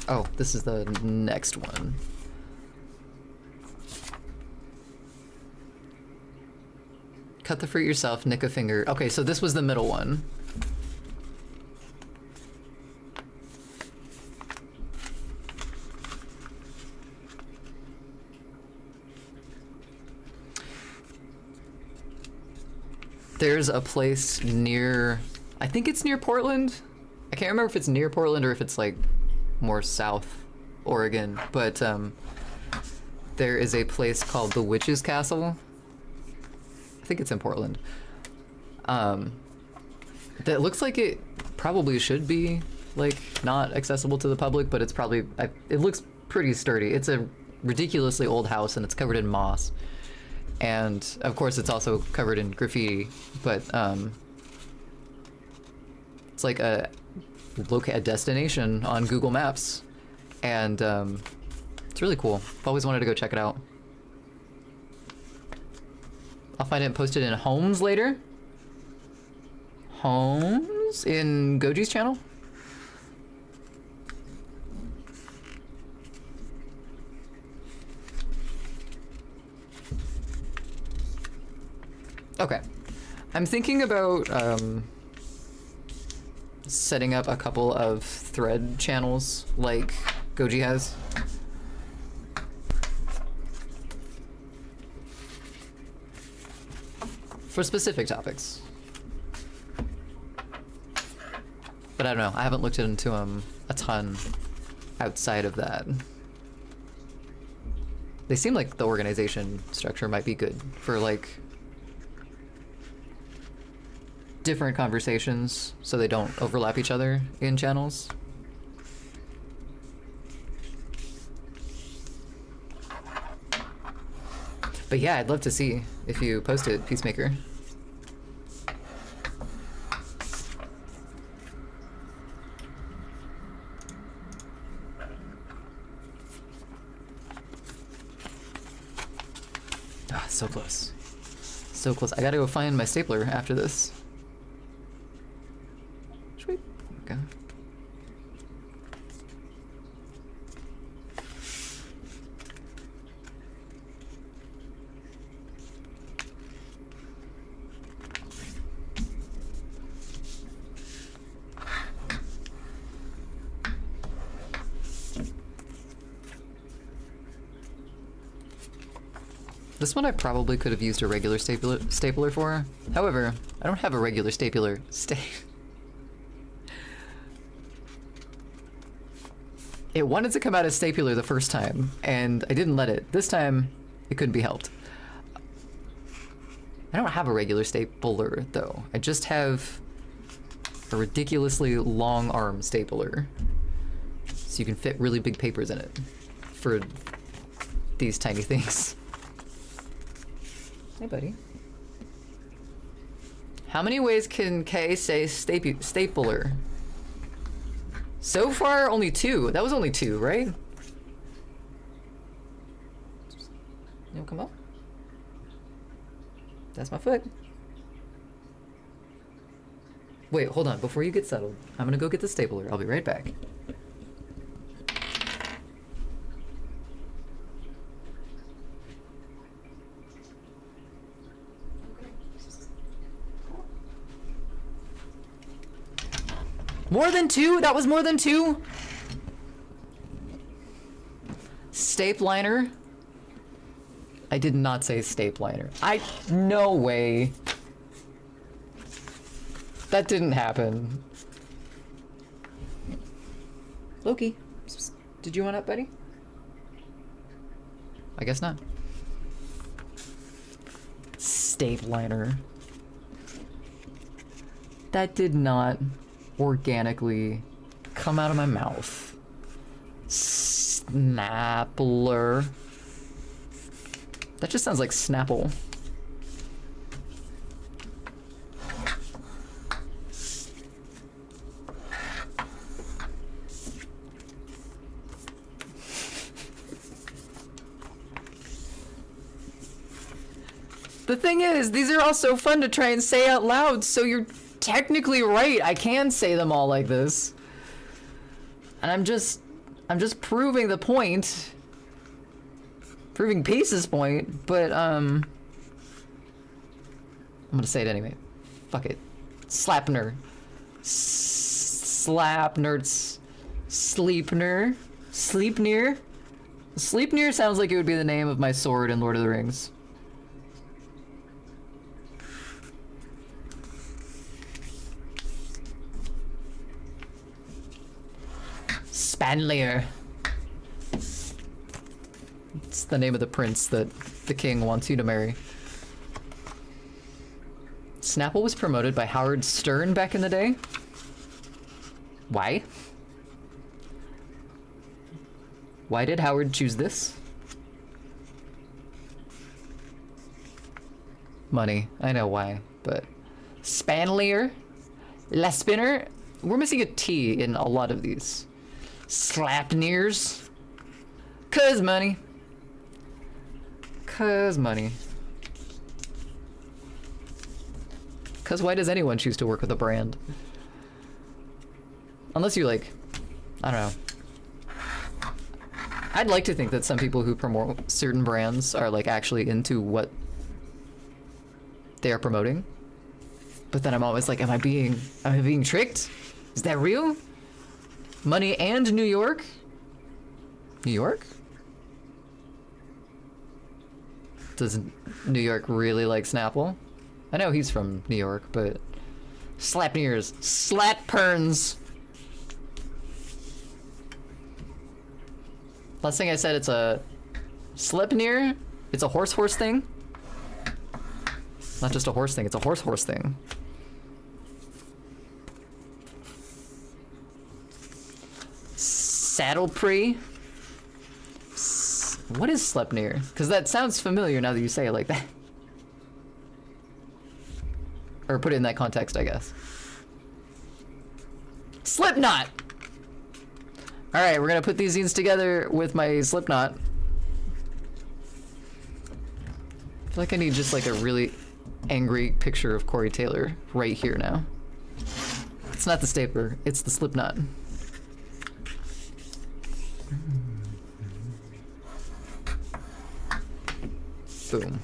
Oh, this is the next one. Cut the fruit yourself, nick a finger. Okay, so this was the middle one. There's a place near, I think it's near Portland. I can't remember if it's near Portland or if it's like more south Oregon, but there is a place called the Witch's Castle. I think it's in Portland. That looks like it probably should be like not accessible to the public, but it's probably, it looks pretty sturdy. It's a ridiculously old house and it's covered in moss. And of course it's also covered in graffiti, but it's like a destination on Google Maps, and it's really cool. I've always wanted to go check it out. I'll find it and post it in Homes later. Homes in Goji's channel. Okay, I'm thinking about setting up a couple of thread channels like Goji has. For specific topics. But I don't know, I haven't looked into them a ton outside of that. They seem like the organization structure might be good for like different conversations so they don't overlap each other in channels. But yeah, I'd love to see if you post it, Peacemaker. Ah, so close. So close. I gotta go find my stapler after this. Sweet. Okay. This one I probably could have used a regular stapler for. However, I don't have a regular stapler. It wanted to come out as stapler the first time, and I didn't let it. This time, it couldn't be helped. I don't have a regular stapler, though. I just have a ridiculously long arm stapler. So you can fit really big papers in it for these tiny things. Hey, buddy. How many ways can Kay say stapler? So far, only 2. That was only 2, right? You wanna come up? That's my foot. Wait, hold on. Before you get settled, I'm gonna go get the stapler. I'll be right back. More than 2? That was more than 2? Stapliner. I did not say stapliner. No way. That didn't happen. Loki, did you want up, buddy? I guess not. Stapliner. That did not organically come out of my mouth. Snappler. That just sounds like Snapple. The thing is, these are all so fun to try and say out loud, so you're technically right. I can say them all like this. And I'm just proving the point. Proving Peace's point, but I'm gonna say it anyway. Fuck it. Slapner. Slapnerts. Sleepner. Sleepnir. Sleepnir sounds like it would be the name of my sword in Lord of the Rings. Spanlier. It's the name of the prince that the king wants you to marry. Snapple was promoted by Howard Stern back in the day. Why? Why did Howard choose this? Money. I know why, but... Spanlier? Lespinner? We're missing a T in a lot of these. Slapneers? 'Cause money. 'Cause money. 'Cause why does anyone choose to work with a brand? Unless you like, I don't know. I'd like to think that some people who promote certain brands are like actually into what they are promoting. But then I'm always like, am I being tricked? Is that real? Money and New York? New York? Does New York really like Snapple? I know he's from New York, but... Slapneers. Slatperns. Last thing I said, it's a... Slipneer? It's a horse thing? Not just a horse thing, it's a horse thing. Saddlepree? What is Sleipnir? Because that sounds familiar now that you say it like that. Or put it in that context, I guess. Slipknot! Alright, we're gonna put these zines together with my Slipknot. I feel like I need just like a really angry picture of Corey Taylor right here now. It's not the stapler, it's the Slipknot. Boom.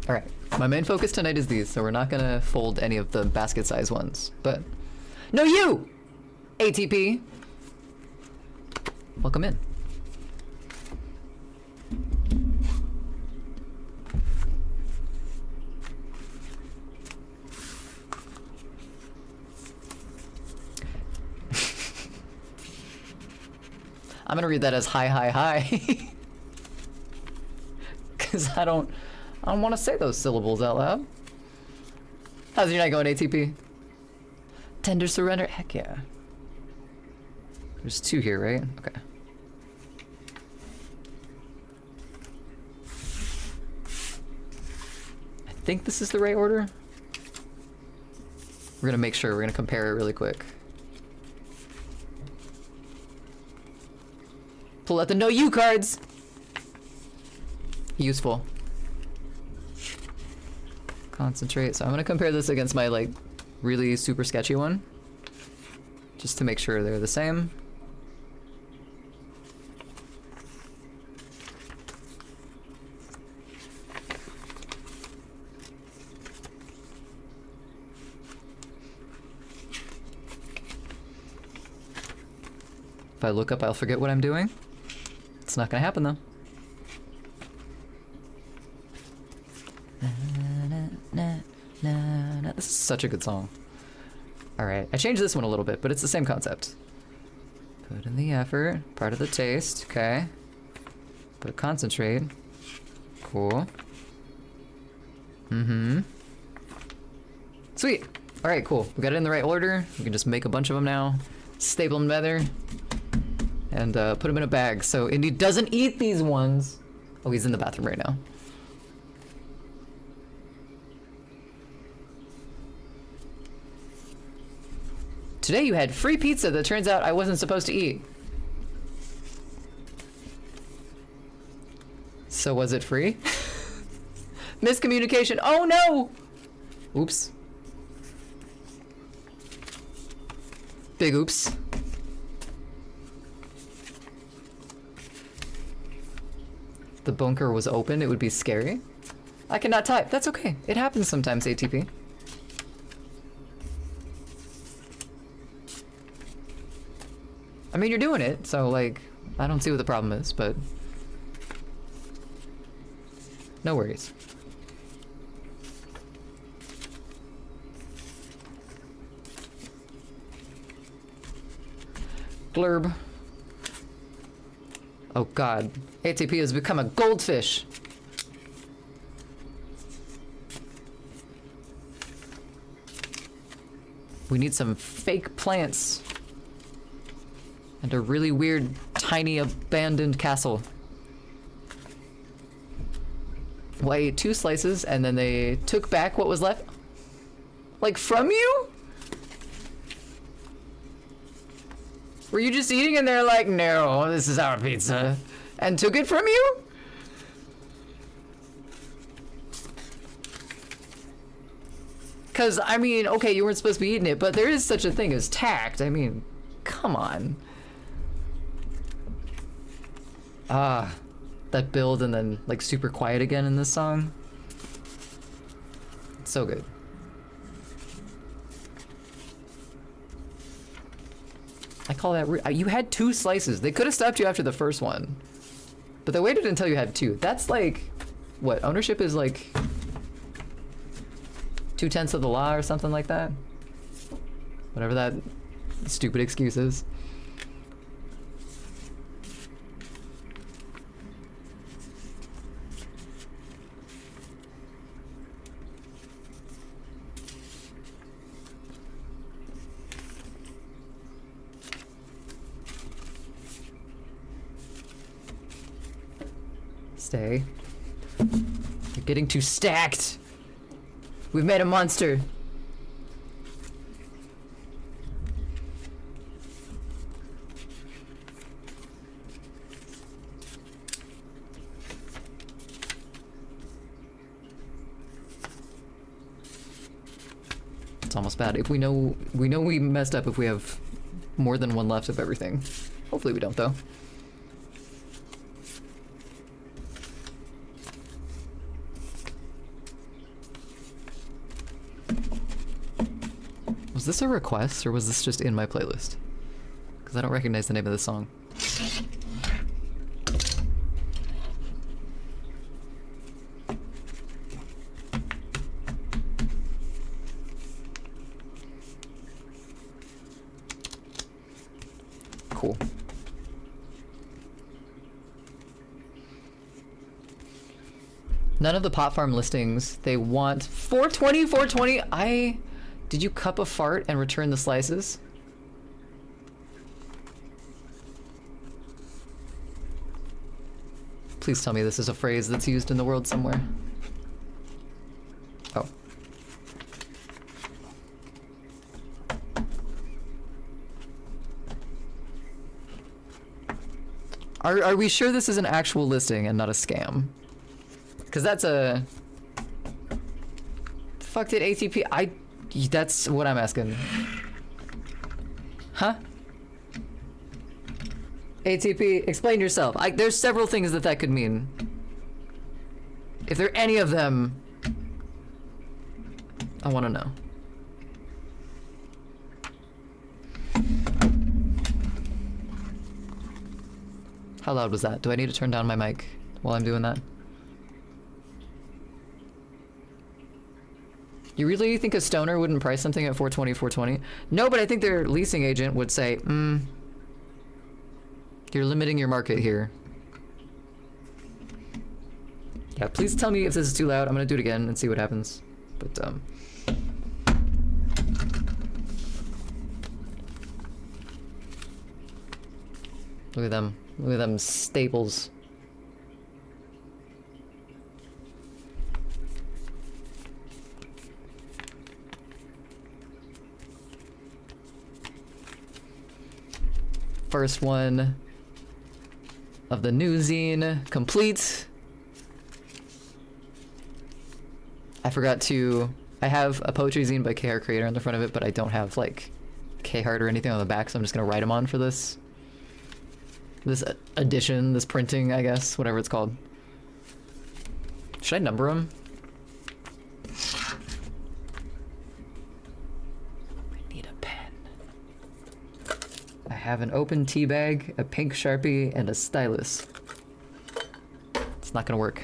Alright, my main focus tonight is these, so we're not gonna fold any of the basket size ones, but... No, you! ATP! Welcome in. I'm gonna read that as hi hi hi. Cause I don't want to say those syllables out loud. How's your night going, ATP? Tender surrender? Heck yeah. There's two here, right? Okay. I think this is the right order. We're gonna make sure, we're gonna compare it really quick. Pull out the no you cards! Useful. Concentrate. So I'm gonna compare this against my like really super sketchy one. Just to make sure they're the same. If I look up, I'll forget what I'm doing. It's not gonna happen though. Na, na. This is such a good song. Alright, I changed this one a little bit, but it's the same concept. Put in the effort, part of the taste, okay. But concentrate. Cool. Mm-hmm. Sweet! Alright, cool. We got it in the right order. We can just make a bunch of them now. Staple them together. And put them in a bag. So Indy doesn't eat these ones. Oh, he's in the bathroom right now. Today you had free pizza that turns out I wasn't supposed to eat. So was it free? Miscommunication. Oh no! Oops. Big oops. The bunker was open, it would be scary. I cannot type. That's okay. It happens sometimes, ATP. I mean, you're doing it, so, like, I don't see what the problem is, but... no worries. Glurb. Oh god. ATP has become a goldfish. We need some fake plants. And a really weird, tiny, abandoned castle. Well, I ate 2 slices, and then they took back what was left. Like, from you? Were you just eating and they're like, no, this is our pizza, and took it from you? Because, I mean, okay, you weren't supposed to be eating it, but there is such a thing as tact. I mean, come on. Ah, that build and then, like, super quiet again in this song. It's so good. I call that you had 2 slices. They could have stopped you after the first one. But they waited until you had 2. That's like, what, ownership is like 2/10 of the law or something like that? Whatever that stupid excuse is. Stay. You're getting too stacked. We've made a monster. It's almost bad. If we know we messed up if we have more than 1 left of everything. Hopefully we don't, though. Was this a request, or was this just in my playlist? Because I don't recognize the name of this song. Cool. None of the pot farm listings, they want 420, 420. Did you cup a fart and return the slices? Please tell me this is a phrase that's used in the world somewhere. Oh. Are we sure this is an actual listing and not a scam? Because that's a... Fuck did ATP... That's what I'm asking. Huh? ATP, explain yourself. There's several things that could mean. If there are any of them, I want to know. How loud was that? Do I need to turn down my mic while I'm doing that? You really think a stoner wouldn't price something at 420, 420? No, but I think their leasing agent would say, you're limiting your market here. Yeah, please tell me if this is too loud. I'm gonna do it again and see what happens. But, look at them. Look at them staples. First one of the new zine complete. I forgot to... I have a poetry zine by KR Creator on the front of it, but I don't have, like, K-Heart or anything on the back, so I'm just gonna write them on for this. This edition, this printing, I guess, whatever it's called. Should I number them? I need a pen. I have an open tea bag, a pink Sharpie, and a stylus. It's not gonna work.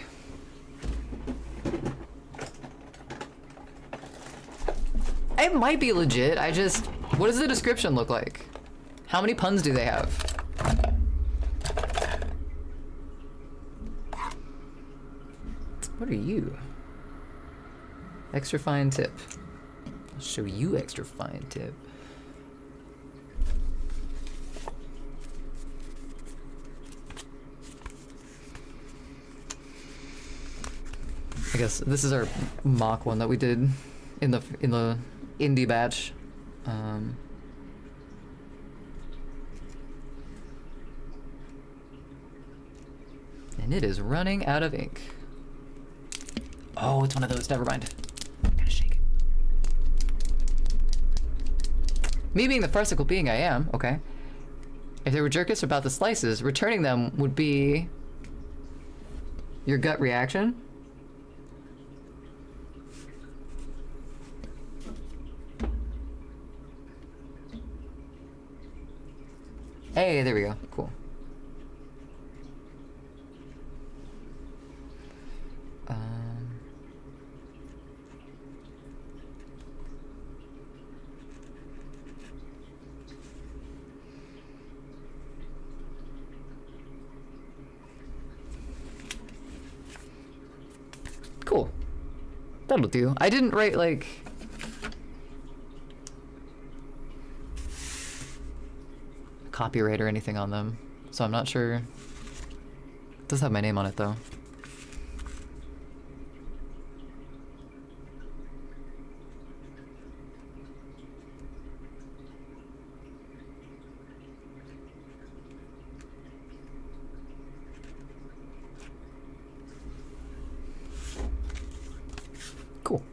It might be legit, I just... What does the description look like? How many puns do they have? What are you? Extra fine tip. I'll show you extra fine tip. I guess this is our mock one that we did in the indie batch. And it is running out of ink. Oh, it's one of those. Never mind. Gotta shake it. Me being the farcical being I am, okay. If they were jerkous about the slices, returning them would be your gut reaction. Hey, there we go. Cool. Cool. That'll do. I didn't write, like... copyright or anything on them, so I'm not sure. It does have my name on it, though. Cool.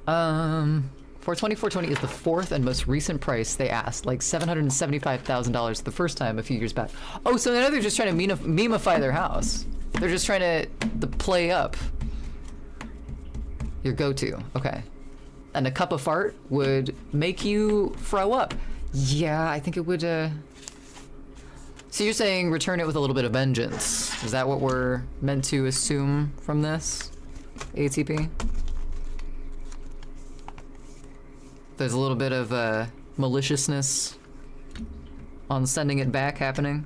420, 420 is the fourth and most recent price they asked, like $775,000 the first time a few years back. Oh, so now they're just trying to memify their house. They're just trying to play up your go-to. Okay. And a cup of fart would make you throw up. Yeah, I think it would, So you're saying return it with a little bit of vengeance. Is that what we're meant to assume from this, ATP? There's a little bit of maliciousness on sending it back happening.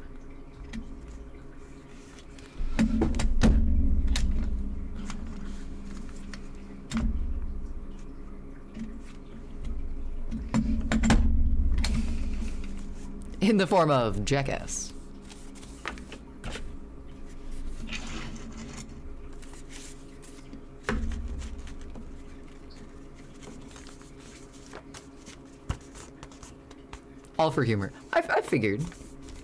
In the form of jackass. All for humor. I figured.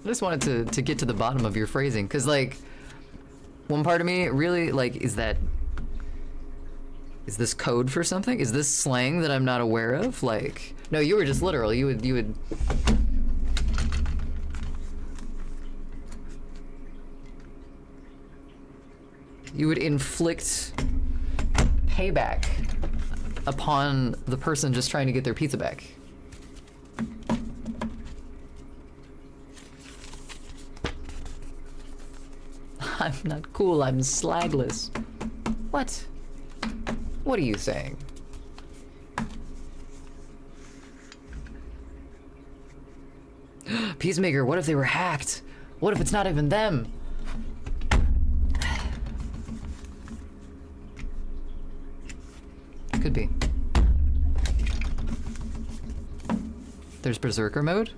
I just wanted to get to the bottom of your phrasing, because, like, one part of me really, like, is this code for something? Is this slang that I'm not aware of? Like, no, you were just literal. You would inflict payback upon the person just trying to get their pizza back. I'm not cool, I'm slagless. What? What are you saying? Peacemaker, what if they were hacked? What if it's not even them? Could be. There's Berserker mode?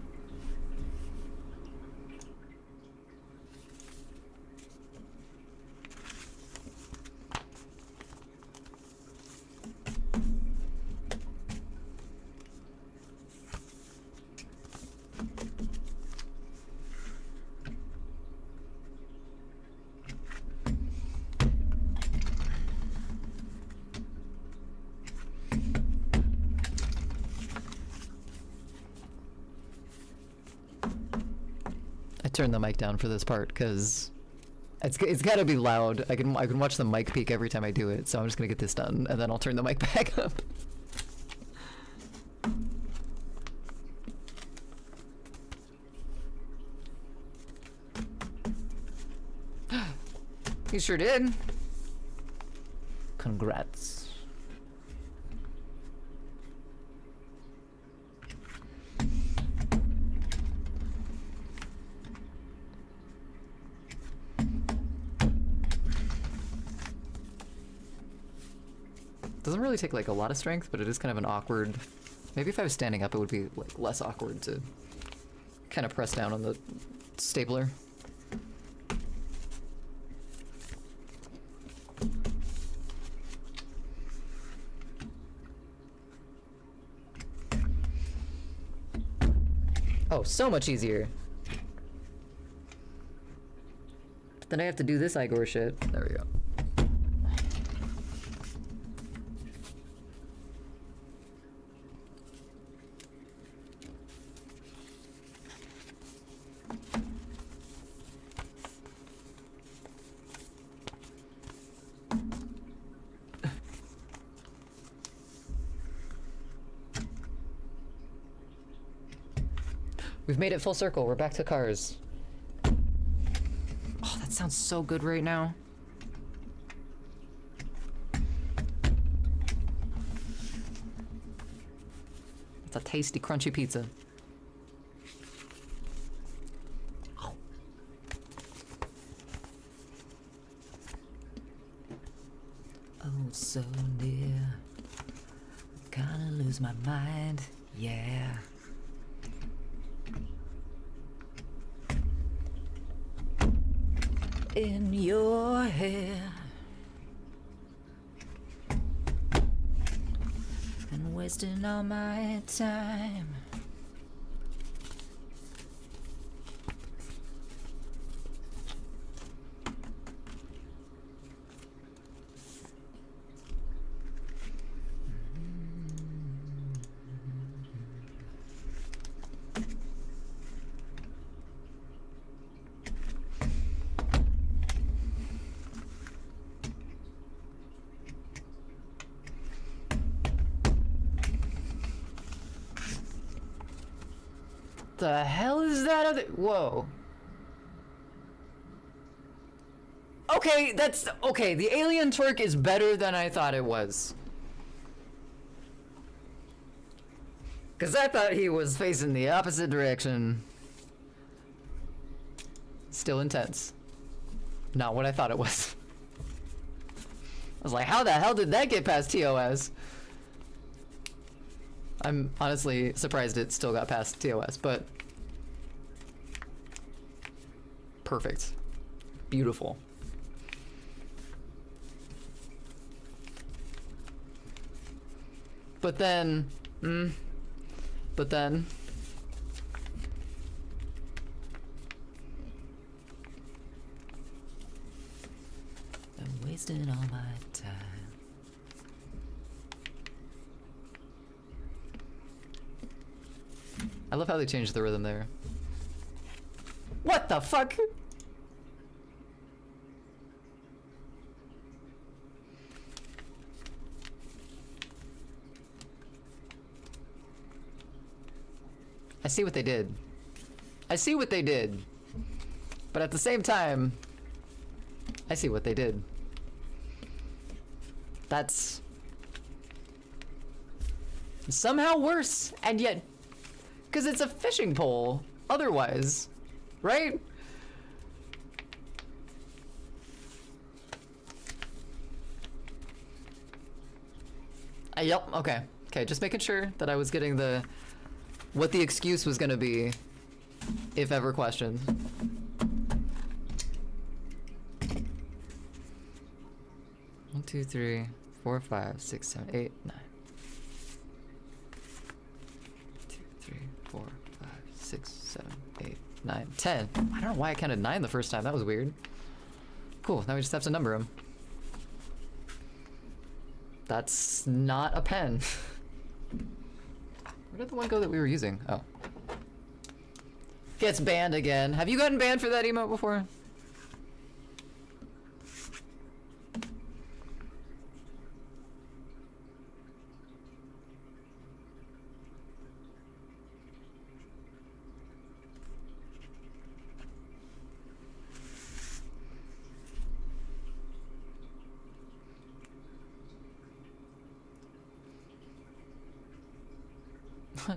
I turned the mic down for this part because it's gotta be loud. I can watch the mic peak every time I do it, so I'm just gonna get this done and then I'll turn the mic back up. You sure did. Congrats. Doesn't really take like a lot of strength, but it is kind of an awkward. Maybe if I was standing up, it would be like less awkward to kind of press down on the stapler. Oh, so much easier. But then I have to do this Igor shit. There we go. We've made it full circle. We're back to cars. Oh, that sounds so good right now. It's a tasty, crunchy pizza. Oh, so near. Kinda lose my mind. Yeah. In your hair and wasting all my time. The hell is that other— whoa. Okay, that's— okay, the alien twerk is better than I thought it was. Cause I thought he was facing the opposite direction. Still intense. Not what I thought it was. I was like, how the hell did that get past TOS? I'm honestly surprised it still got past TOS, but perfect. Beautiful. But then, but then, I'm wasting all my time. I love how they changed the rhythm there. What the fuck? I see what they did. I see what they did. But at the same time, I see what they did. That's Somehow worse, and yet, because it's a fishing pole otherwise, right? Yep, okay. Okay, just making sure that I was getting what the excuse was gonna be, if ever questioned. One, two, three, 4, 5, 6, 7, 8, 9. 2, 3, 4, 5, 6, 7, 8, 9, 10. I don't know why I counted 9 the first time. That was weird. Cool. Now we just have to number them. That's not a pen. Where did the one go that we were using? Oh. Gets banned again. Have you gotten banned for that emote before?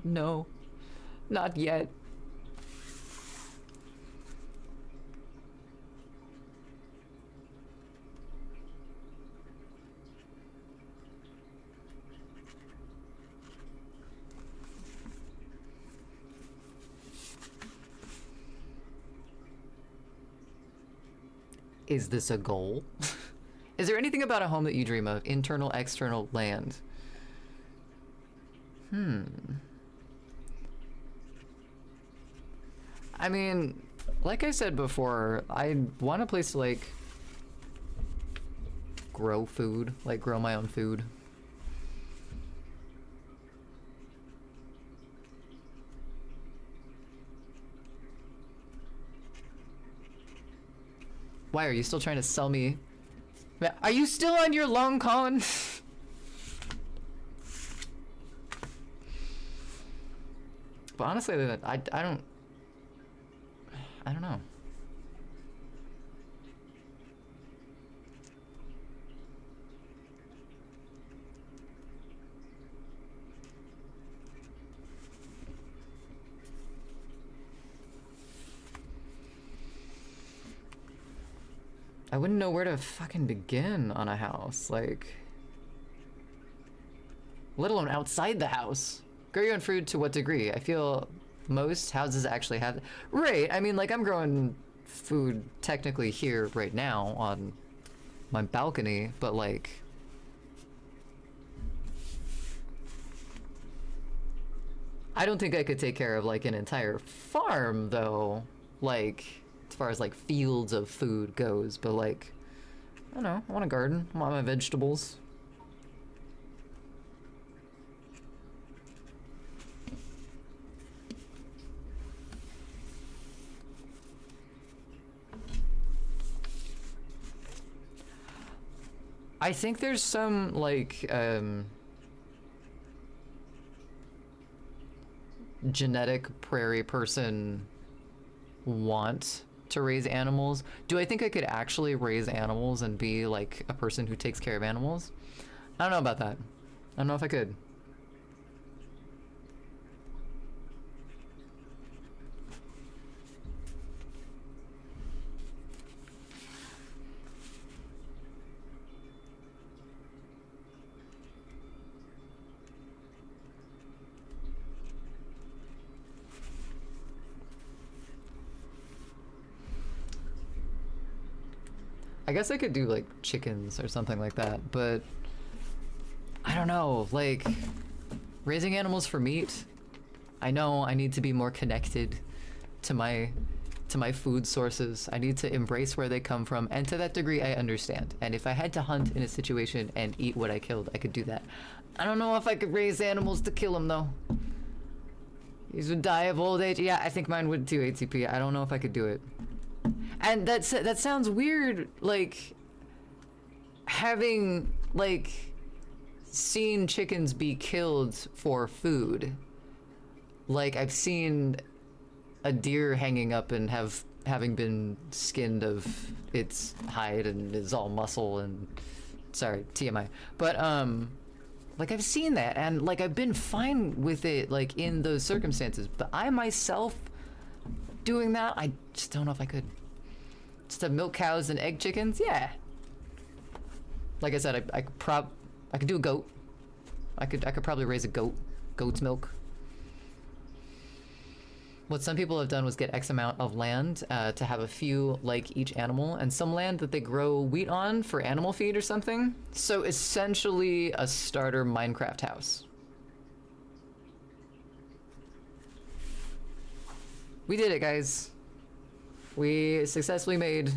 No, not yet. Is this a goal? Is there anything about a home that you dream of? Internal, external, land? I mean, like I said before, I want a place to, like, grow food, like grow my own food. Why are you still trying to sell me? Are you still on your long con? But honestly, I don't know. I wouldn't know where to fucking begin on a house, like, let alone outside the house. Grow your own food to what degree? I feel most houses actually have, right, I mean, like, I'm growing food technically here right now on my balcony, but like, I don't think I could take care of like an entire farm though, like, as far as like fields of food goes, but like, I don't know, I want a garden, I want my vegetables. I think there's some like genetic prairie person want to raise animals. Do I think I could actually raise animals and be like a person who takes care of animals? I don't know about that. I don't know if I could. I guess I could do like chickens or something like that, but I don't know, like raising animals for meat. I know I need to be more connected to my food sources. I need to embrace where they come from, and to that degree I understand. And if I had to hunt in a situation and eat what I killed, I could do that. I don't know if I could raise animals to kill them though. These would die of old age. Yeah, I think mine would too, ATP. I don't know if I could do it. And that sounds weird, like, having, like, seen chickens be killed for food. Like, I've seen a deer hanging up and having been skinned of its hide and is all muscle and, sorry, TMI. But Like, I've seen that, and like I've been fine with it, like in those circumstances. But I myself doing that, I just don't know if I could. Just have milk cows and egg chickens, yeah. Like I said, I could do a goat. I could probably raise a goat's milk. What some people have done was get X amount of land to have a few like each animal, and some land that they grow wheat on for animal feed or something. So essentially a starter Minecraft house. We did it, guys. We successfully made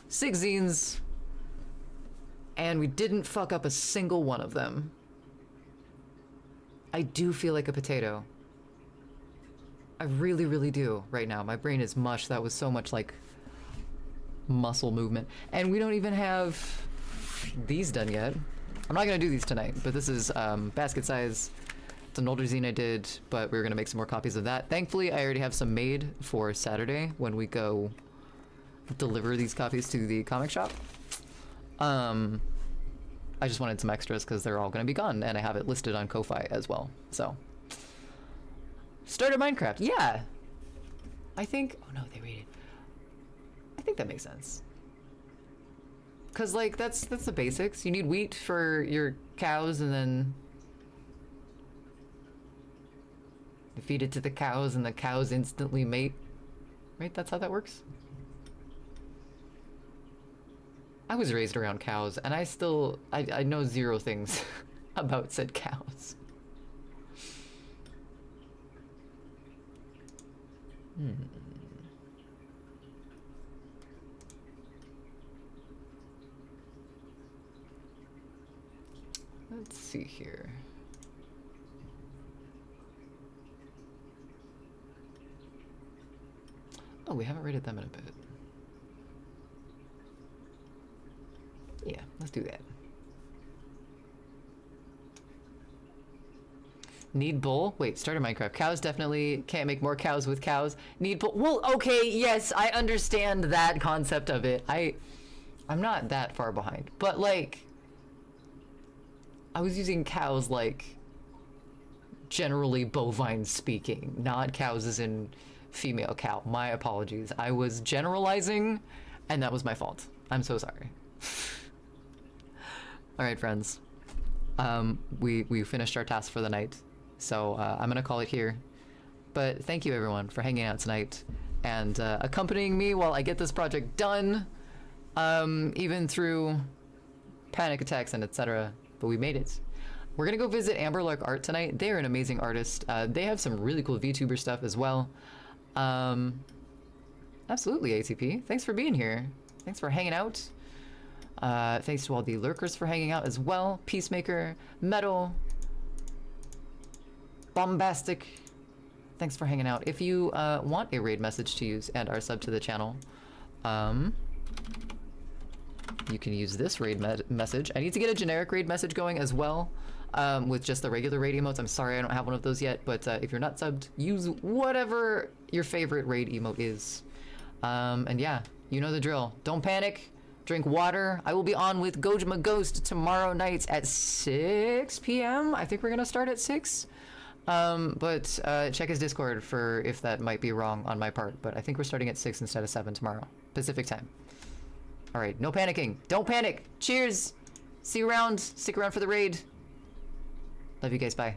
6 zines, and we didn't fuck up a single one of them. I do feel like a potato. I really, really do right now. My brain is mush. That was so much like muscle movement. And we don't even have these done yet. I'm not gonna do these tonight, but this is basket size. It's an older zine I did, but we were gonna make some more copies of that. Thankfully, I already have some made for Saturday when we go deliver these copies to the comic shop. I just wanted some extras because they're all gonna be gone, and I have it listed on Ko-Fi as well, so. Started Minecraft, yeah. I think, oh no, they rated. I think that makes sense. Cause like, that's the basics. You need wheat for your cows, and then you feed it to the cows, and the cows instantly mate. Right, that's how that works? I was raised around cows, and I know 0 things about said cows. Let's see here. Oh, we haven't rated them in a bit. Yeah, let's do that. Need bull? Wait, started Minecraft. Cows definitely can't make more cows with cows. Need bull. Well, okay, yes, I understand that concept of it. I'm not that far behind. But like, I was using cows like generally bovine speaking, not cows as in female cow. My apologies. I was generalizing, and that was my fault. I'm so sorry. All right, friends. We finished our task for the night. So I'm gonna call it here. But thank you everyone for hanging out tonight and accompanying me while I get this project done, even through panic attacks and etc. But we made it. We're gonna go visit Amberlark Art tonight. They are an amazing artist. They have some really cool VTuber stuff as well. Absolutely, ATP. Thanks for being here. Thanks for hanging out. Thanks to all the lurkers for hanging out as well. Peacemaker, Metal, Bombastic, thanks for hanging out. If you want a raid message to use and are sub to the channel, you can use this raid message. I need to get a generic raid message going as well, with just the regular raid emotes. I'm sorry I don't have one of those yet, but if you're not subbed, use whatever your favorite raid emote is. And yeah, you know the drill. Don't panic. Drink water. I will be on with Gojima Ghost tomorrow night at 6 p.m. I think we're gonna start at 6. But check his Discord for if that might be wrong on my part. But I think we're starting at 6 instead of 7 tomorrow, Pacific time. All right, no panicking. Don't panic. Cheers. See you around. Stick around for the raid. Love you guys. Bye.